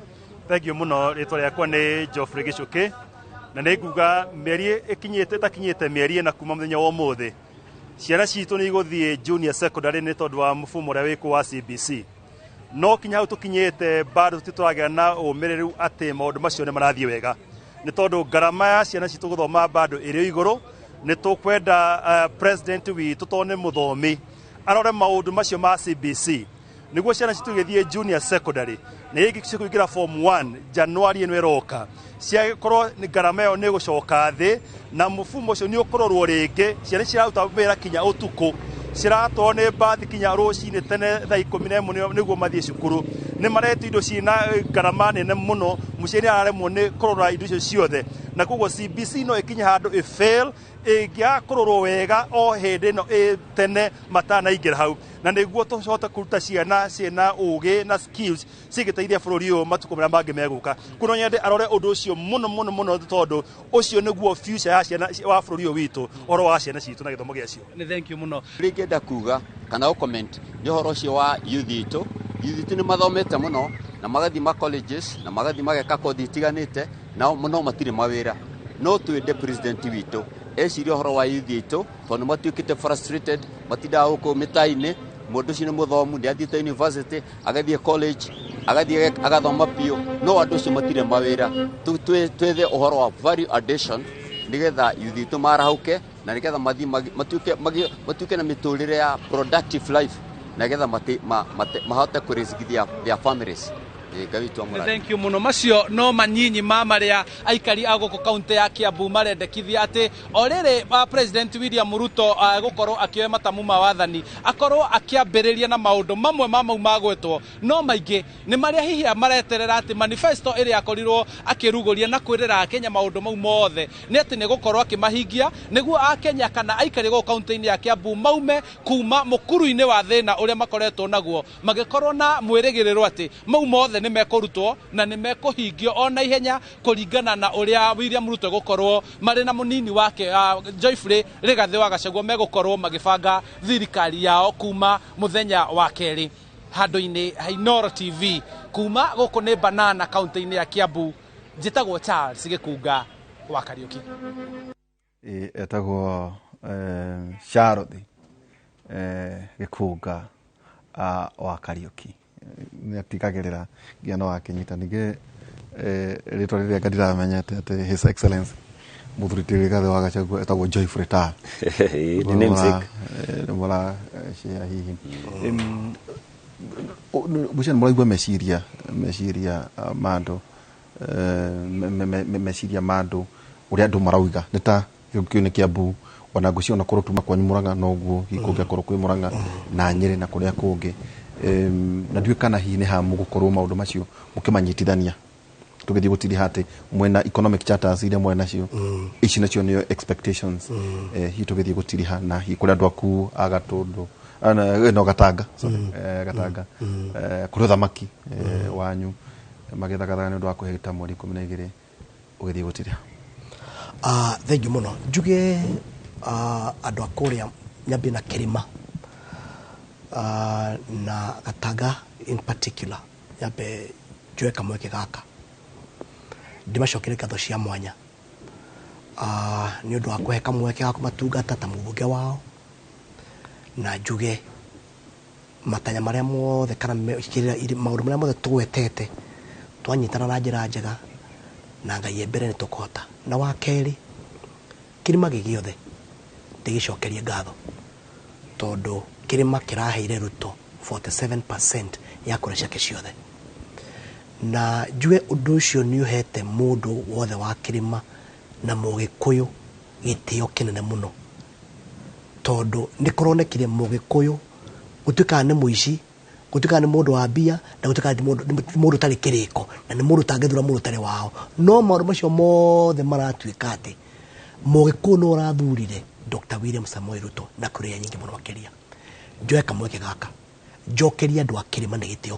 Thengio mũno, rĩtwa rĩakwa nĩ Geoffrey Gĩcũkĩ, na nĩ nguga mĩeri ĩtakinyĩte mĩeri ĩna kuma mũthenya wa ũmũthĩ, ciana citũ nĩ igũthiĩ junior secondary nĩ tondũ wa mũfumo ũrĩa wĩkwo wa CBC. No kinya hau tũkinyĩte bado tũtitũragĩa na ũmĩrĩru atĩ maũndũ macio nĩ marathiĩ wega, nĩ tondũ ngarama ya ciana citũ gũthoma bado ĩrĩ igũrũ. Nĩ tũkwenda President witũ tondũ nĩ mũthomi arore maũndũ macio ma CBC nĩguo ciana citũ igĩthiĩ junior secondary nĩ igĩkũingĩra form 1 January ĩno ĩroka, ciakorwo ngarama ĩyo nĩ gũcoka thĩ na mũfumo ũcio nĩ ũkũrorwo rĩngĩ. Ciana ciraruta wĩra kinya ũtukũ, ciratwarwo nĩ mbathi kinya rũcinĩ tene thaa 11 nĩguo mathiĩ cukuru. Nĩ maretu indo ciĩna ngarama nene mũno, mũciĩ nĩ araremwo nĩ kũrora indo icio ciothe, na koguo CBC no ĩkinye handũ ĩ-fail ĩngĩakororwo wega o hĩndĩ ĩno tene matanaingĩra hau, na nĩguo tũhote kũruta ciana ciĩna ũgĩ na skills cigĩteithia bũrũri ũyũ matukũ marĩa mangĩ megũka. Kuno nyende arore ũndũ ũcio mũno tondũ ũcio nĩguo future ya ciana wa bũrũri ũyũ witũ, ũhoro wa ciana citũ na gĩthomo gĩacio. Nĩ thank you mũno. Rĩngĩenda kuga kana o comment nĩ ũhoro ũcio wa youth itũ nĩ mathomete mũno na magathiĩ ma colleges na magathiĩ mageka kothi itiganĩte na mũno matirĩ mawĩra. No twende President witũ eciria ũhoro wa youth itũ tondũ matuĩkĩte frustrated, matindaga gũkũ mĩta-inĩ. Mũndũ ũcio nĩ mũthomu, nĩ athiĩte university, agathiĩ college, agathiĩ agathoma piũ, no andũ ũcio matirĩ mawĩra. Twethe ũhoro wa value addition nĩgetha youth itũ marahũke na nĩgetha matuĩke na mĩtũrĩre ya productive life na nĩgetha mahote kũraise their families. Thank you muno. Macio no manyinyi ma marĩa aikari a gũkũ kaunti ya Kiambu marendekithia atĩ o rĩrĩ President William Ruto gũkorwo akĩoya matamu ma wathani akorwo akĩambĩrĩria na maũndũ mamwe ma mau magwetwo, no maingĩ nĩ marĩa hihi mareterera atĩ manifesto ĩrĩa akorirwo akĩrugũria na kwĩrĩra Akenya maũndũ mau mothe nĩ atĩ nĩ gũkorwo akĩmahingia nĩguo Akenya kana aikari gũkũ kaunti-inĩ ya Kiambu maume kuma mũkuru-inĩ wa thĩna ũrĩa makoretwo naguo, magĩkorwo na mwĩrĩgĩrĩro atĩ mau mothe nĩ mekũrutwo na nĩ mekũhingio o na ihenya kũringana na ũrĩa William Ruto gũkorwo marĩ na mũnini wake Geoffrey Rigathĩ wa Gachagua megũkorwo magĩbanga thirikari yao kuma mũthenya wa kerĩ. Handũ-inĩ ha Inooro TV kuma gũkũ nĩ Banana kaunti-inĩ ya Kiambu, njĩtagwo Charles Gĩkunga wa Kariũki. Etagwo Charlotte Gĩkunga wa Kariũki. Nĩ atigagĩrĩra nginya wa Kenyita ningĩ rĩtwa rĩrĩa ngandiramenyete atĩ His Excellency Mũthuri Rigathĩ wa Gachagua etagwo Geoffrey ta nĩ namesake mora cia hihi bucan mũraigua meciria mandũ meciria mandũ ũrĩa andũ marauga nĩ ta gĩkĩu nĩ Kiambu ona ngũcio ona korwo tuma kwanyu Murang'a noguo gikũngĩ akorwo kwĩ Murang'a na Nyeri na kũrĩa kũngĩ na ndiũĩ kana hihi nĩ ha mũgũkorwo maũndũ macio mũkĩmanyitithania tũgĩthiĩ gũtiriha atĩ mwena economic charters iria mwena nacio ici nacio nĩyo expectations hihi tũgĩthiĩ gũtiriha na hihi kũrĩa andũ aku a Gatũndũ no Gatanga Gatanga kũrĩ thamaki wanyu magethagathana nĩ ũndũ wa kũhĩta mweri 12 ũgĩthiĩ gũtiriha. Thank you muno njuge andũ akũrĩa nyambie na Kĩrĩma na Gatanga in particular nyambe njoe kamweke gaka ndimacokere ngatho cia mwanya nĩ ũndũ wa kũhe kamweke ga kũmatungata ta mũmbunge wao na njuge matanya marĩa mothe kana maũndũ marĩa mothe tũgwetete twanyitana na njĩra njega na Ngai mbere nĩ tũkũhota. Na wa kerĩ Kĩrĩma gĩgĩothe ndĩgĩcokerie ngatho tondũ Kĩrĩma kĩraheire Ruto 47% ya kura ciake ciothe na njuge ũndũ ũcio nĩ ũhete mũndũ wothe wa Kĩrĩma na Mũgĩkũyũ gĩtĩo kĩnene mũno tondũ nĩ kũronekire Mũgĩkũyũ gũtuĩkaga nĩ mũici gũtuĩkaga nĩ mũndũ wa mbia na gũtuĩkaga nĩ mũndũ tarĩ kĩrĩko na nĩ mũndũ tangĩthura mũndũ tarĩ wao no maũndũ macio mothe maratuĩka atĩ Mũgĩkũyũ nĩ ũrathurire Dr. William Samoei Ruto na kũrĩa nyingĩ mũno makĩria. Njoe kamweke gaka njokeria andũ a Kĩrĩma nĩ gĩtĩo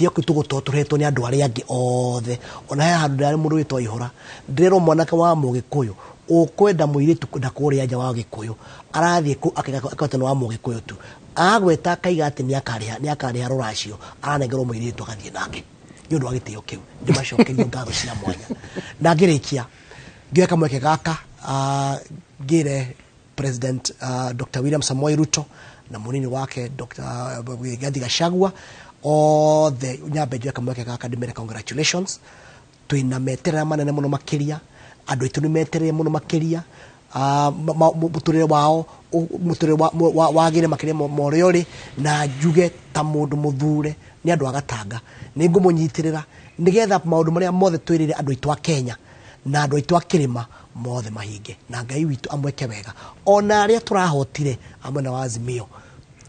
kĩu tũgũtoo tũretwo nĩ andũ arĩa angĩ othe ona he handũ ndarĩ mũndũ wĩtwa Ihora ndĩrerwo mwanake wa Mũgĩkũyũ ũkwenda mũirĩtu na kũrĩa nja wa Gĩkũyũ arathiĩ akaweta nĩ wa Mũgĩkũyũ tu agweta akaiga atĩ nĩ akarĩha rũracio aranengerwo mũirĩtu agathiĩ nake nĩ ũndũ wa gĩtĩo kĩu ndĩmacokerie ngatho cia mwanya. Na ngĩrĩkia ngĩoya kamweke gaka ngĩre President Dr. William Samoei Ruto na mũnini wake Dr. Rigathi Gachagua othe nyambe njoe kamweke gaka ndĩmere congratulations twĩna meterera manene mũno makĩria andũ aitũ nĩ meterere mũno makĩria mũtũrĩre wao wagĩre makĩria morĩa ũrĩ na njuge ta mũndũ mũthure nĩ andũ a Gatanga nĩ ngũmũnyitĩrĩra nĩgetha maũndũ marĩa mothe twĩrĩre andũ aitũ a Kenya na andũ aitũ a Kĩrĩma mothe mahinge na Ngai witũ amweke wega ona arĩa tũrahotire amwe na Azimio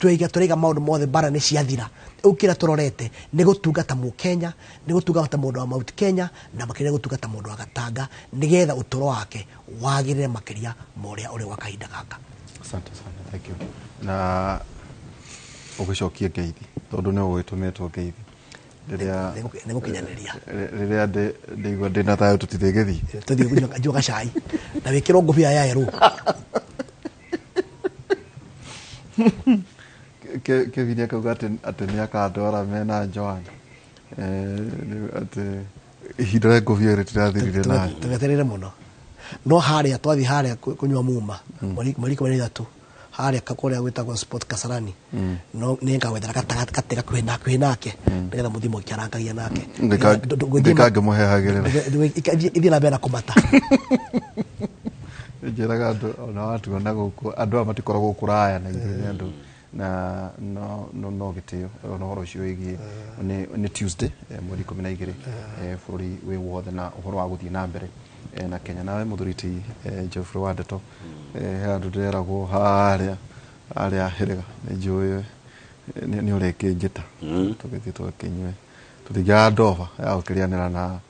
tũraiga maũndũ mothe bara nĩ ciathira ukira tũrorete nĩ gũtungata Mũkenya nĩ gũtungata mũndũ wa Mount Kenya na makĩria gũtungata mũndũ wa Gatanga nĩgetha ũtũro wake wagĩrĩre makĩria morĩa ũrĩ wa kahinda gaka. Asante sana, thank you. Na ũgĩcokie ngeithi tondũ nĩ ũgĩtũmĩtwo ngeithi nĩ gũkinyanĩria rĩrĩa ndĩigua ndĩna thayũ tũtithiĩ gĩthiĩ tũthiĩ kũnyua gacai na wĩkĩrwo ngũbia ya yerũ Kevin akauga atĩ nĩ akandwara mena Joan atĩ ihinda rĩa ngũbia rĩtirathirire nayo tũgeterere mũno no harĩa twathi harĩa kũnyua muma mweri 13 harĩa kakũrĩa gwĩtagwo Sport Kasarani no nĩ ngawethera gatĩ gakuhĩ nake nĩgetha mũthimo kĩarangagia nake ndĩkangĩmũhehagĩrĩra ithiĩ na mbere na kũmata njĩraga andũ ona watuona gũkũ andũ aya matikoragwo kũraya na ithuĩ nĩ andũ na no gĩtĩo ona ũhoro ũcio wĩgiĩ nĩ Tuesday mweri 12 bũrũri wĩ wothe na ũhoro wa gũthiĩ na mbere na Kenya. Nawe mũthuriti Geoffrey Wandeto he andũ ndĩreragwo harĩa hĩrĩga nĩ njũĩ nĩ ũrĩkĩ njĩta tũgĩthiĩ tũgakĩnyue tũthiaga Ndova ya gũkĩrĩanĩra na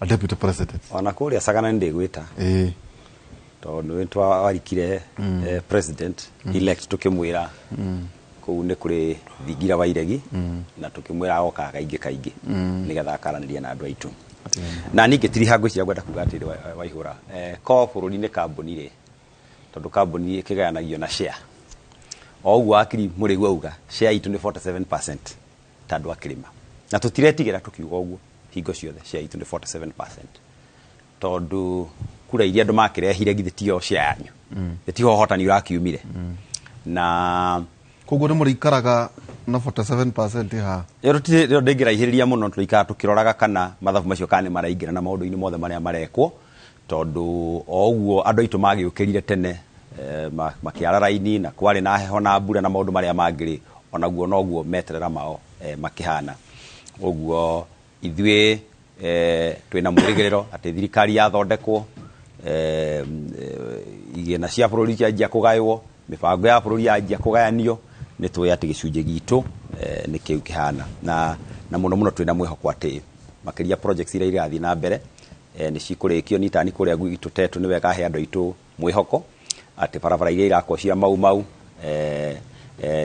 deputy president ona kũrĩa Sagana nĩ ndĩgwĩta tondũ nĩ twawarikire president elect tũkĩmwĩra kũu nĩ kũrĩ Thingira wa Iregi na tũkĩmwĩra agoka kaingĩ nĩgetha akaranĩria na andũ aitũ na ningĩ tiriha ngwĩciria gwenda kuga atĩrĩ Waihũra ko bũrũri-inĩ kambuni rĩ tondũ kambuni ĩkĩgayanagio na share o ũguo akiri mũrĩgu auga share itũ nĩ 47% ta andũ a Kĩrĩma na tũtiretigĩra tũkiuga ũguo hingo ciothe share itũ nĩ 47% tondũ kura iria andũ makĩrehire githĩ tio share yanyu tiho hotani ũrakiumire na koguo nĩ mũrĩikaraga na 47% ha rero ndĩngĩraihĩrĩria mũno tũikara tũkĩroraga kana mathabu macio kana nĩ maraingĩra na maũndũ-inĩ mothe marĩa marekwo tondũ o ũguo andũ aitũ magĩũkĩrire tene makĩara raini na kwarĩ na heho na mbura na maũndũ marĩa mangĩrĩ onaguo noguo meterera mao makĩhana ũguo ithuĩ twĩna mwĩrĩgĩrĩro atĩ thirikari yathondekwo igena cia bururi cia kugaywo mibango ya bururi ya kugayanio ni twe ati gicunje gitu ni kiu kihana na muno twina mwihoko ati makiria projects ira irathi na mbere ni cikurikio ni tani kuria gwitu tetu ni wega he andu itu mwihoko ati barabara ira irako cia mau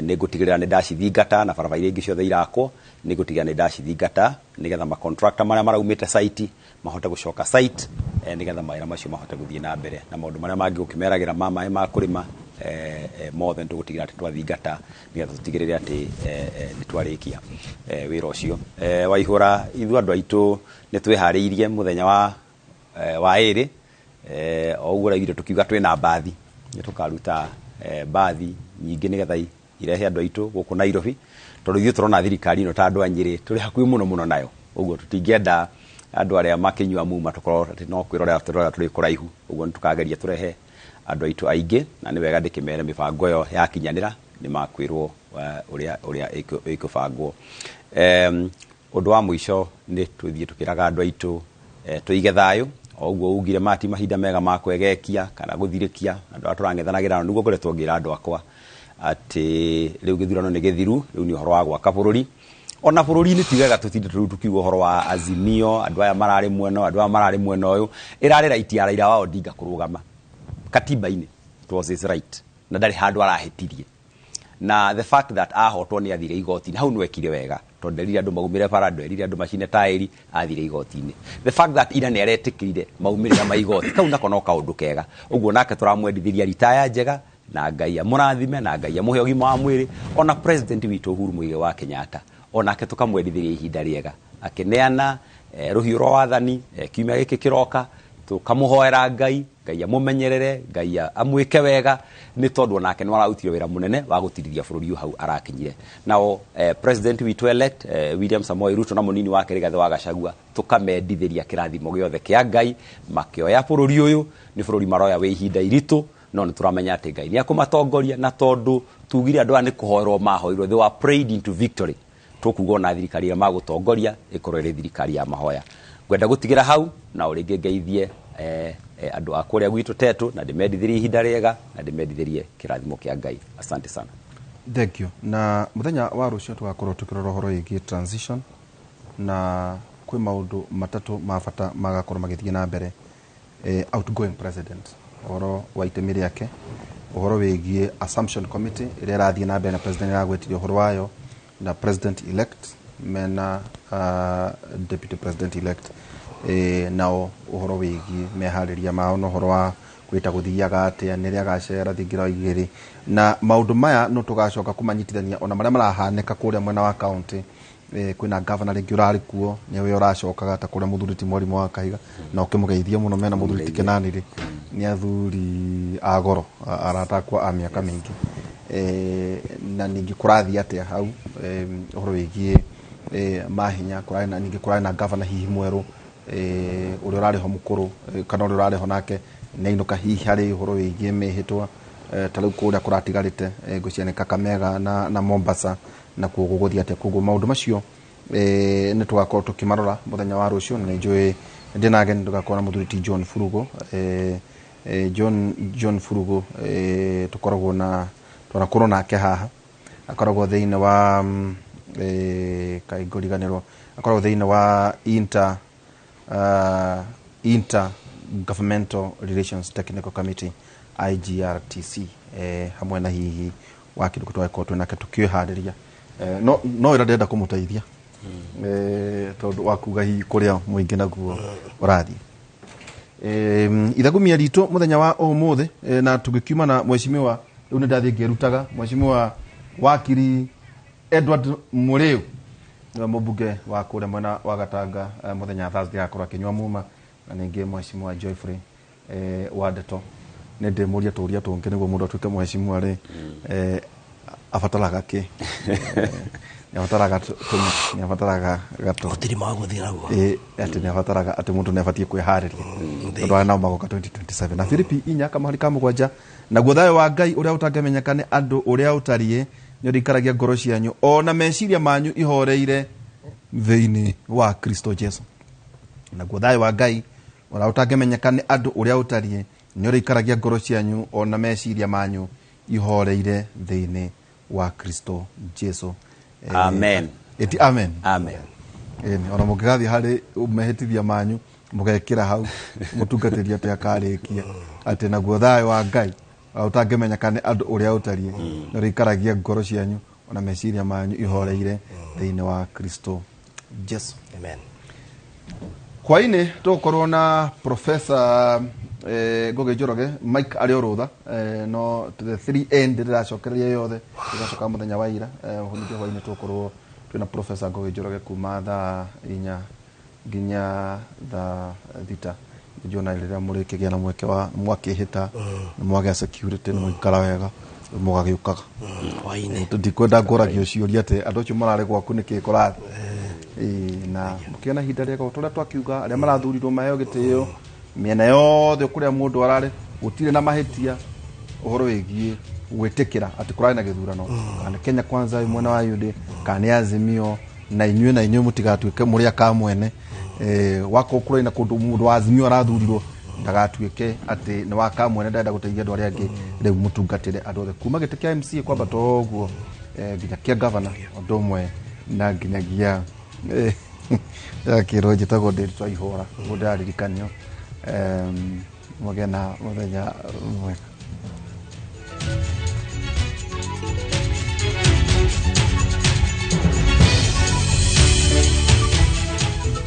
ni gutigirira ni ndacithingata na barabara ingi ciothe irako ni gutigira ni ndacithingata nigetha ma contractor maria maraumite site mahote gucoka site nigetha mawira macio mahote guthie na mbere na maundu maria mangi gukimeragira mama ma kurima mothe tugutigira ati twathingata nigetha tutigirire ati ni twarikia wira ucio Waihura ithu andu aitu ni twihariirie muthenya wa iri ogura igire tukiuga twina bathi ni tukaruta bathi nyingi nigetha irehe andu aitu guku Nairobi tondu ithu turona thirikari no ta andu anyiri turi hakuhi muno nayo uguo tutingenda andu aria makinyua muma tukorwo ati no kwirorera turi kuraihu uguo nitukageria turehe andu aitu aingi na ni wega ndikimere mibango yo yakinyanira ni makwirwo uria ikubangwo undu wa mwisho ni tuthie tukiraga andu aitu tuige thayo oguo ugire mati mahinda mega ma kwegekia kana guthirikia andu aturangethanagira niguo ngoretwo ngira andu akwa ati riu githurano ni githiru riu ni uhoro wa gwaka bururi ona bururi ni tigega tutinde tukiuga uhoro wa Azimio andu aya marari mweno andu aya marari mweno uyu irari right ya Raila wa Odinga kurugama katiba-ini it was his right na ndari handu arahetirie na the fact that ahotwo ni athire igoti hau nwekire wega tondu nderire andu magumire bara nderire andu macine tairi athire igoti-ini the fact that ira ni aretikirire maumirira ma igoti kau nako no kaundu kega uguo nake turamwendithiria ritaya njega na Ngai amurathime na Ngai amuhe ugima wa mwiri ona president witu Uhuru Muigai wa Kenyatta onake tukamwendithiria ihinda riega akineana ruhiu rwa wathani kiumia giki kiroka tukamuhoera Ngai amumenyerere Ngai amwike wega ni tondu onake ni arautire wira munene wa gutirithia bururi hau arakinyire nao president witu elect William Samoei Ruto na munini wake Rigathi wa Gachagua tukamendithiria kirathimo giothe kia Ngai makioya bururi uyu ni bururi maroya we ihinda iritu no ni turamenya ati Ngai ni akumatongoria na tondu tugire andu ani kuhoerwo mahoirwo they were prayed into victory tukugo na thirikari ya magutongoria ikorere thirikari ya mahoya gwenda gutigira hau na uringe ngeithie andu akuria gwitu tetu na ndimendithirie ihinda riega na ndimendithirie kirathimo kia Ngai asante sana thank you na muthenya wa rucio tugakorwo tukirora horo igi transition na kwi maundu matatu mabata magakorwo magithie na mbere outgoing president horo wa itemi riake uhoro wigie assumption committee ire rathie na mbere na president agwetirio horo wayo na president elect mena deputy president elect nao uhoro wigie mehariria mao no horo wa kwita guthiaga atia niria gacera thingira igiri na maundu maya no tugacoka kumanyitithania ona maria marahaneka kuria mwena wa county kwina governor ringi urari kuo niwe uracokaga ta kuria muthuriti Mwarimu wa Kahiga na ukimugeithia muno mena muthuriti Kinani ni athuri agoro aratakwa a miaka mingi na ningi kurathi atia hau uhoro wigie mahinya kurai na ningi kurai na governor hihi mweru uri urari ho mukuru kana uri urari ho nake neinuka hihi hari uhoro wigie mehitwa tariu kuria kuratigarite guciane Kakamega na Mombasa na kuguguthia ate kugu maundu macio ni tugakorwo tukimarora muthenya wa rucio ni njui ndinage ndugakora muthuriti John Furugo John Furugo tukoragwo na turakorwo nake haha akoragwo thiine wa kaiguriganirwo akoragwo thiine wa inter governmental relations technical committee IGRTC hamwe na hihi wakiru kutwaiko tunake tukihariria no ira ndenda kumutaithia tondu wakuga hihi kuria muingi naguo urathi ithagumia ritu muthenya wa umuthi na tugikiuma na mheshimiwa riu ni ndathi ngirutaga mheshimiwa wakiri Edward Muriu na mubunge wa kuria mwena wa Gatanga muthenya Thursday akorwa kinywa muma na ningi mheshimiwa Joyfrey Wadeto ne demoria turia tungi niguo mundu atuike mheshimiwa ri afataraga ki ni afataraga gato gutiri maguthira naguo ati ni afataraga ati mundu ne afatie kwihariria tondu ana magoka 2027 na Philip Inyaka mahali ka mugwanja na guthayo wa Ngai uria utangemenyekane andu uria utarie ni urikaragia ngoro cianyu ona meciria manyu ihoreire thiini wa Kristo Jesu na guthayo wa Ngai uria utangemenyekane andu uria utarie nä å rä ikaragia ngoro cianyu ona meciria manyu ihoreire thä-inä wa Kristo Jesu. Amen. Eti amen. Amen. Ona må kä gathiä harä mä tithia manyu må gekä ra hau må tungatä ria atä akarä kia atä naguo thayå wa Ngai å tangä menyeka nä andå å rä a å tariä nä å rä ikaragia ngoro cianyu ona meciria manyu ihoreire thä-inä wa Kristo Jesu. Amen. Hwainä tå korwo na Professor Ngũgĩ Njoroge Mike arĩ o rũtha no to the 3 end ndĩracokereria yothe igacoka mũthenya wa ira ningĩ hwainĩ tũkorwo twĩna Professor Ngũgĩ Njoroge kuma thaa 4 nginya thaa 6 njona rĩrĩa mũrĩkĩgĩa na mweke wa mwakĩhĩta mwagĩa security nĩ mũikara wega mũgagĩũkaga hwainĩ tũtikwenda ngũragio ciũria atĩ andũ acio mararĩ gwaku nĩkĩ kũrathiĩ na mũkĩona ihinda rĩega tũrĩa twakiuga arĩa marathurirwo maheo gĩtĩo miena yothe kuria mundu arare gutire na mahitia uhoro wigie gwitikira ati kurari na githurano kana Kenya Kwanza mwena wa UD kana Azimio na inyuĩ mutigatuike muri aka mwene wako kurari na kundu mundu wa Azimio arathurirwo ndagatuike ati ni waka mwene ndenda guteithia andu aria angi riu mutungatire andu othe kuma giti kia MC kwamba toguo nginya kia governor andu mwe na nginyagia yakiro njitagwo Ndĩri Twaihũra mundu aririkanio mwagena muthenya mwega.